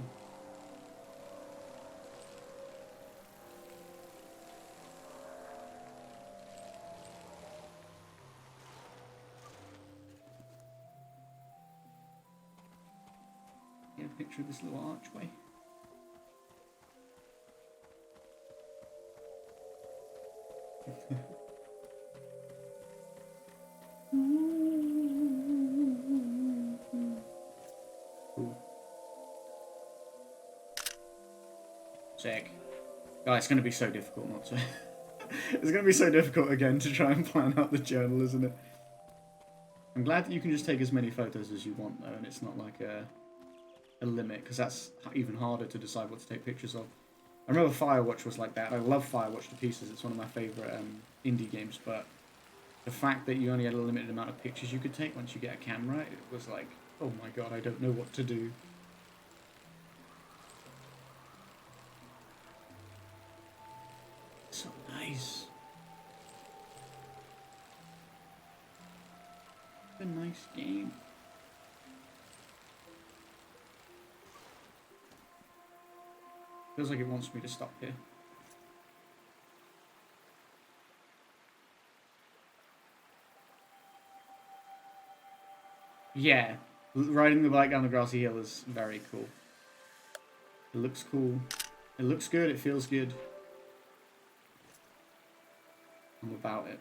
Get a picture of this little archway. Cool. Sick. Oh, it's going to be so difficult not to. It's going to be so difficult again to try and plan out the journal, isn't it? I'm glad that you can just take as many photos as you want, though, and it's not like a limit, because that's even harder to decide what to take pictures of. I remember Firewatch was like that. I love Firewatch to pieces. It's one of my favourite indie games, but the fact that you only had a limited amount of pictures you could take once you get a camera, it was like, oh my god, I don't know what to do. So nice. A nice game. Feels like it wants me to stop here. Yeah, riding the bike down the grassy hill is very cool. It looks cool. It looks good. It feels good. I'm about it.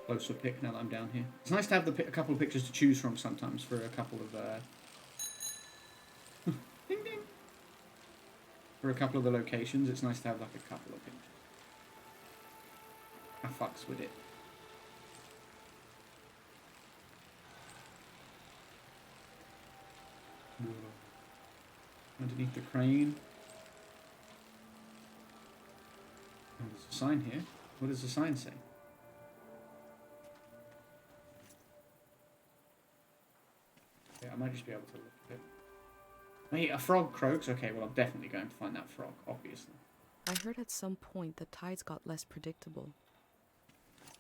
Closer pick now that I'm down here. It's nice to have a couple of pictures to choose from sometimes for a couple of ding ding. For a couple of the locations, it's nice to have like a couple of pictures. I fucks with it. Underneath the crane. Oh, there's a sign here. What does the sign say? Yeah, I might just be able to look at it. Wait, a frog croaks? Okay, well I'm definitely going to find that frog, obviously. I heard at some point the tides got less predictable.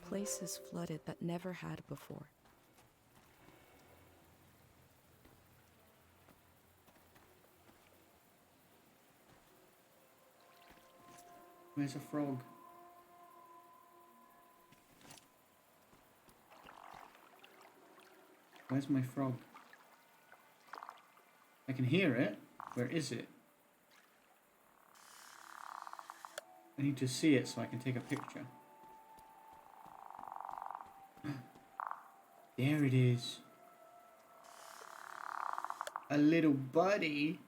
Places flooded that never had before. Where's a frog? Where's my frog? I can hear it. Where is it? I need to see it so I can take a picture. There it is. A little buddy.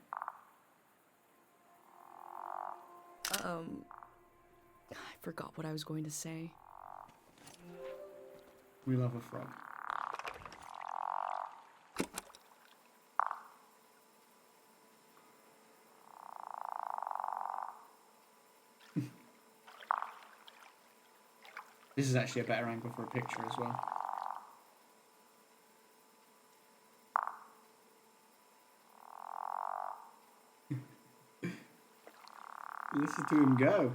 I forgot what I was going to say. We love a frog. This is actually a better angle for a picture as well. Listen to him go.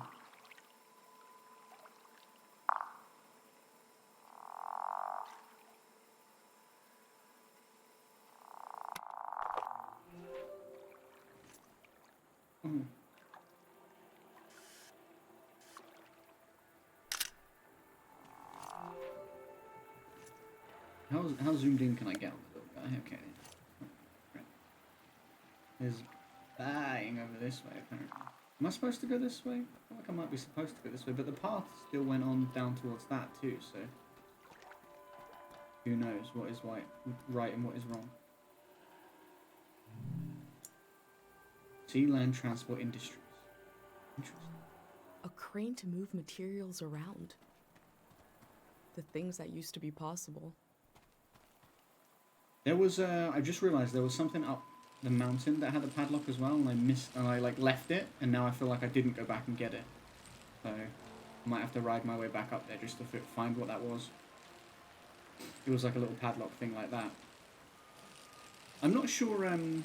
How zoomed in can I get on the little guy? Okay. There's bang over this way, apparently. Am I supposed to go this way? I feel like I might be supposed to go this way, but the path still went on down towards that too, so... Who knows what is right and what is wrong. Sea Land Transport Industries. Interesting. A crane to move materials around. The things that used to be possible. There was, I just realised there was something up the mountain that had a padlock as well, and I missed, and I like left it, and now I feel like I didn't go back and get it. So, I might have to ride my way back up there just to find what that was. It was like a little padlock thing like that. I'm not sure, I'm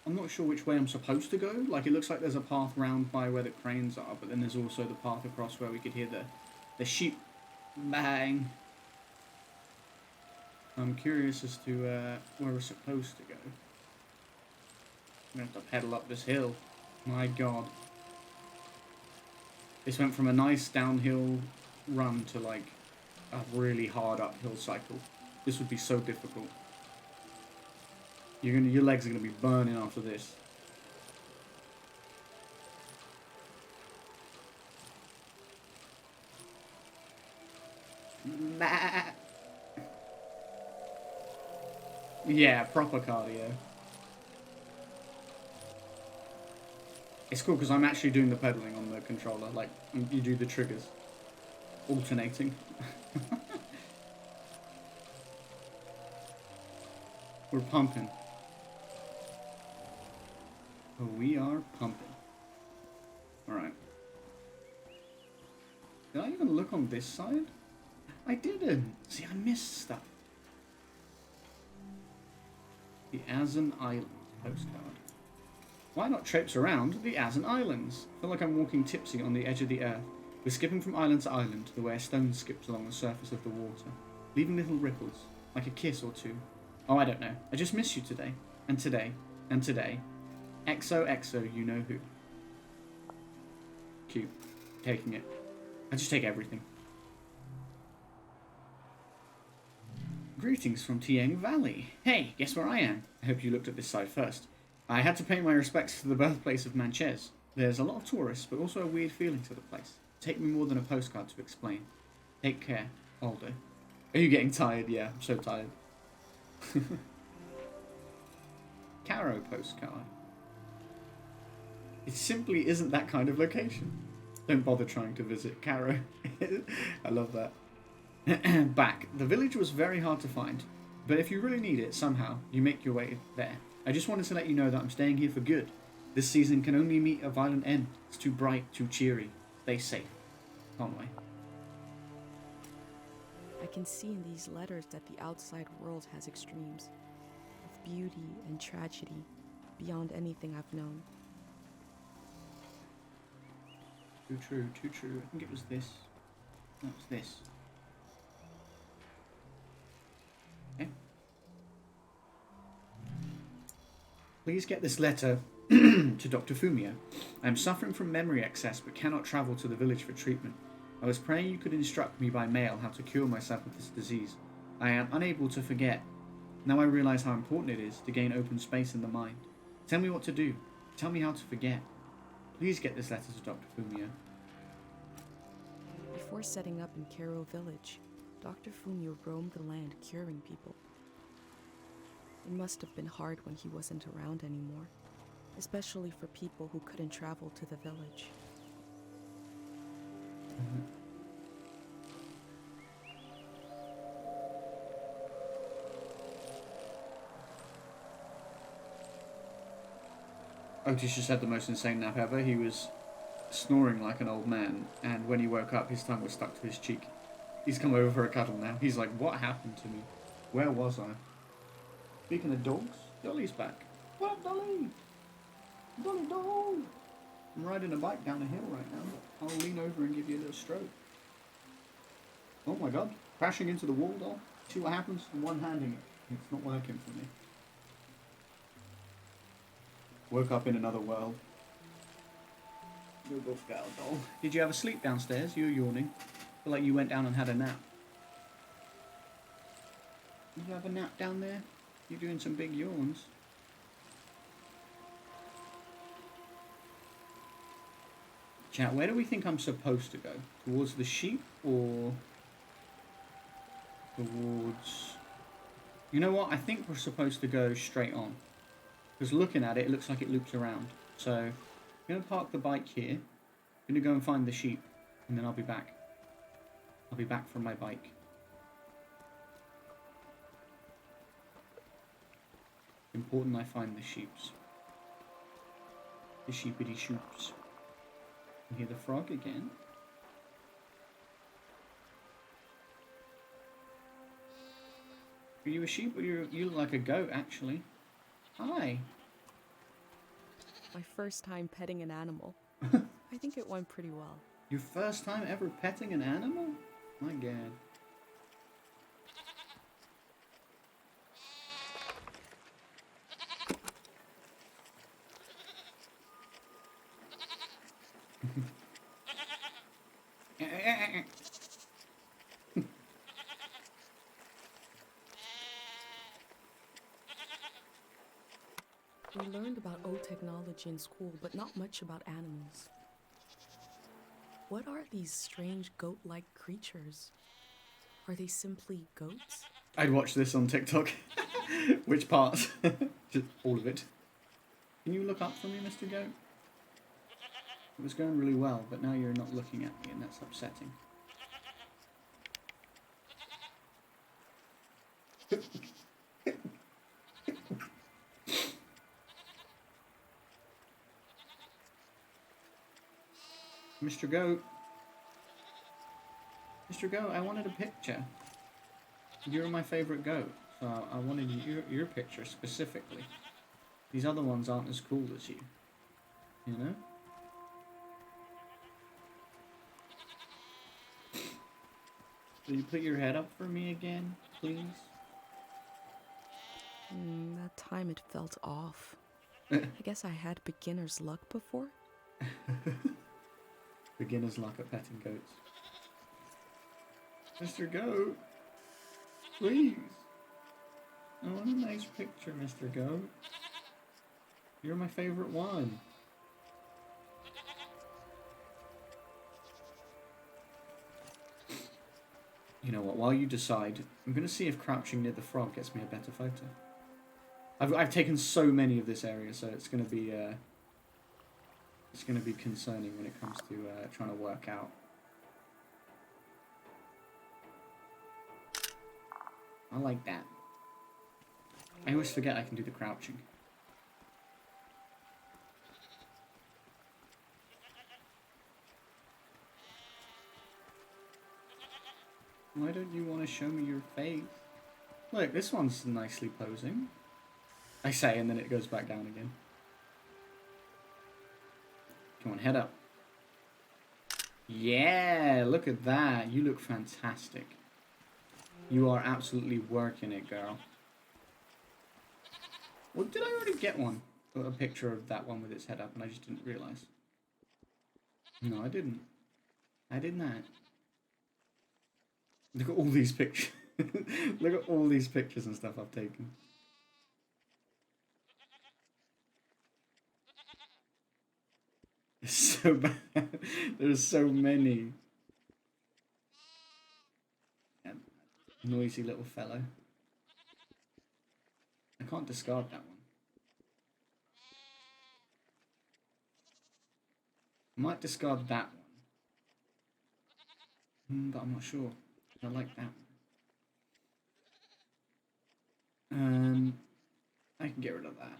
not sure which way I'm supposed to go. Like, it looks like there's a path round by where the cranes are, but then there's also the path across where we could hear the sheep bang. I'm curious as to where we're supposed to go. I'm going to have to pedal up this hill. My god. This went from a nice downhill run to like a really hard uphill cycle. This would be so difficult. Your legs are going to be burning after this. Yeah, proper cardio. It's cool because I'm actually doing the pedaling on the controller. Like, you do the triggers. Alternating. We're pumping. Oh, we are pumping. Alright. Did I even look on this side? I didn't. See, I missed stuff. The Azan Island postcard. Why not traipse around the Azan Islands? I feel like I'm walking tipsy on the edge of the earth. We're skipping from island to island, the way a stone skips along the surface of the water, leaving little ripples, like a kiss or two. Oh, I don't know. I just miss you today. And today. And today. XOXO, you know who. Cute. Taking it. I just take everything. Greetings from Tieng Valley. Hey, guess where I am? I hope you looked at this side first. I had to pay my respects to the birthplace of Manchez. There's a lot of tourists, but also a weird feeling to the place. Take me more than a postcard to explain. Take care, Aldo. Are you getting tired? Yeah, I'm so tired. Caro postcard. It simply isn't that kind of location. Don't bother trying to visit Caro. I love that. Back. The village was very hard to find, but if you really need it, somehow, you make your way there. I just wanted to let you know that I'm staying here for good. This season can only meet a violent end. It's too bright, too cheery. Stay safe. Conway. I can see in these letters that the outside world has extremes of beauty and tragedy beyond anything I've known. Too true, too true. I think it was this. That was this. Okay. Please get this letter to Dr. Fumio. I am suffering from memory excess but cannot travel to the village for treatment. I was praying you could instruct me by mail how to cure myself of this disease. I am unable to forget. Now I realize how important it is to gain open space in the mind. Tell me what to do. Tell me how to forget. Please get this letter to Dr. Fumio. Before setting up in Kero village, Dr. Fumio roamed the land curing people. It must have been hard when he wasn't around anymore, especially for people who couldn't travel to the village. Otis just had the most insane nap ever. He was snoring like an old man, and when he woke up, his tongue was stuck to his cheek. He's come over for a cuddle now. He's like, what happened to me? Where was I? Speaking of dogs, Dolly's back. What up, Dolly? Dolly dog! I'm riding a bike down a hill right now. I'll lean over and give you a little stroke. Oh my god. Crashing into the wall, doll. See what happens? I'm one-handing it. It's not working for me. Woke up in another world. Good golf gal, doll. Did you have a sleep downstairs? You were yawning. Feel like you went down and had a nap. Did you have a nap down there? You're doing some big yawns. Chat, where do we think I'm supposed to go? Towards the sheep or towards... You know what? I think we're supposed to go straight on. Because looking at it, it looks like it loops around. So, I'm going to park the bike here. I'm going to go and find the sheep. And then I'll be back. I'll be back from my bike. Important I find the sheeps. The sheepity shoops. You hear the frog again. Are you a sheep or you look like a goat actually? Hi. My first time petting an animal. I think it went pretty well. Your first time ever petting an animal? My god. We learned about old technology in school, but not much about animals. What are these strange goat-like creatures? Are they simply goats? I'd watch this on TikTok. Which parts? Just all of it. Can you look up for me, Mr. Goat? It was going really well, but now you're not looking at me, and that's upsetting. Mr. Goat. Mr. Goat, I wanted a picture. You're my favorite goat. So I wanted your picture specifically. These other ones aren't as cool as you. You know? Will you put your head up for me again, please? That time it felt off. I guess I had beginner's luck before. Beginner's luck at petting goats. Mr. Goat, please. I want a nice picture, Mr. Goat. You're my favorite one. You know what, while you decide, I'm going to see if crouching near the frog gets me a better photo. I've taken so many of this area, so it's going to be concerning when it comes to trying to work out. I like that. I always forget I can do the crouching. Why don't you want to show me your face? Look, this one's nicely posing. I say, and then it goes back down again. Come on, head up. Yeah, look at that. You look fantastic. You are absolutely working it, girl. Well, did I already get one? A picture of that one with its head up, and I just didn't realise. No, I didn't. I did not. Look at all these pictures. Look at all these pictures and stuff I've taken. It's so bad. There's so many. Yeah, noisy little fellow. I can't discard that one. I might discard that one. But I'm not sure. I like that one. I can get rid of that.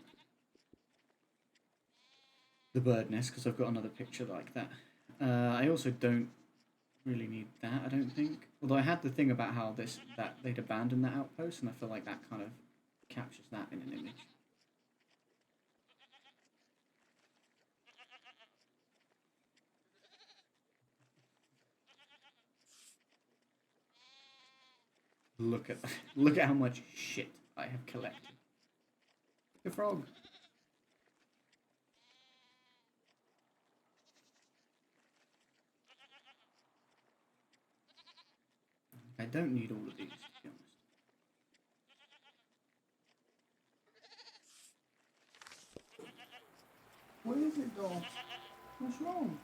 The bird nest, because I've got another picture like that. I also don't really need that, I don't think. Although I had the thing about how that they'd abandoned that outpost, and I feel like that kind of captures that in an image. Look at how much shit I have collected. The frog. I don't need all of these, to be honest. What is it, doll? What's wrong?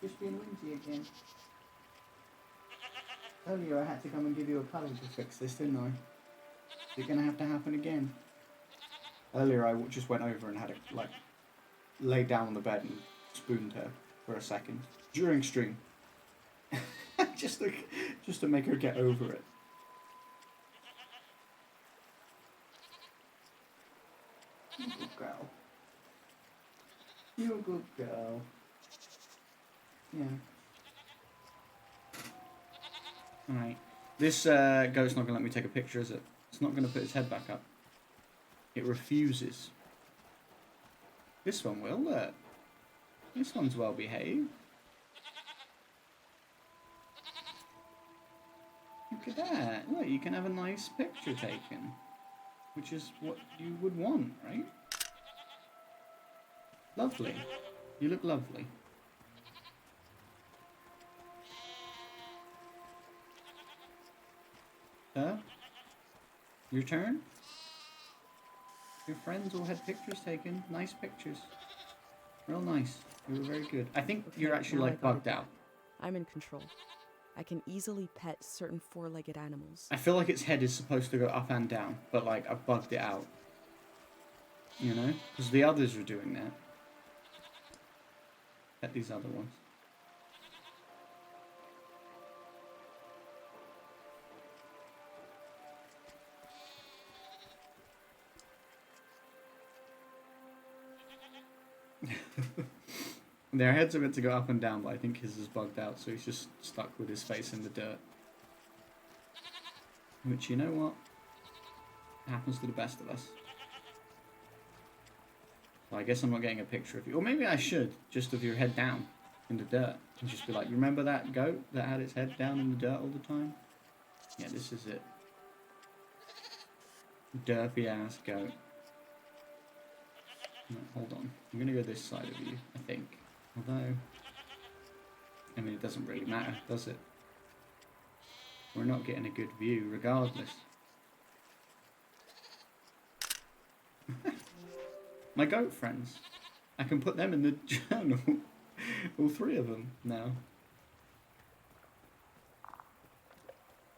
Just being windy again. Earlier I had to come and give you a cuddle to fix this, didn't I? Is it going to have to happen again? Earlier I just went over and had it, like, laid down on the bed and spooned her for a second. During stream. just to make her get over it. You're a good girl. You're a good girl. Yeah. Alright. This goat's not going to let me take a picture, is it? It's not going to put its head back up. It refuses. This one will, look. This one's well behaved. Look at that. Look, you can have a nice picture taken. Which is what you would want, right? Lovely. You look lovely. Your turn? Your friends all had pictures taken. Nice pictures. Real nice. You were very good. I think Okay, you're actually now I like got it bugged out. back. I'm in control. I can easily pet certain four-legged animals. I feel like its head is supposed to go up and down, but like I've bugged it out. You know? Because the others are doing that. Pet these other ones. Their heads are meant to go up and down, but I think his is bugged out, so he's just stuck with his face in the dirt. Which, you know what? Happens to the best of us. So I guess I'm not getting a picture of you. Or maybe I should, just of your head down in the dirt. And just be like, you remember that goat that had its head down in the dirt all the time? Yeah, this is it. Derpy ass goat. No, hold on. I'm gonna go this side of you, I think. Although, I mean, it doesn't really matter, does it? We're not getting a good view, regardless. My goat friends. I can put them in the journal. All three of them now.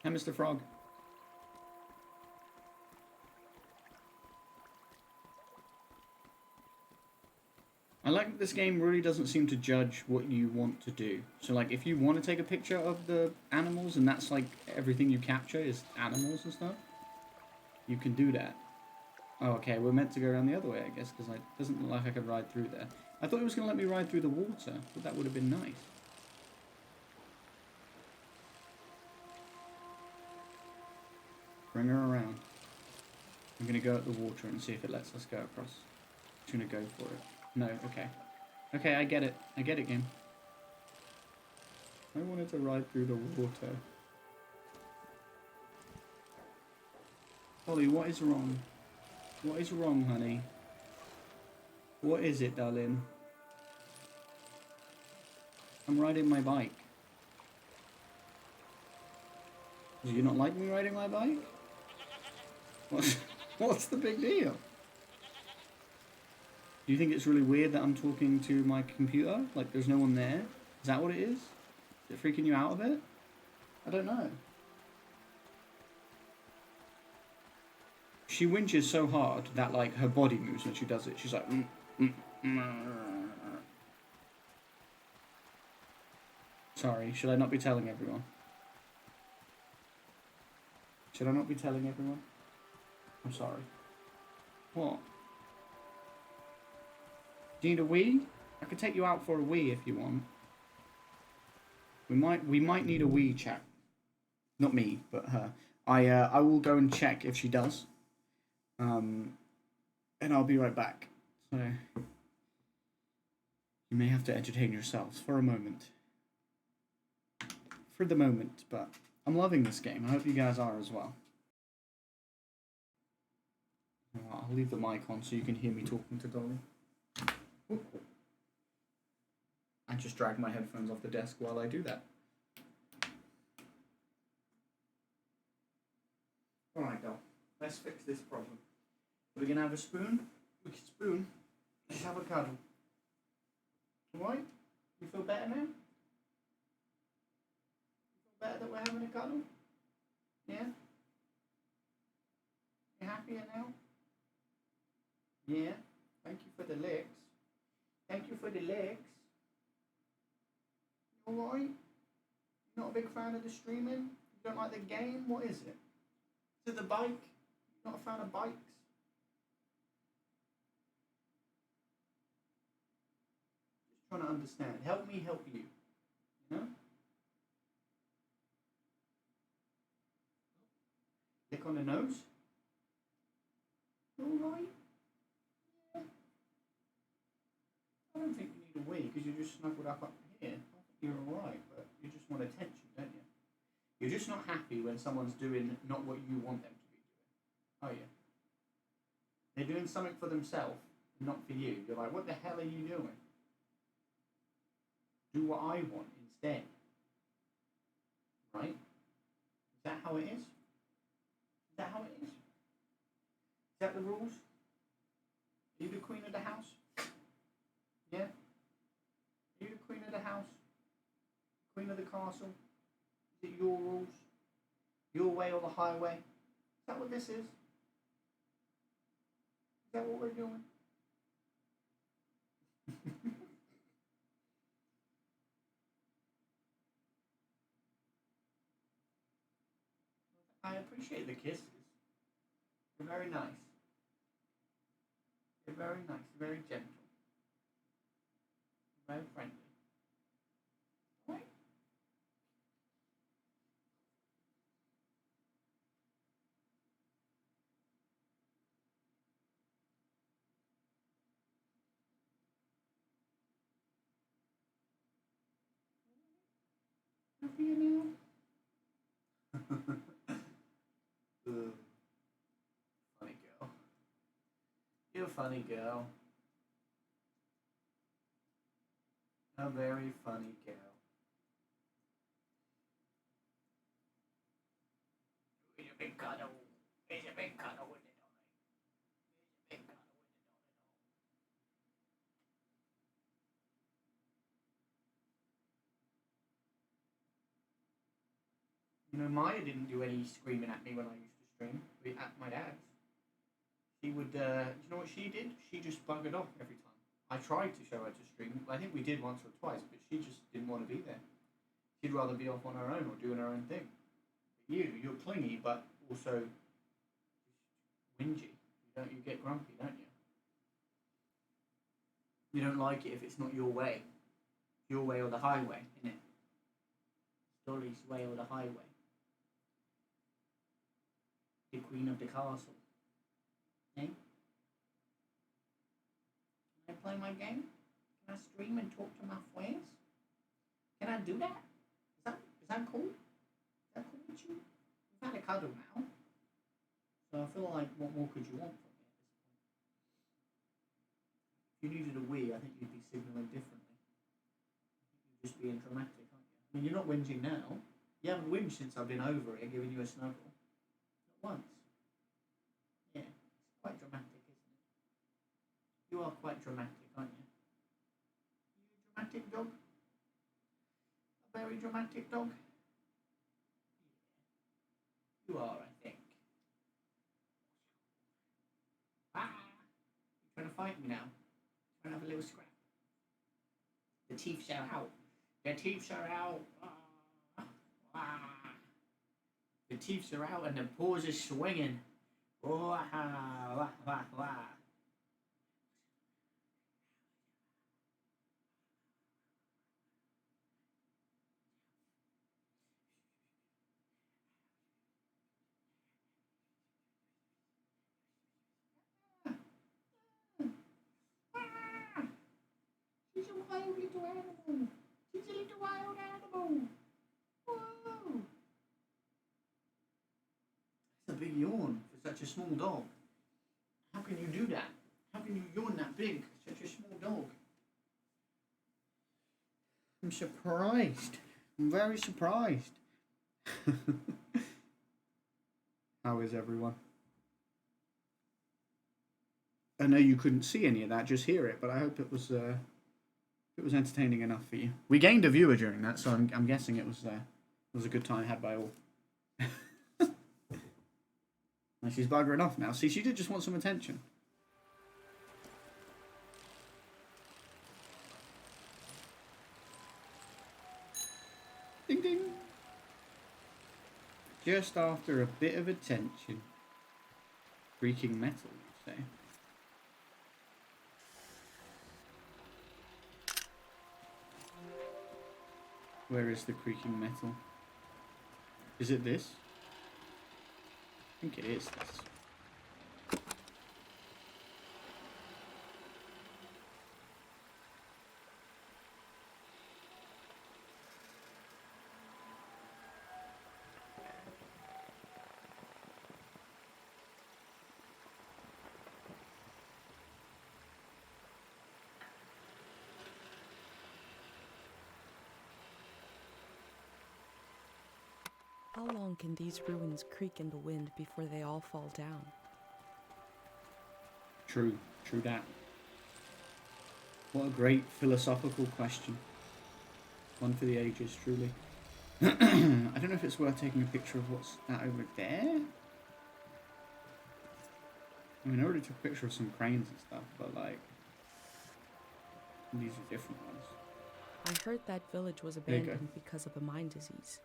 Hey, Mr. Frog. I like that this game really doesn't seem to judge what you want to do. So, like, if you want to take a picture of the animals and that's, like, everything you capture is animals and stuff, you can do that. Oh, okay, we're meant to go around the other way, I guess, because it doesn't look like I could ride through there. I thought it was going to let me ride through the water, but that would have been nice. Bring her around. I'm going to go at the water and see if it lets us go across. I'm going to go for it. No, okay. Okay, I get it. I get it, game. I wanted to ride through the water. Holly, what is wrong? What is wrong, honey? What is it, darling? I'm riding my bike. Do you not like me riding my bike? What's the big deal? Do you think it's really weird that I'm talking to my computer? Like, there's no one there? Is that what it is? Is it freaking you out a bit? I don't know. She whinges so hard that, like, her body moves when she does it. She's like... Sorry, should I not be telling everyone? Should I not be telling everyone? I'm sorry. What? Do you need a wee? I could take you out for a wee if you want. We might need a wee, chat. Not me, but her. I will go and check if she does. And I'll be right back. So you may have to entertain yourselves for a moment. For the moment, but I'm loving this game. I hope you guys are as well. I'll leave the mic on so you can hear me talking to Dolly. I just drag my headphones off the desk while I do that. Alright, doll. Let's fix this problem. We're gonna have a spoon. We can spoon. Let's have a cuddle. Alright? You feel better now? You feel better that we're having a cuddle? Yeah? You happier now? Yeah? Thank you for the licks. Thank you for the legs. You alright? You're not a big fan of the streaming? You don't like the game? What is it? Is it the bike? You're not a fan of bikes? Just trying to understand. Help me help you. You know? Lick on the nose? You alright? I don't think you need a wee because you're just snuggled up here. I think you're alright, but you just want attention, don't you? You're just not happy when someone's doing not what you want them to be doing, are you? They're doing something for themselves, not for you. You're like, what the hell are you doing? Do what I want instead. Right? Is that how it is? Is that how it is? Is that the rules? Are you the queen of the house? Yeah? Are you the queen of the house? Queen of the castle? Is it your rules? Your way or the highway? Is that what this is? Is that what we're doing? I appreciate the kisses. They're very nice. They're very nice, very gentle. Very friendly. Right? for you now? Funny girl. You're a funny girl. A very funny girl. It's a big cuddle. It's a big cuddle with it on it. It's a big cuddle with it on it. You know, Maya didn't do any screaming at me when I used to stream at my dad's. She would, you know what she did? She just buggered off every time. I tried to show her to stream. I think we did once or twice, but she just didn't want to be there. She'd rather be off on her own or doing her own thing. But you're clingy, but also whingy. You get grumpy, don't you? You don't like it if it's not your way. Your way or the highway, innit? Dolly's way or the highway. The queen of the castle. Eh? Can I play my game? Can I stream and talk to my friends? Can I do that? Is that cool? Is that cool with you? We've had a cuddle now. So I feel like, what more could you want from me at this point? If you needed a wee, I think you'd be signalling differently. You'd just being dramatic, aren't you? I mean, you're not whinging now. You haven't whinged since I've been over here giving you a snuggle. Not once. Yeah, it's quite dramatic, isn't it? You are quite dramatic, aren't you? You a dramatic dog? A very dramatic dog? Yeah. You are, I think. Ah! You're trying to fight me now? Trying to have a little scrap? The teeth are out. The teeth are out. The teeth are out and the paws are swinging. Wah, wah, wah, wah. She's a wild little animal. She's a little wild animal. Whoa. That's a big yawn for such a small dog. How can you do that? How can you yawn that big for such a small dog? I'm surprised. I'm very surprised. How is everyone? I know you couldn't see any of that, just hear it, but I hope it was entertaining enough for you. We gained a viewer during that, so I'm guessing it was a good time had by all. And she's buggering off now. See, she did just want some attention. Ding ding. Just after a bit of attention. Creaking metal, you say? Where is the creaking metal? Is it this? I think it is this. How long can these ruins creak in the wind before they all fall down? True that. What a great philosophical question. One for the ages, truly. I don't know if it's worth taking a picture of what's that over there. I mean, I already took a picture of some cranes and stuff, but like, these are different ones. I heard that village was There you go. abandoned because of a mind disease.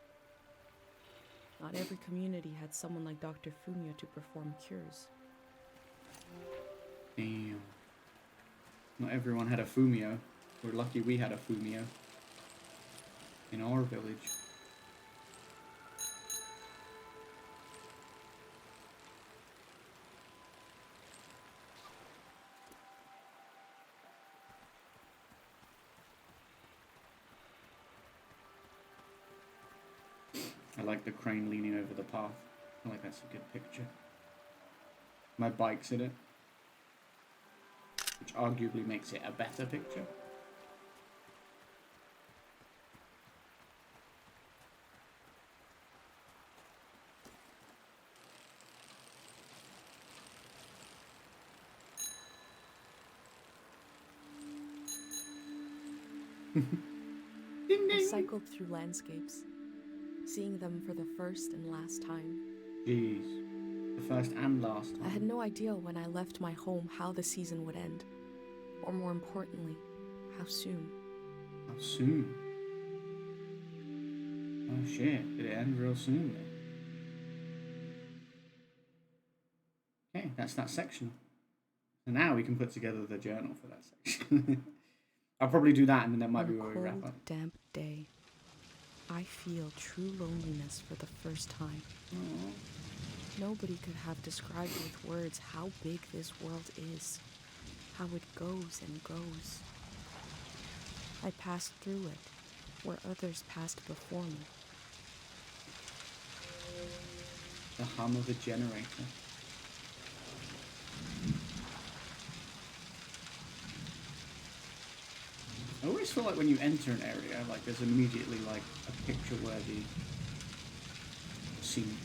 Not every community had someone like Dr. Fumio to perform cures. Damn. Not everyone had a Fumio. We're lucky we had a Fumio in our village. I like the crane leaning over the path. I like that's a good picture. My bike's in it, which arguably makes it a better picture. Ding I ding! cycled through landscapes, seeing them for the first and last time. Jeez. The first and last time. I had no idea when I left my home how the season would end, or more importantly, how soon. How soon? Oh shit, did it end real soon then? Okay, that's that section. And now we can put together the journal for that section. I'll probably do that and then that might be where we wrap On a up. cold, damp day, I feel true loneliness for the first time. Aww. Nobody could have described with words how big this world is, how it goes and goes. I passed through it, where others passed before me. The hum of a generator. I always feel like when you enter an area, like there's immediately like a picture-worthy scene.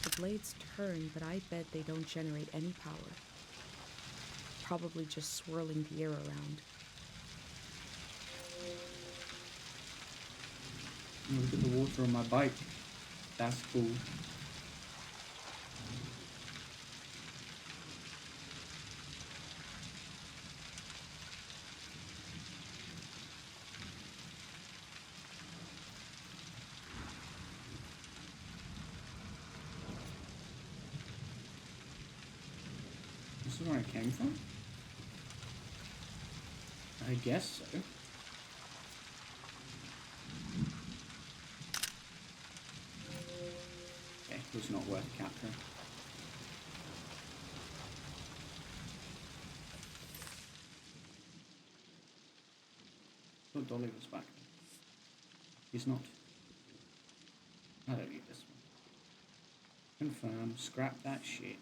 The blades turn, but I bet they don't generate any power. Probably just swirling the air around. Look at the water on my bike. That's cool. This is where I came from? I guess so. Okay, it was not worth capturing. I thought Dolly was back. He's not. I don't need this one. Confirm. Scrap that shit.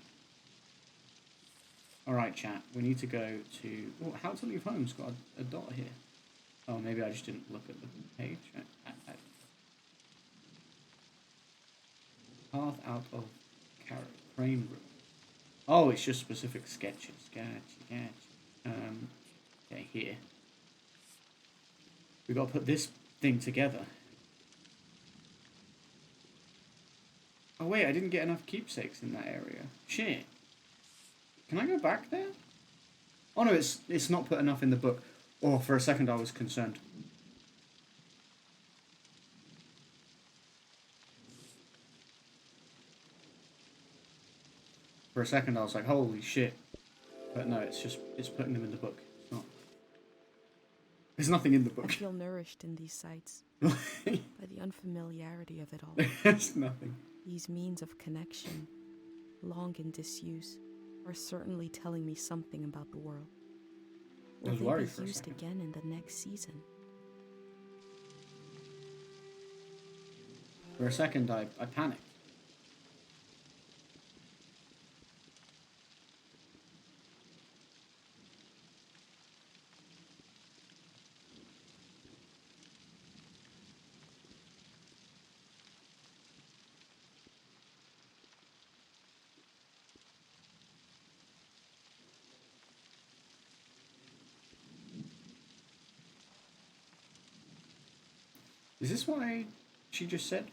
Alright, chat. We need to go to... Oh, How to Leave Home's got a dot here. Oh, maybe I just didn't look at the page. Path out of crane room. Oh, it's just specific sketches. Gotcha. Okay, here. We got to put this thing together. Oh wait, I didn't get enough keepsakes in that area. Shit. Can I go back there? Oh no, it's not put enough in the book. Oh, for a second I was concerned. For a second I was like, holy shit. But no, it's putting them in the book. It's not. There's nothing in the I book. feel nourished in these sights by the unfamiliarity of it all. There's nothing. These means of connection, long in disuse, are certainly telling me something about the world. I Will was they worried be for a used second. again in the next season? For a second I panicked. Is this why she just said?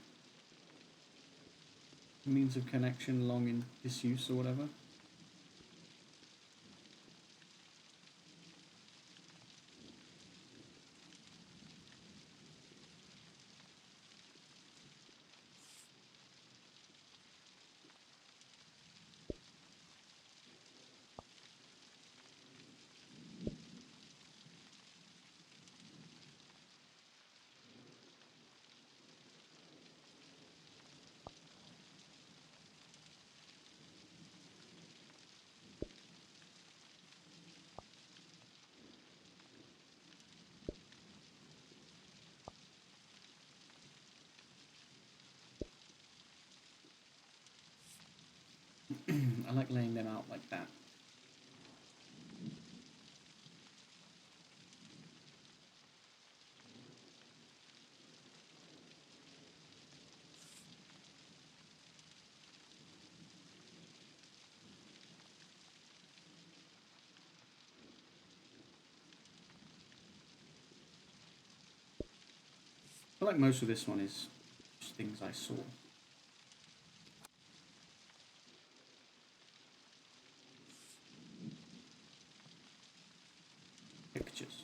Means of connection long in disuse or whatever? out like that. I feel like most of this one is just things I saw. Pictures.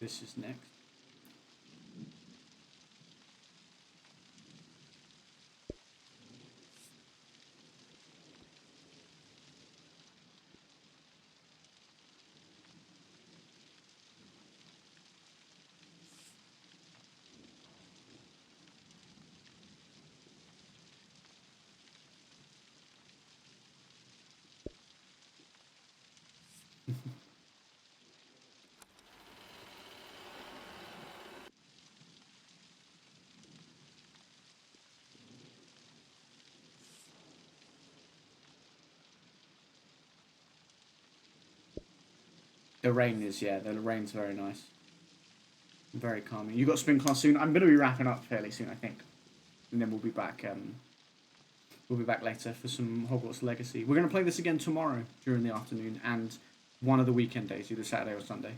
This is next. The rain is, yeah, the rain's very nice. Very calming. You got spin class soon? I'm going to be wrapping up fairly soon, I think. And then we'll be back later for some Hogwarts Legacy. We're going to play this again tomorrow during the afternoon and one of the weekend days, either Saturday or Sunday.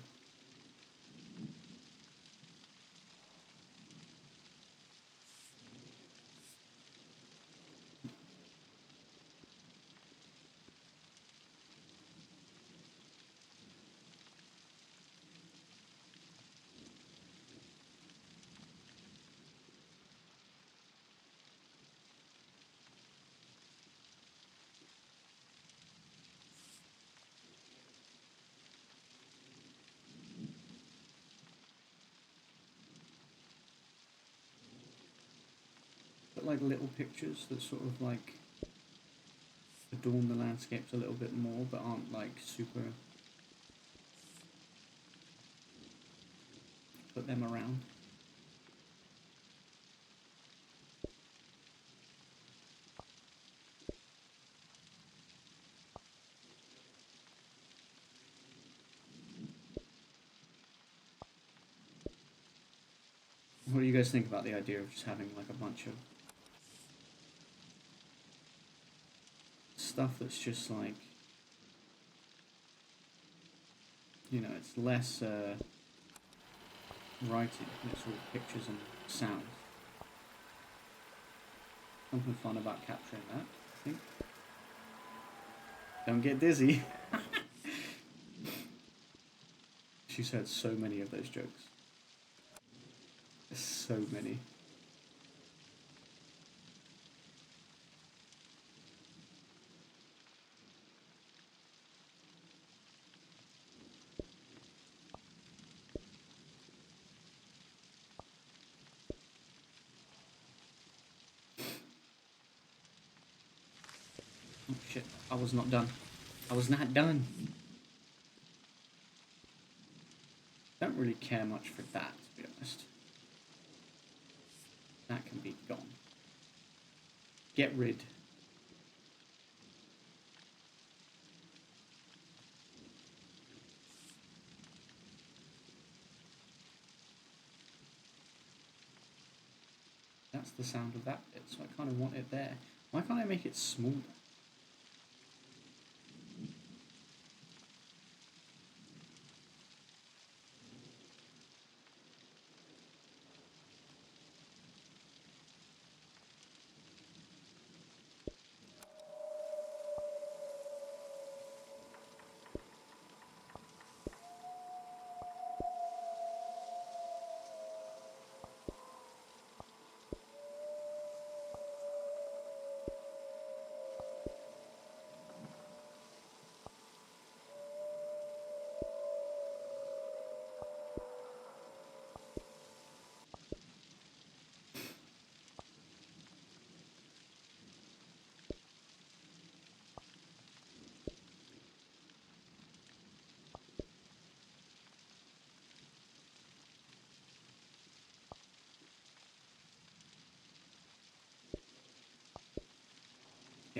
But like little pictures that sort of like adorn the landscapes a little bit more, but aren't like super. Put them around. What do you guys think about the idea of just having like a bunch of stuff that's just like, you know, it's less writing, it's all pictures and sounds. Something fun about capturing that, I think. Don't get dizzy. She's heard so many of those jokes. So many. Oh shit, I was not done. I was not done. Don't really care much for that, to be honest. That can be gone. Get rid. That's the sound of that bit, so I kind of want it there. Why can't I make it smaller?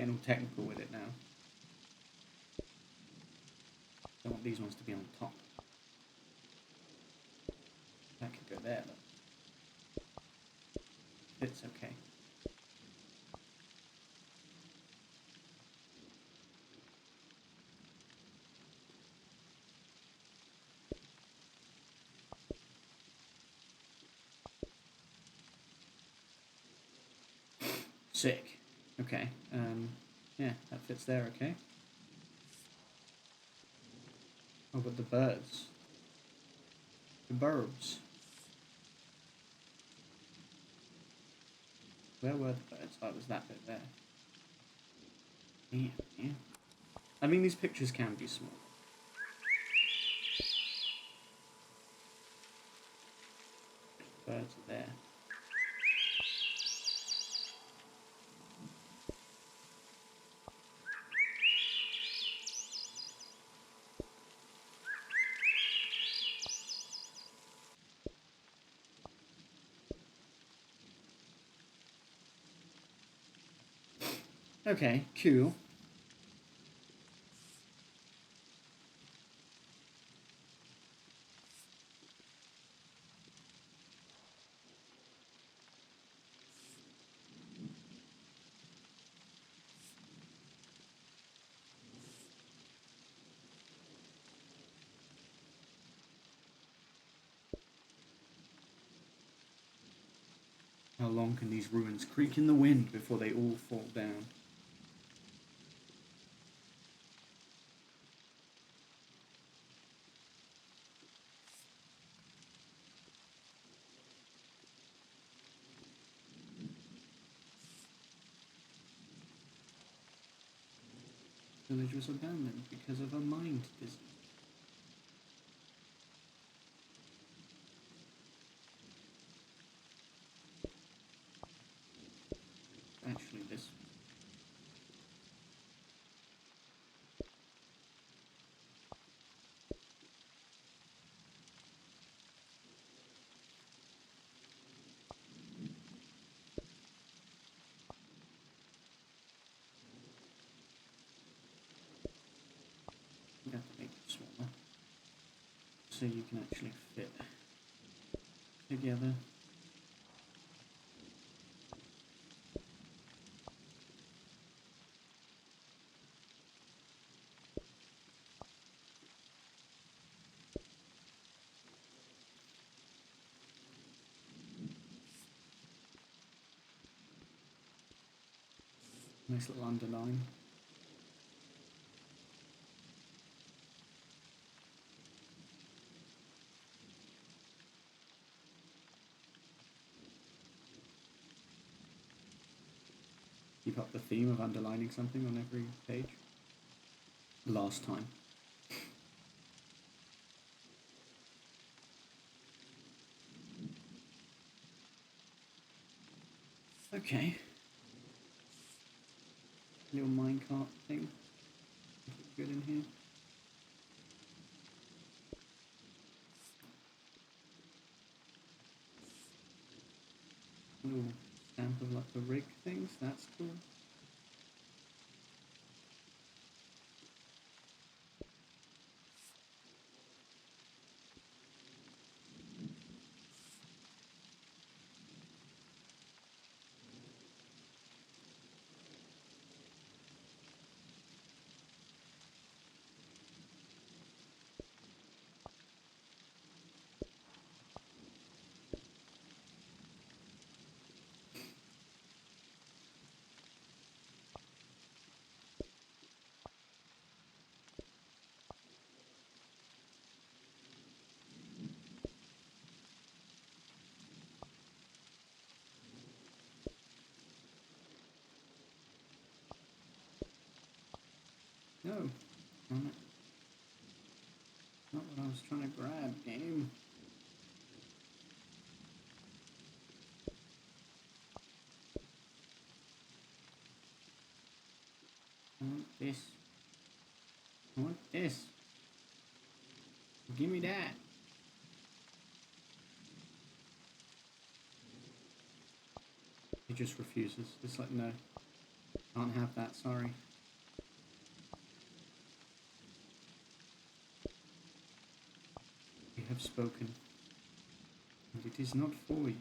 getting all technical with it now. Don't want these ones to be on top. That could go there, though. It's okay. Sick. Okay. Yeah, that fits there, okay. Oh, but the birds. The birds. Where were the birds? Oh, it was that bit there. Yeah. I mean, these pictures can be small. Birds are there. Okay, cool. How long can these ruins creak in the wind before they all fall down? The village was abandoned because of a mind disease. Actually, this. You have to make it smaller so you can actually fit together. Nice little underline. Keep up the theme of underlining something on every page. Last time. Okay. Little minecart thing. Good in here. Little stamp of like the rig things. That's cool. No, damn it. Not what I was trying to grab, game. I want this. I want this. Give me that. He just refuses. It's like, no. Can't have that, sorry. We have spoken, and it is not for you.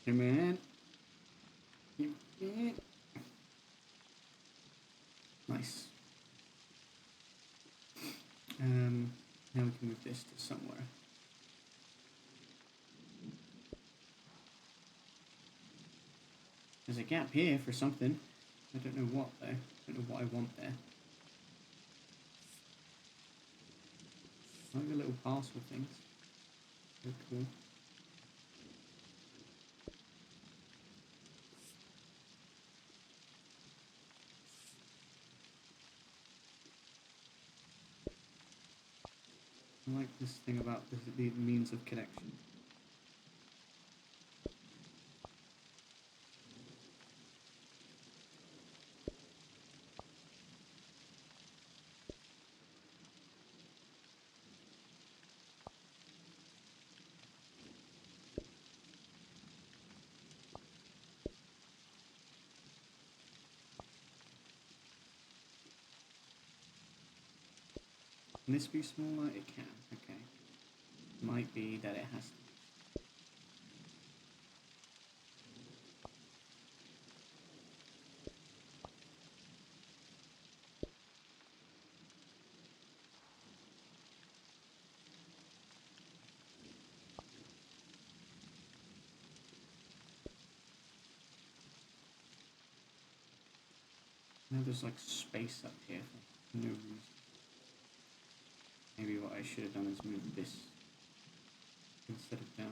Hey man. Nice. Now we can move this to somewhere. There's a gap here for something. I don't know what though. I don't know what I want there. I like the little parcel things. They're cool. I like this thing about the means of connection. Can this be smaller? It can. Okay. Might be that it has to. Now there's like space up here for no reason. Maybe what I should have done is move this instead of down.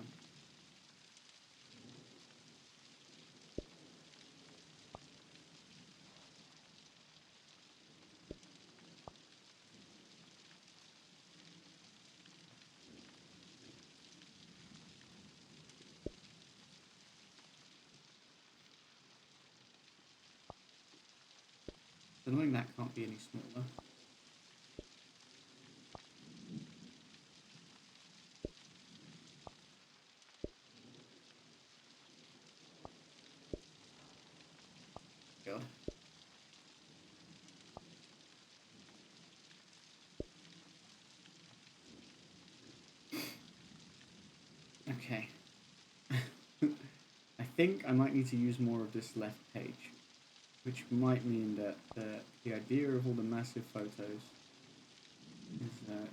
So knowing that can't be any smaller. God. Okay. I think I might need to use more of this left page, which might mean that the idea of all the massive photos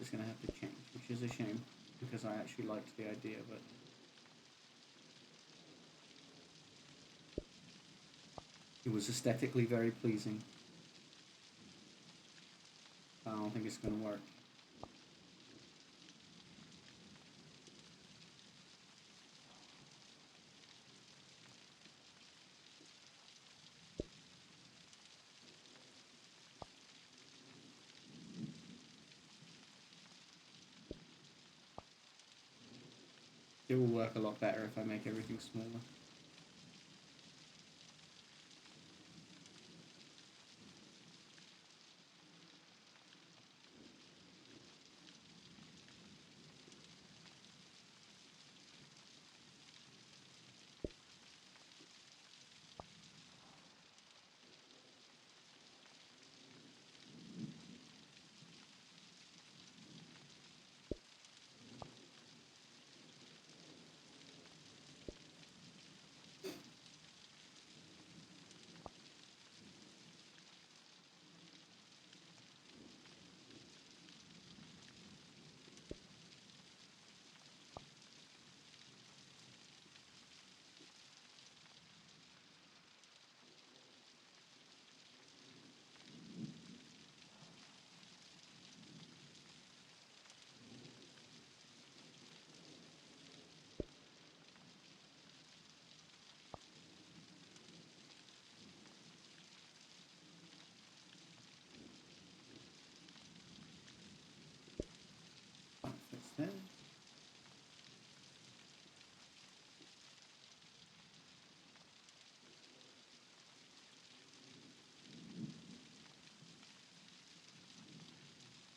is going to have to change, which is a shame, because I actually liked the idea, but it was aesthetically very pleasing. I don't think it's going to work. It will work a lot better if I make everything smaller.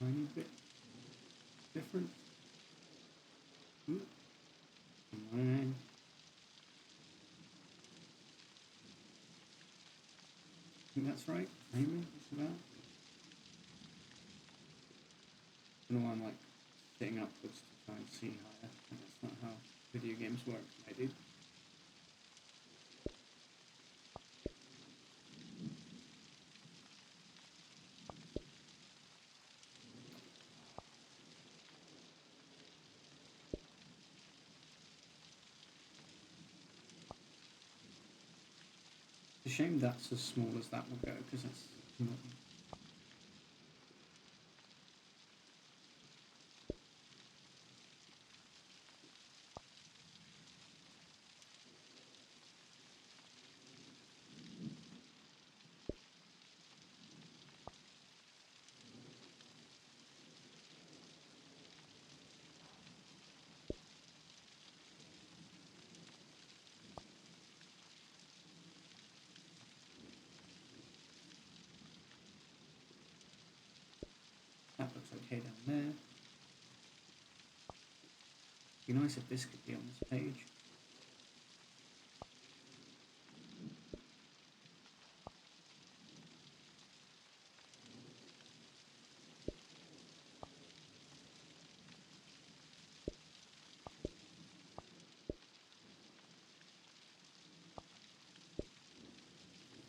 tiny bit different. Ooh. Come on. I think that's right. Maybe just about. I don't know why I'm like sitting upwards to try and see higher. And that's not how video games work, my dude. It's a shame that's as small as that will go, because that's not. That looks okay down there. Be nice if this could be on this page.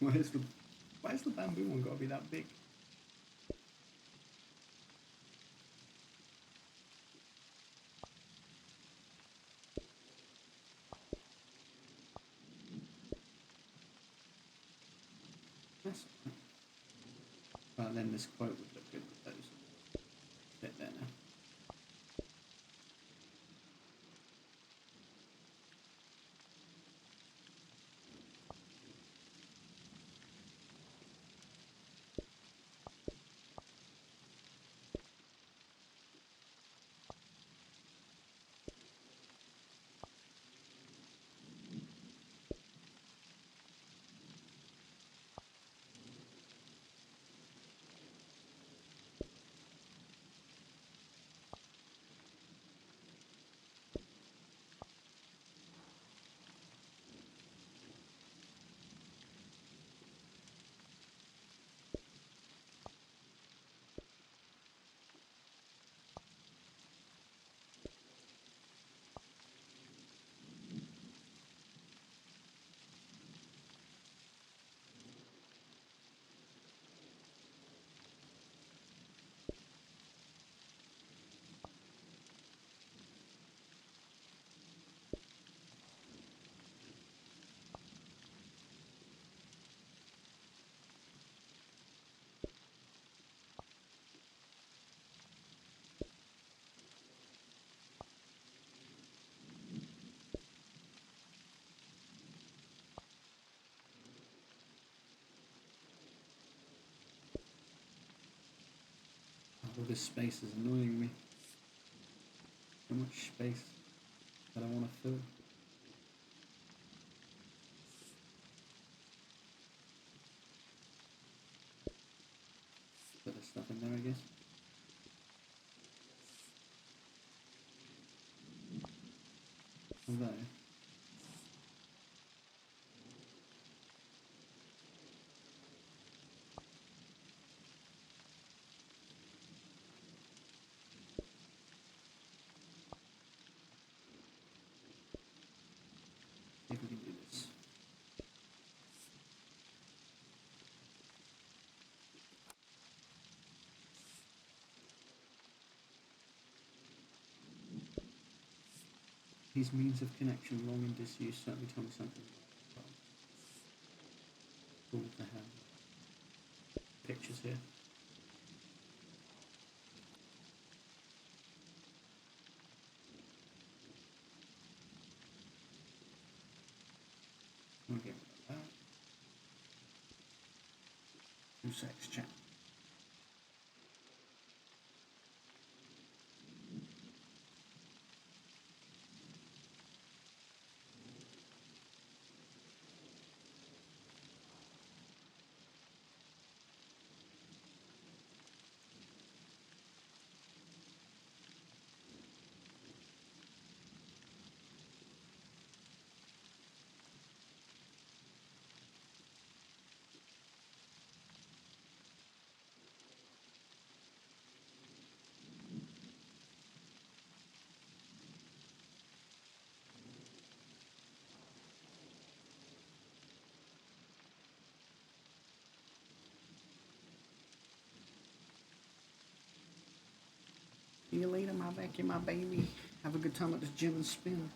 Where's the bamboo one got to be that big? That's alright. Well, then this quote would look good with those. Bit there now. All this space is annoying me. So much space that I want to fill. Put this stuff in there, I guess. Although, see if we can do this. These means of connection long in disuse certainly tell me something. Cool to have pictures here. We'll get rid of that. 2 secs, chat. you later, my Becky, my baby. Have a good time at the gym and spin.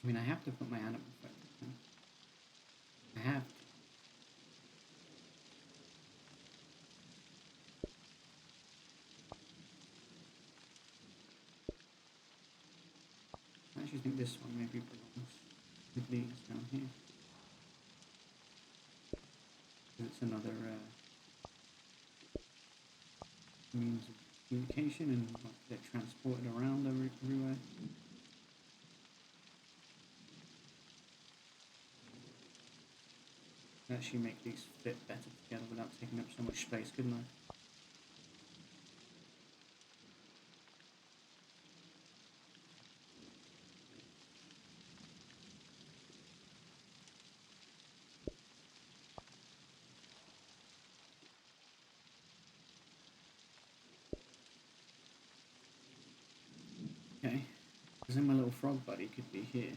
I mean, I have to put my animal effect. I have to. I actually think this one maybe belongs with these down here. It's another means of communication and get transported around everywhere. Actually make these fit better together without taking up so much space, couldn't I? Okay, because then my little frog buddy could be here.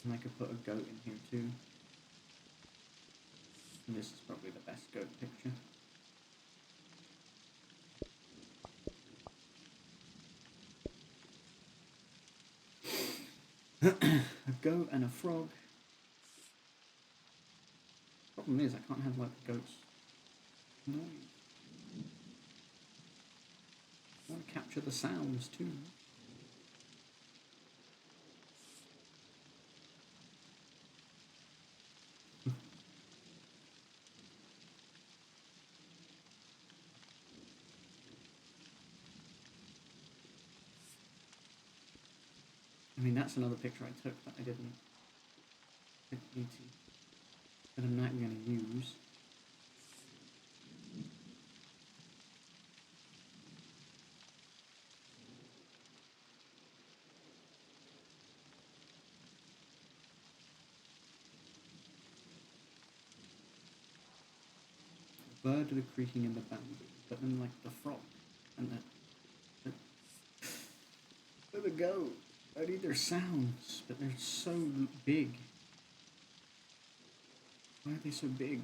And I could put a goat in here too. And this is probably the best goat picture. A goat and a frog. Problem is I can't have like the goats noise. I want to capture the sounds too. I mean, that's another picture I took that I didn't need to, that I'm not going to use. The bird with the creaking in the bamboo, but then like the frog and the goat. I need their sounds, but they're so big. Why are they so big?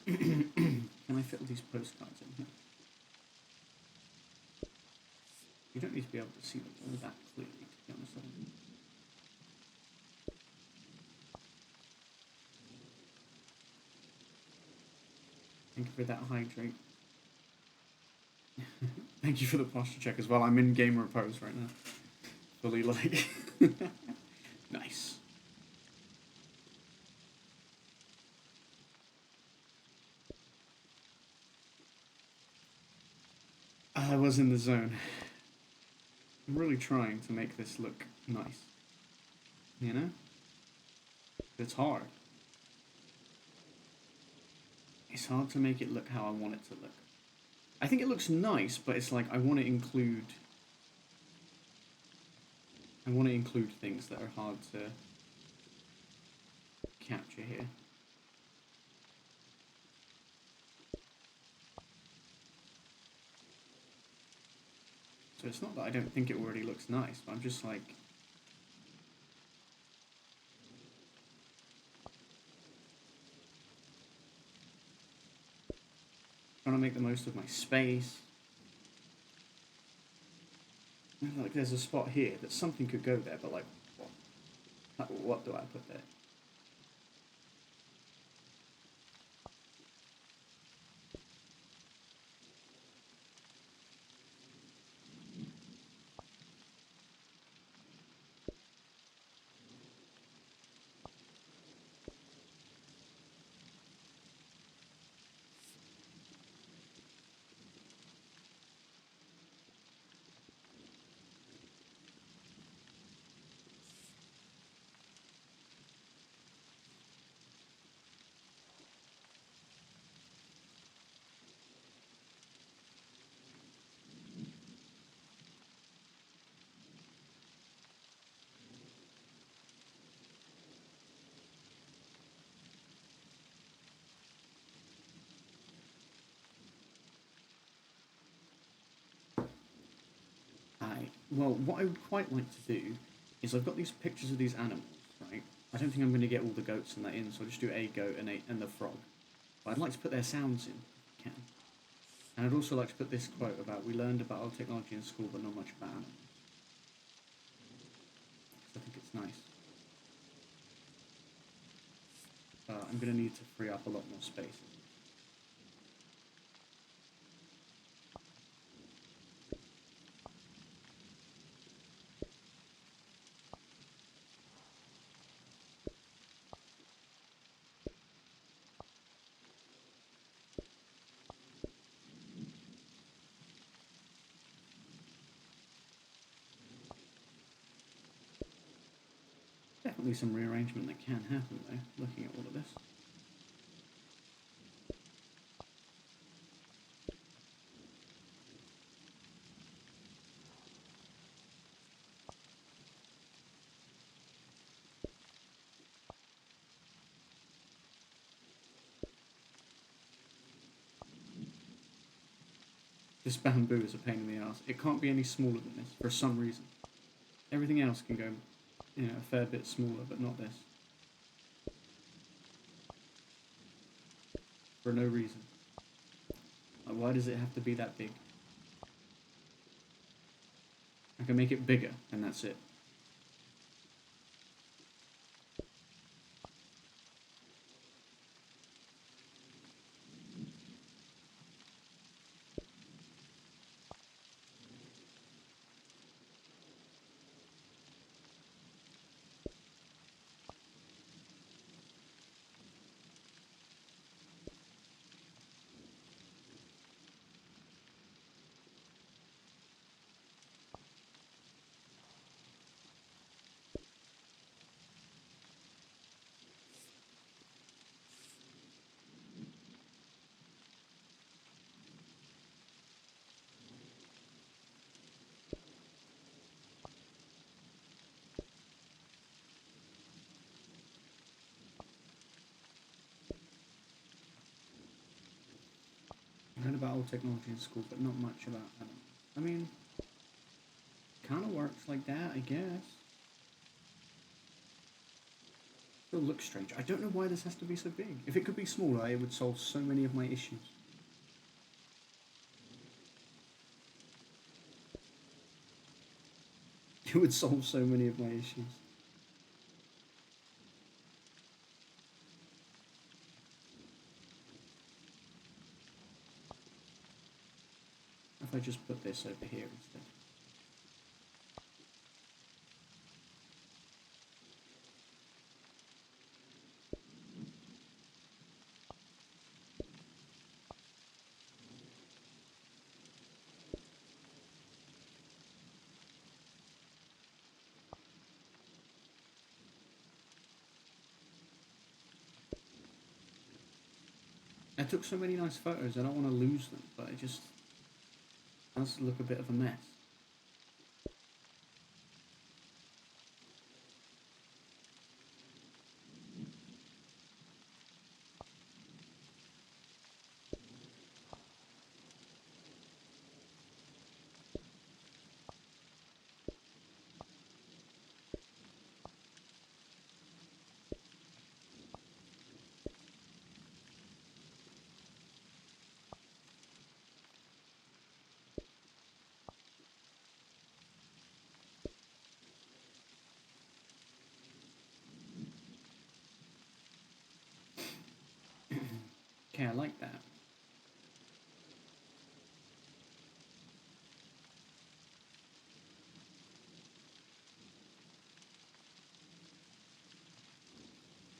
Can I fit all these postcards in here? don't need to be able to see them all that clearly, to be honest. Thank you for that hydrate. Thank you for the posture check as well. I'm in gamer pose right now. Fully like... Nice. I was in the zone. I'm really trying to make this look nice. You know? It's hard. It's hard to make it look how I want it to look. I think it looks nice, but it's like I want to include things that are hard to capture here. So it's not that I don't think it already looks nice, but I'm just like... trying to make the most of my space. Like there's a spot here that something could go there, but like, what do I put there? Well, what I would quite like to do is I've got these pictures of these animals, right? I don't think I'm going to get all the goats and that in, so I'll just do a goat and the frog. But I'd like to put their sounds in, if I can. And I'd also like to put this quote about, we learned about old technology in school, but not much about animals. So I think it's nice. I'm going to need to free up a lot more space. Definitely some rearrangement that can happen though, looking at all of this. This bamboo is a pain in the ass. It can't be any smaller than this, for some reason. Everything else can go, you know, a fair bit smaller, but not this. For no reason. Like, why does it have to be that big? I can make it bigger, and that's it. I learned about old technology in school, but not much about animals. I mean, kind of works like that, I guess. Still looks strange. I don't know why this has to be so big. If it could be smaller, it would solve so many of my issues. It would solve so many of my issues. If I just put this over here instead. I took so many nice photos, I don't want to lose them, but it just does look a bit of a mess. Okay, I like that.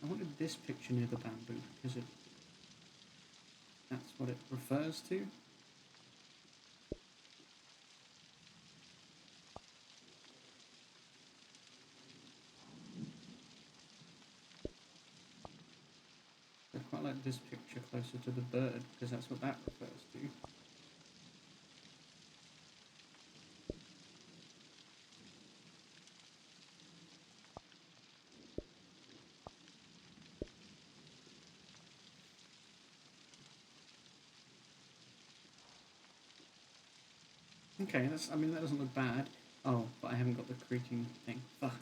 I wanted this picture near the bamboo because that's what it refers to. I quite like this picture closer to the bird because that's what that refers to. Okay, I mean, that doesn't look bad. Oh, but I haven't got the creaking thing. Fuck.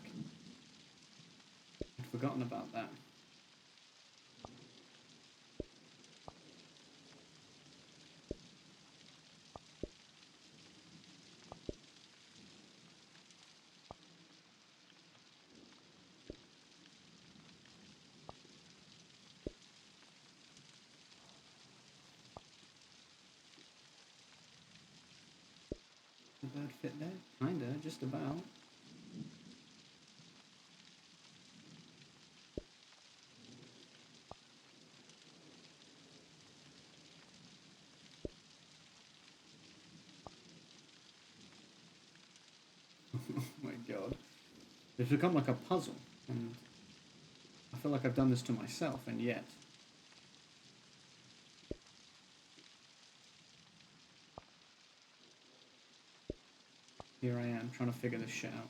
I'd forgotten about that. The bird fit there? Kinda, just about. Oh my god. It's become like a puzzle, and I feel like I've done this to myself, and yet. Here I am, trying to figure this shit out.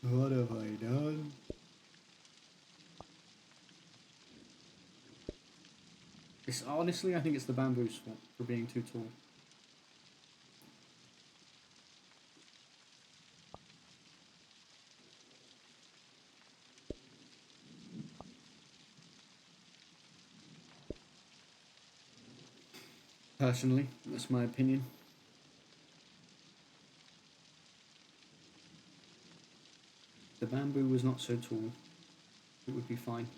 What have I done? It's honestly, I think it's the bamboo's fault for being too tall. Personally, that's my opinion. If the bamboo was not so tall, it would be fine.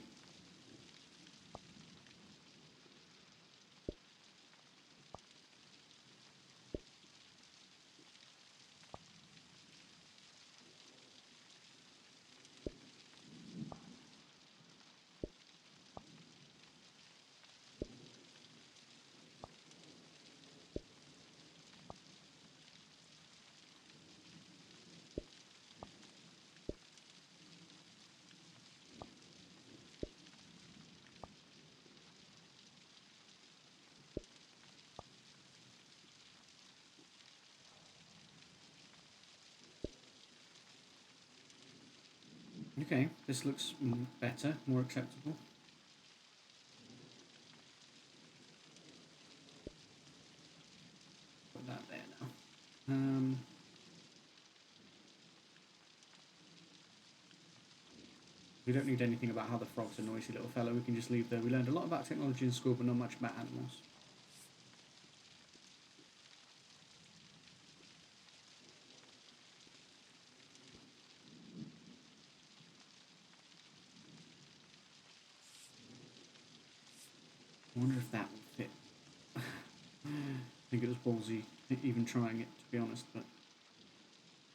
Okay, this looks better, more acceptable. Put that there now. We don't need anything about how the frog's a noisy little fellow. We can just leave there. We learned a lot about technology in school, but not much about animals. I wonder if that would fit. I think it was ballsy even trying it, to be honest, but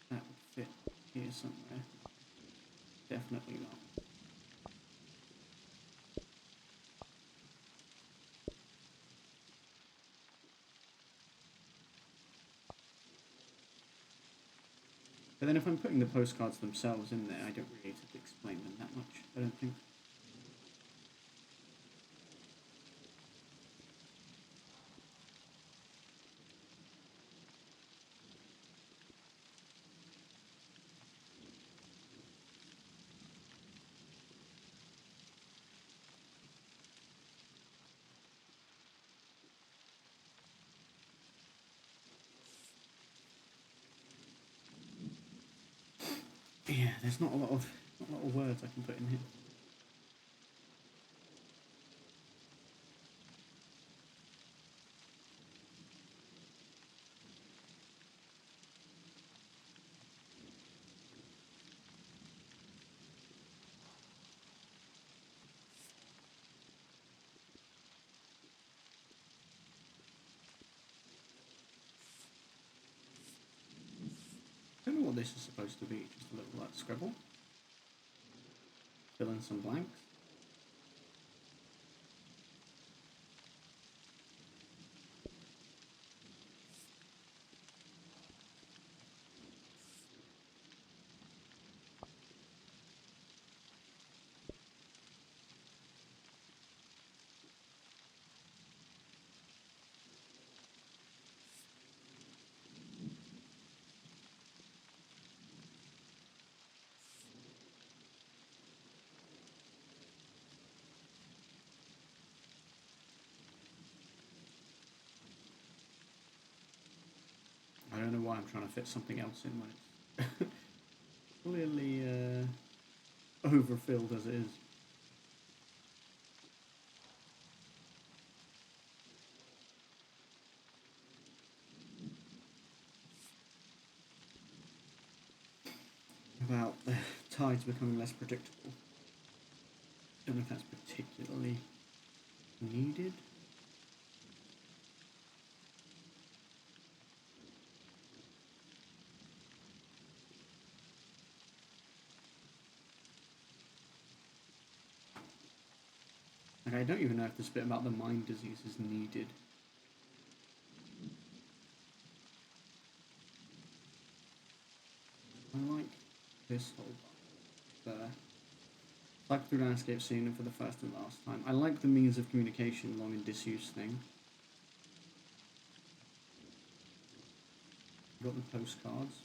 that would fit here somewhere. Definitely not. But then if I'm putting the postcards themselves in there, I don't really need to explain them that much, I don't think. Yeah, there's not a lot of words I can put in here. I don't know what this is supposed to be, just a little like scribble. Fill in some blanks. I don't know why I'm trying to fit something else in when it's clearly overfilled as it is. About the tides becoming less predictable. Don't know if that's particularly needed. Like, I don't even know if this bit about the mind disease is needed. I like this whole there. Cycle through landscape scene for the first and last time. I like the means of communication long in disuse thing. Got the postcards.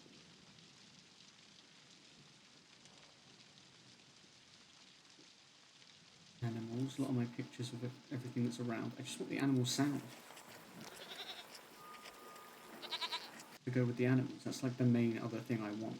Animals. A lot of my pictures of everything that's around. I just want the animal sound to go with the animals. That's like the main other thing I want.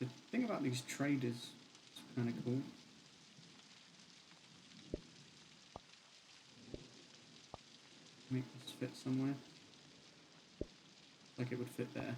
The thing about these traders is kind of cool. Make this fit somewhere. Like it would fit there.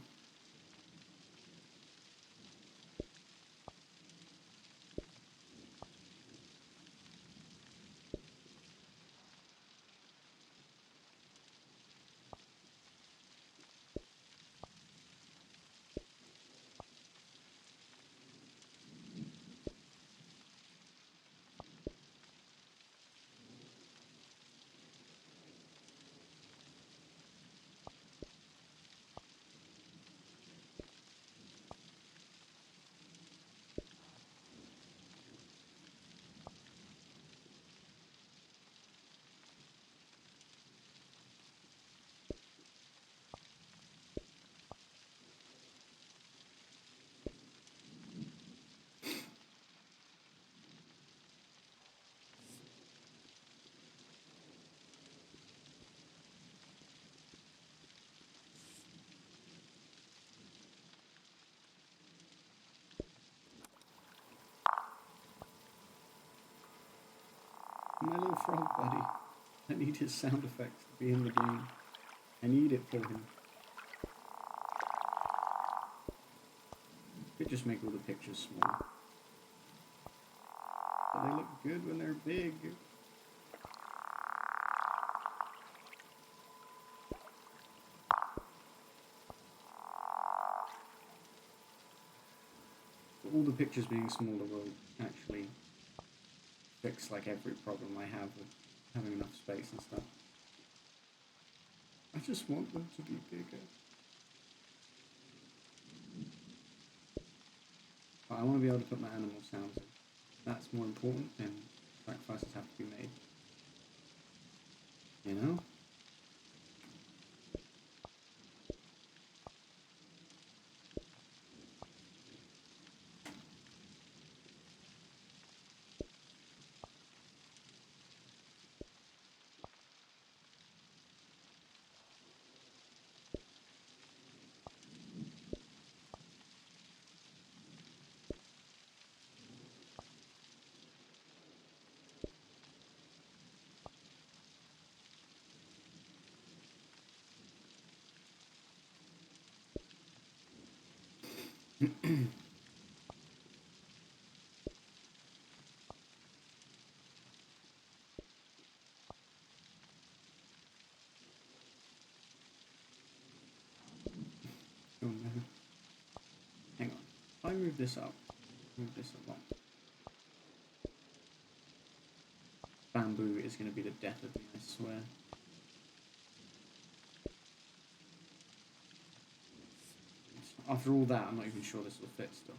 My little frog buddy. I need his sound effects to be in the game. I need it for him. Could just make all the pictures small. But they look good when they're big. But all the pictures being smaller will actually fix like every problem I have with having enough space and stuff. I just want them to be bigger. But I want to be able to put my animal sounds in. That's more important than sacrifices have to be made. You know? Oh no. Hang on. If I move this up, move this along. Bamboo is going to be the death of me, I swear. After all that, I'm not even sure this will fit still.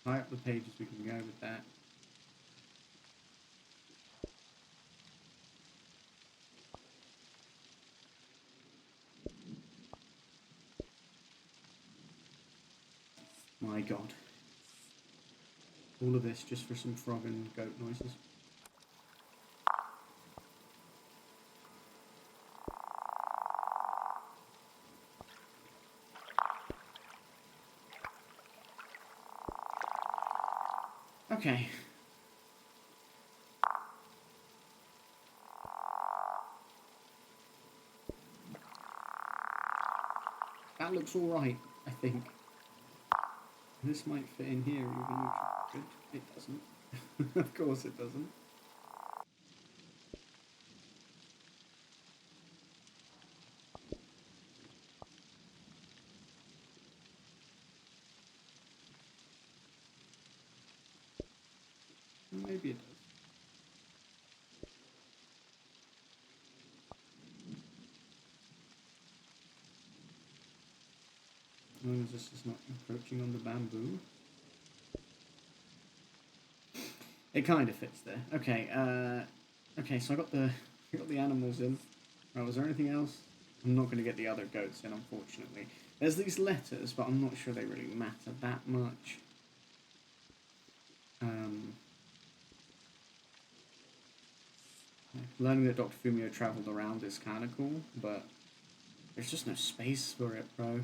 High up the pages, we can go with that. My god. All of this just for some frog and goat noises. Okay. That looks alright, I think. This might fit in here even if it doesn't. Of course it doesn't. Maybe it does. As long as this is not encroaching on the bamboo. It kind of fits there. Okay, okay, so I got the animals in. Right, was there anything else? I'm not going to get the other goats in, unfortunately. There's these letters, but I'm not sure they really matter that much. Learning that Dr. Fumio travelled around is kind of cool, but there's just no space for it, bro.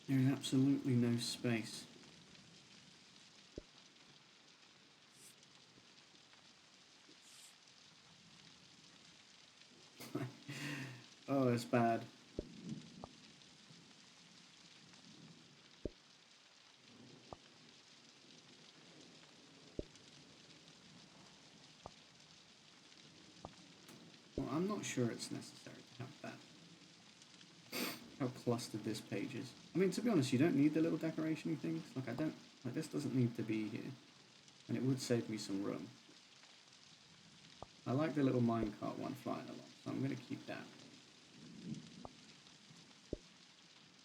There's absolutely no space. Oh, it's bad. Well, I'm not sure it's necessary to have that. How clustered this page is. I mean, to be honest, you don't need the little decoration things. Like, this doesn't need to be here. And it would save me some room. I like the little minecart one flying along, so I'm going to keep that.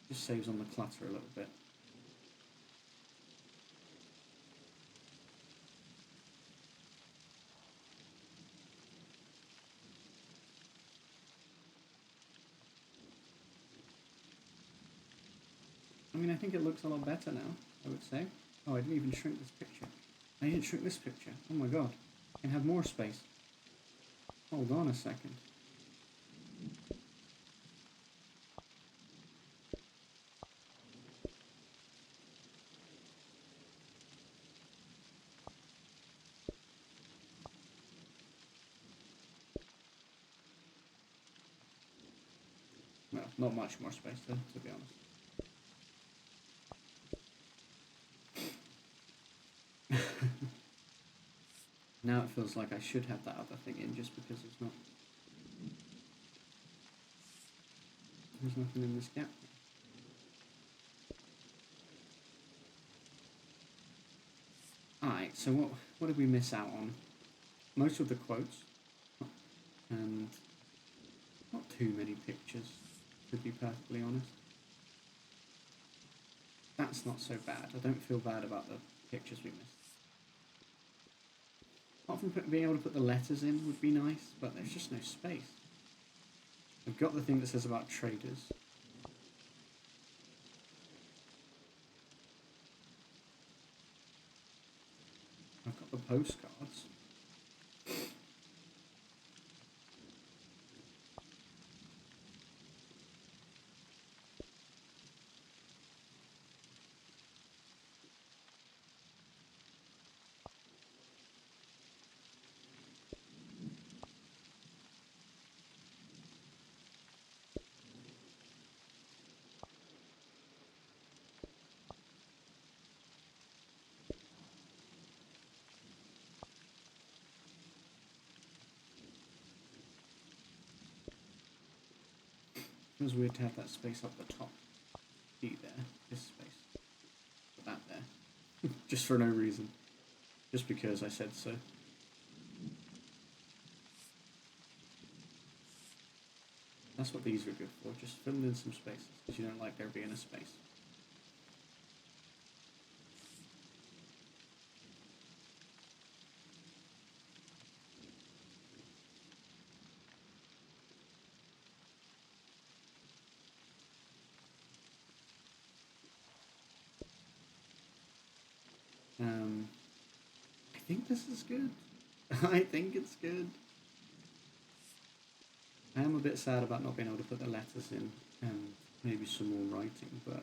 Just saves on the clutter a little bit. I mean, I think it looks a lot better now, I would say. Oh, I didn't even shrink this picture. I didn't shrink this picture. Oh my god. I can have more space. Hold on a second. Well, not much more space though, to be honest. Now it feels like I should have that other thing in just because it's not. There's nothing in this gap. Alright, so what did we miss out on? Most of the quotes. And not too many pictures, to be perfectly honest. That's not so bad. I don't feel bad about the pictures we missed. Apart from being able to put the letters in would be nice, but there's just no space. I've got the thing that says about traders. I've got the postcards. It was weird to have that space up the top. Be there. This space. Put that there. Just for no reason. Just because I said so. That's what these are good for. Just fill in some spaces because you don't like there being a space. I think this is good. I think it's good. I am a bit sad about not being able to put the letters in and maybe some more writing, but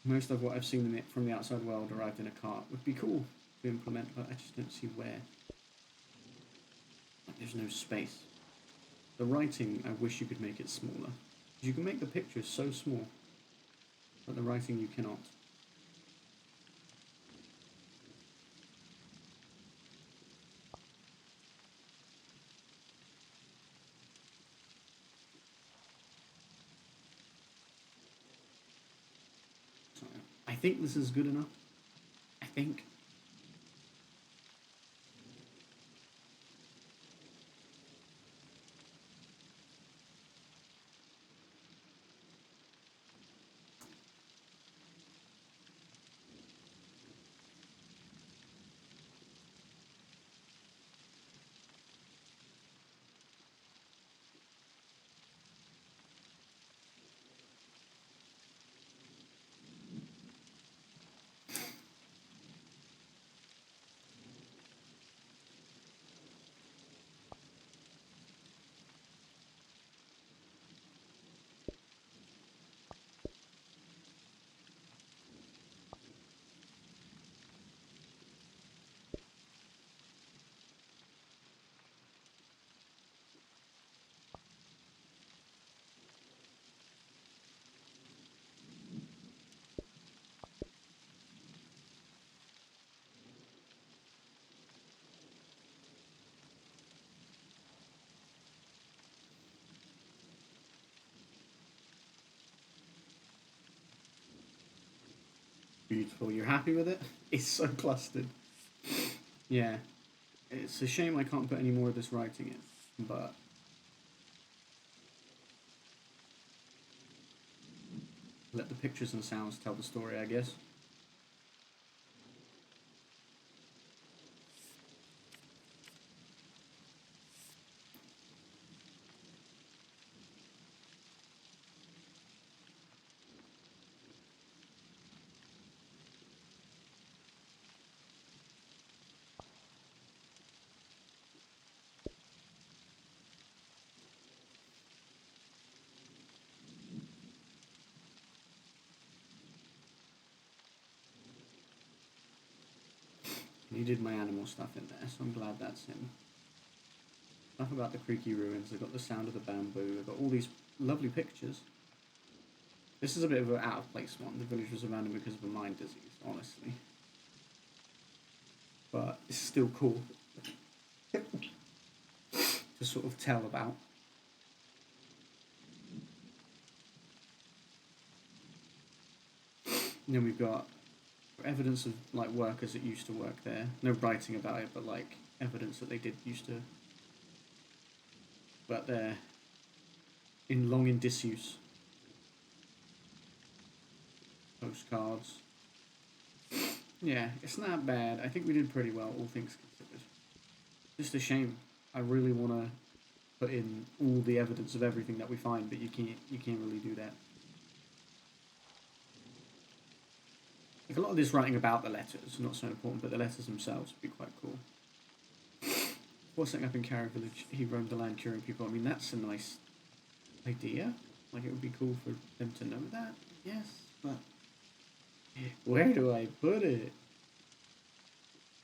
most of what I've seen from the outside world arrived in a cart would be cool to implement, but I just don't see where. Like, there's no space. The writing, I wish you could make it smaller. You can make the pictures so small, but the writing you cannot. So, I think this is good enough. I think. Beautiful. You're happy with it? It's so clustered. Yeah. It's a shame I can't put any more of this writing in, but let the pictures and sounds tell the story, I guess. He did my animal stuff in there, so I'm glad that's him. Stuff about the creaky ruins, I've got the sound of the bamboo, I've got all these lovely pictures. This is a bit of an out-of-place one. The village was abandoned because of a mind disease, honestly. But it's still cool to sort of tell about. And then we've got evidence of like workers that used to work there. No writing about it, but like evidence that they did used to. But they're long in disuse. Postcards. Yeah, it's not bad. I think we did pretty well, all things considered. Just a shame. I really want to put in all the evidence of everything that we find, but you can't really do that. Like a lot of this writing about the letters, not so important, but the letters themselves would be quite cool. Before setting up in Carrow Village, he roamed the land curing people. I mean, that's a nice idea. Like, it would be cool for them to know that, yes, but where do I put it?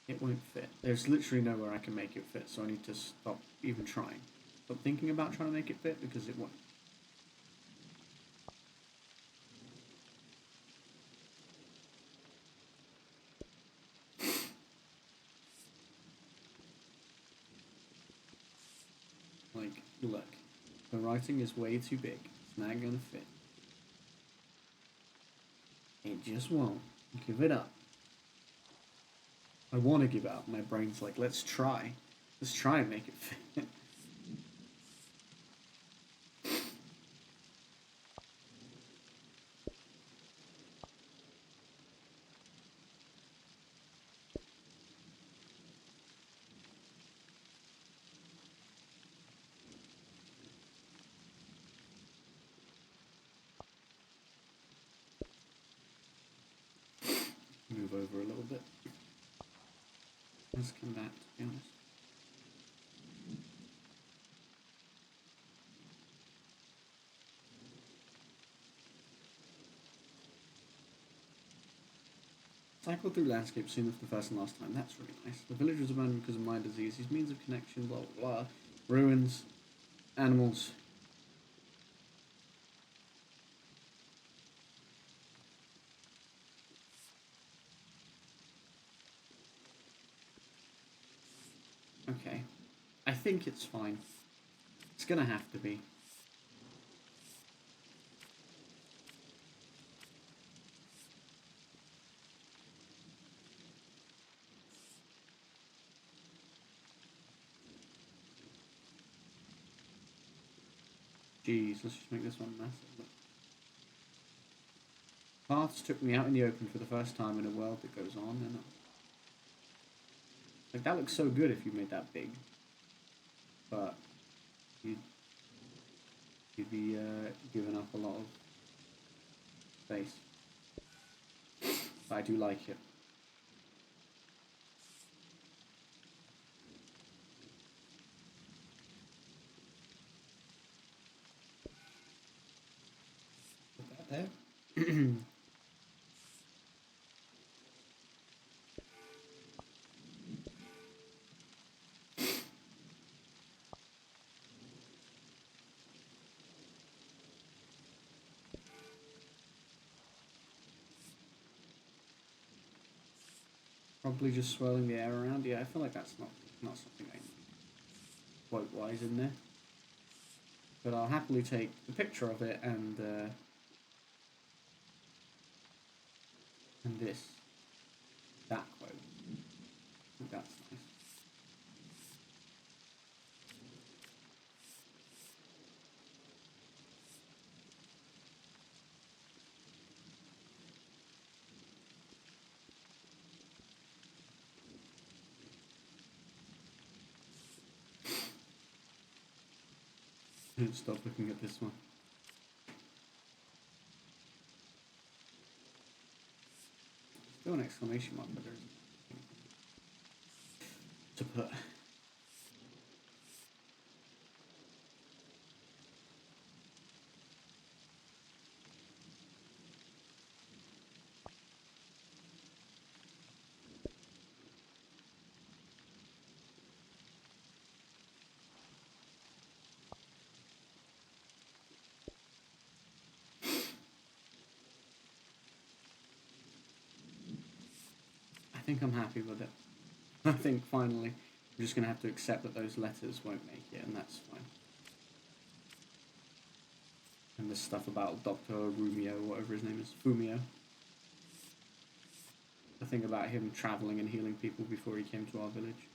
It won't fit. There's literally nowhere I can make it fit, so I need to stop even trying. Stop thinking about trying to make it fit, because it won't. Like, look. The writing is way too big. It's not gonna fit. It just won't. Give it up. I want to give up. My brain's like, let's try. Let's try and make it fit. Move over a little bit. Let's come back, to be honest. Cycle through landscape seen for the first and last time. That's really nice. The village was abandoned because of mind disease. His means of connection, blah blah blah. Ruins, animals. Okay. I think it's fine. It's gonna have to be. Jeez, let's just make this one massive. Look. Paths took me out in the open for the first time in a world that goes on and on. Like, that looks so good if you made that big. But you'd be giving up a lot of space. But I do like it. Put that there. Probably just swirling the air around. Yeah, I feel like that's not something I need quote-wise in there. But I'll happily take the picture of it and And this. That quote. I think that's nice. Don't stop looking at this one. Still an exclamation mark, but there isn't to put. I think I'm happy with it. I think finally I'm just going to have to accept that those letters won't make it, and that's fine. And this stuff about Dr. Rumio, whatever his name is, Fumio. The thing about him travelling and healing people before he came to our village.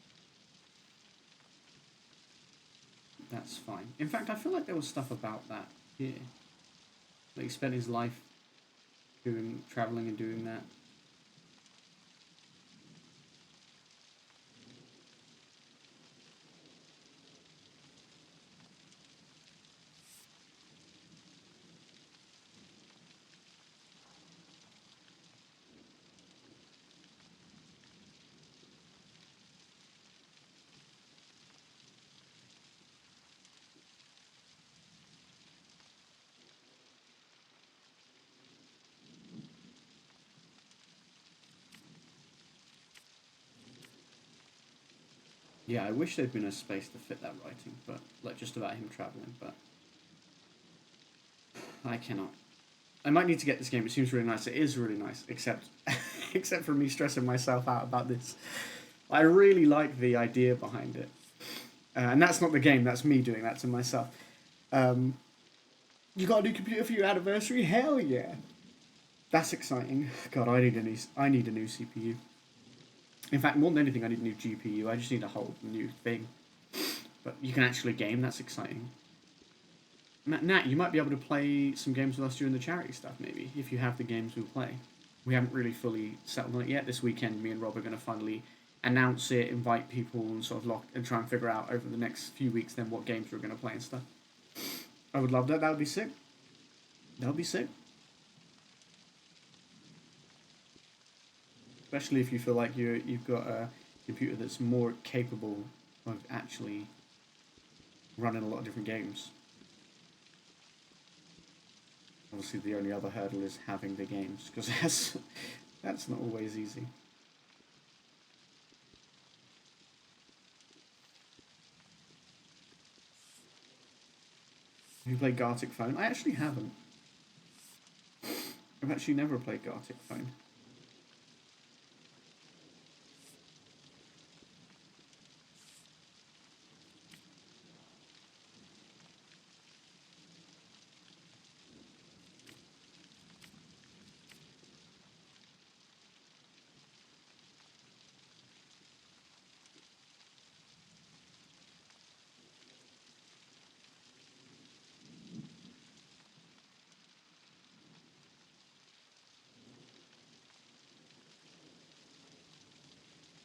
That's fine. In fact, I feel like there was stuff about that here. Like he spent his life travelling and doing that. Yeah, I wish there'd been a space to fit that writing, but like just about him travelling, but I cannot. I might need to get this game. It seems really nice. It is really nice, except except for me stressing myself out about this. I really like the idea behind it. And that's not the game, that's me doing that to myself. You got a new computer for your anniversary? Hell yeah. That's exciting. God, I need a new CPU. In fact, more than anything, I need a new GPU. I just need a whole new thing. But you can actually game, that's exciting. Nat, you might be able to play some games with us during the charity stuff, maybe, if you have the games we'll play. We haven't really fully settled on it yet. This weekend, me and Rob are going to finally announce it, invite people, and sort of lock and try and figure out over the next few weeks then what games we're going to play and stuff. I would love that. That would be sick. That would be sick. Especially if you feel like you've got a computer that's more capable of actually running a lot of different games. Obviously, the only other hurdle is having the games, because that's not always easy. Have you played Gartic Phone? I actually haven't. I've actually never played Gartic Phone.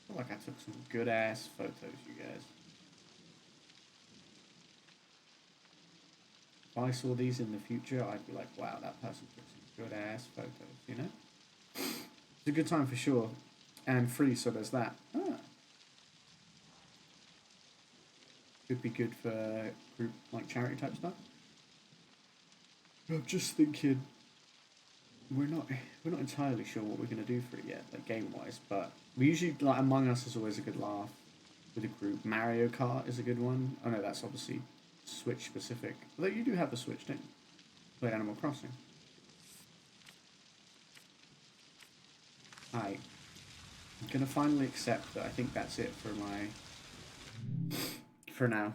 I feel like I took some good ass photos, you guys. If I saw these in the future, I'd be like, wow, that person took some good ass photos, you know? It's a good time for sure. And free, so there's that. Could be good for group, like charity type stuff. I'm just thinking, we're not entirely sure what we're gonna do for it yet, like game wise. But we usually like Among Us is always a good laugh with a group. Mario Kart is a good one. I know that's obviously Switch specific, although you do have the Switch, don't you? Play Animal Crossing. I'm gonna finally accept that I think that's it for now.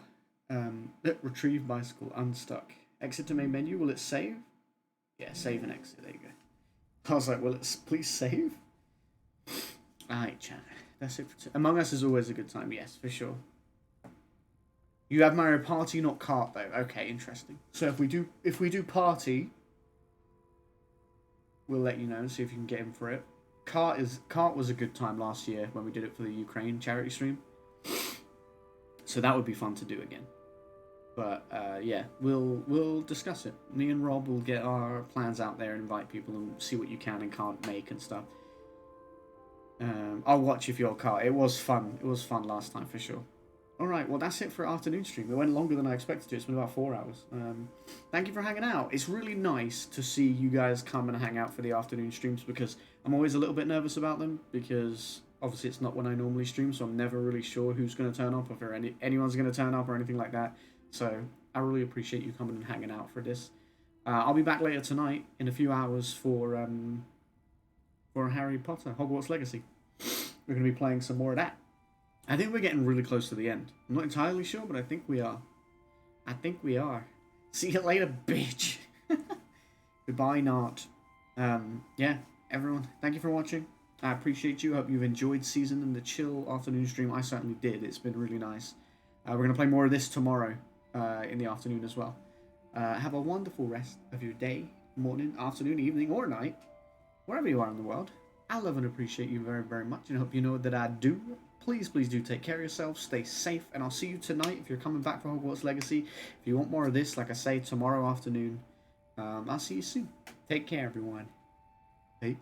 Retrieve bicycle, unstuck. Exit to main menu, will it save? Yeah, save and exit, there you go. I was like, well, please save. Alright, chat. That's it for Among Us is always a good time, yes, for sure. You have Mario Party, not Kart, though. Okay, interesting. So if we do Party, we'll let you know, see if you can get in for it. Kart was a good time last year when we did it for the Ukraine charity stream. So that would be fun to do again. But yeah, we'll discuss it. Me and Rob will get our plans out there and invite people and see what you can and can't make and stuff. I'll watch if you're Kart. It was fun. It was fun last time for sure. Alright, well that's it for afternoon stream. It went longer than I expected to. It's been about 4 hours. Thank you for hanging out. It's really nice to see you guys come and hang out for the afternoon streams because I'm always a little bit nervous about them because obviously it's not when I normally stream, so I'm never really sure who's going to turn up, if anyone's going to turn up or anything like that. So I really appreciate you coming and hanging out for this. I'll be back later tonight in a few hours for Harry Potter, Hogwarts Legacy. We're going to be playing some more of that. I think we're getting really close to the end. I'm not entirely sure, but I think we are. See you later, bitch. Goodbye, Nart. Yeah, everyone, thank you for watching. I appreciate you. I hope you've enjoyed Season and the chill afternoon stream. I certainly did. It's been really nice. We're going to play more of this tomorrow in the afternoon as well. Have a wonderful rest of your day, morning, afternoon, evening, or night. Wherever you are in the world. I love and appreciate you very, very much, and I hope you know that I do. Please do take care of yourself, stay safe, and I'll see you tonight if you're coming back for Hogwarts Legacy. If you want more of this, like I say, tomorrow afternoon, I'll see you soon. Take care, everyone. Peace.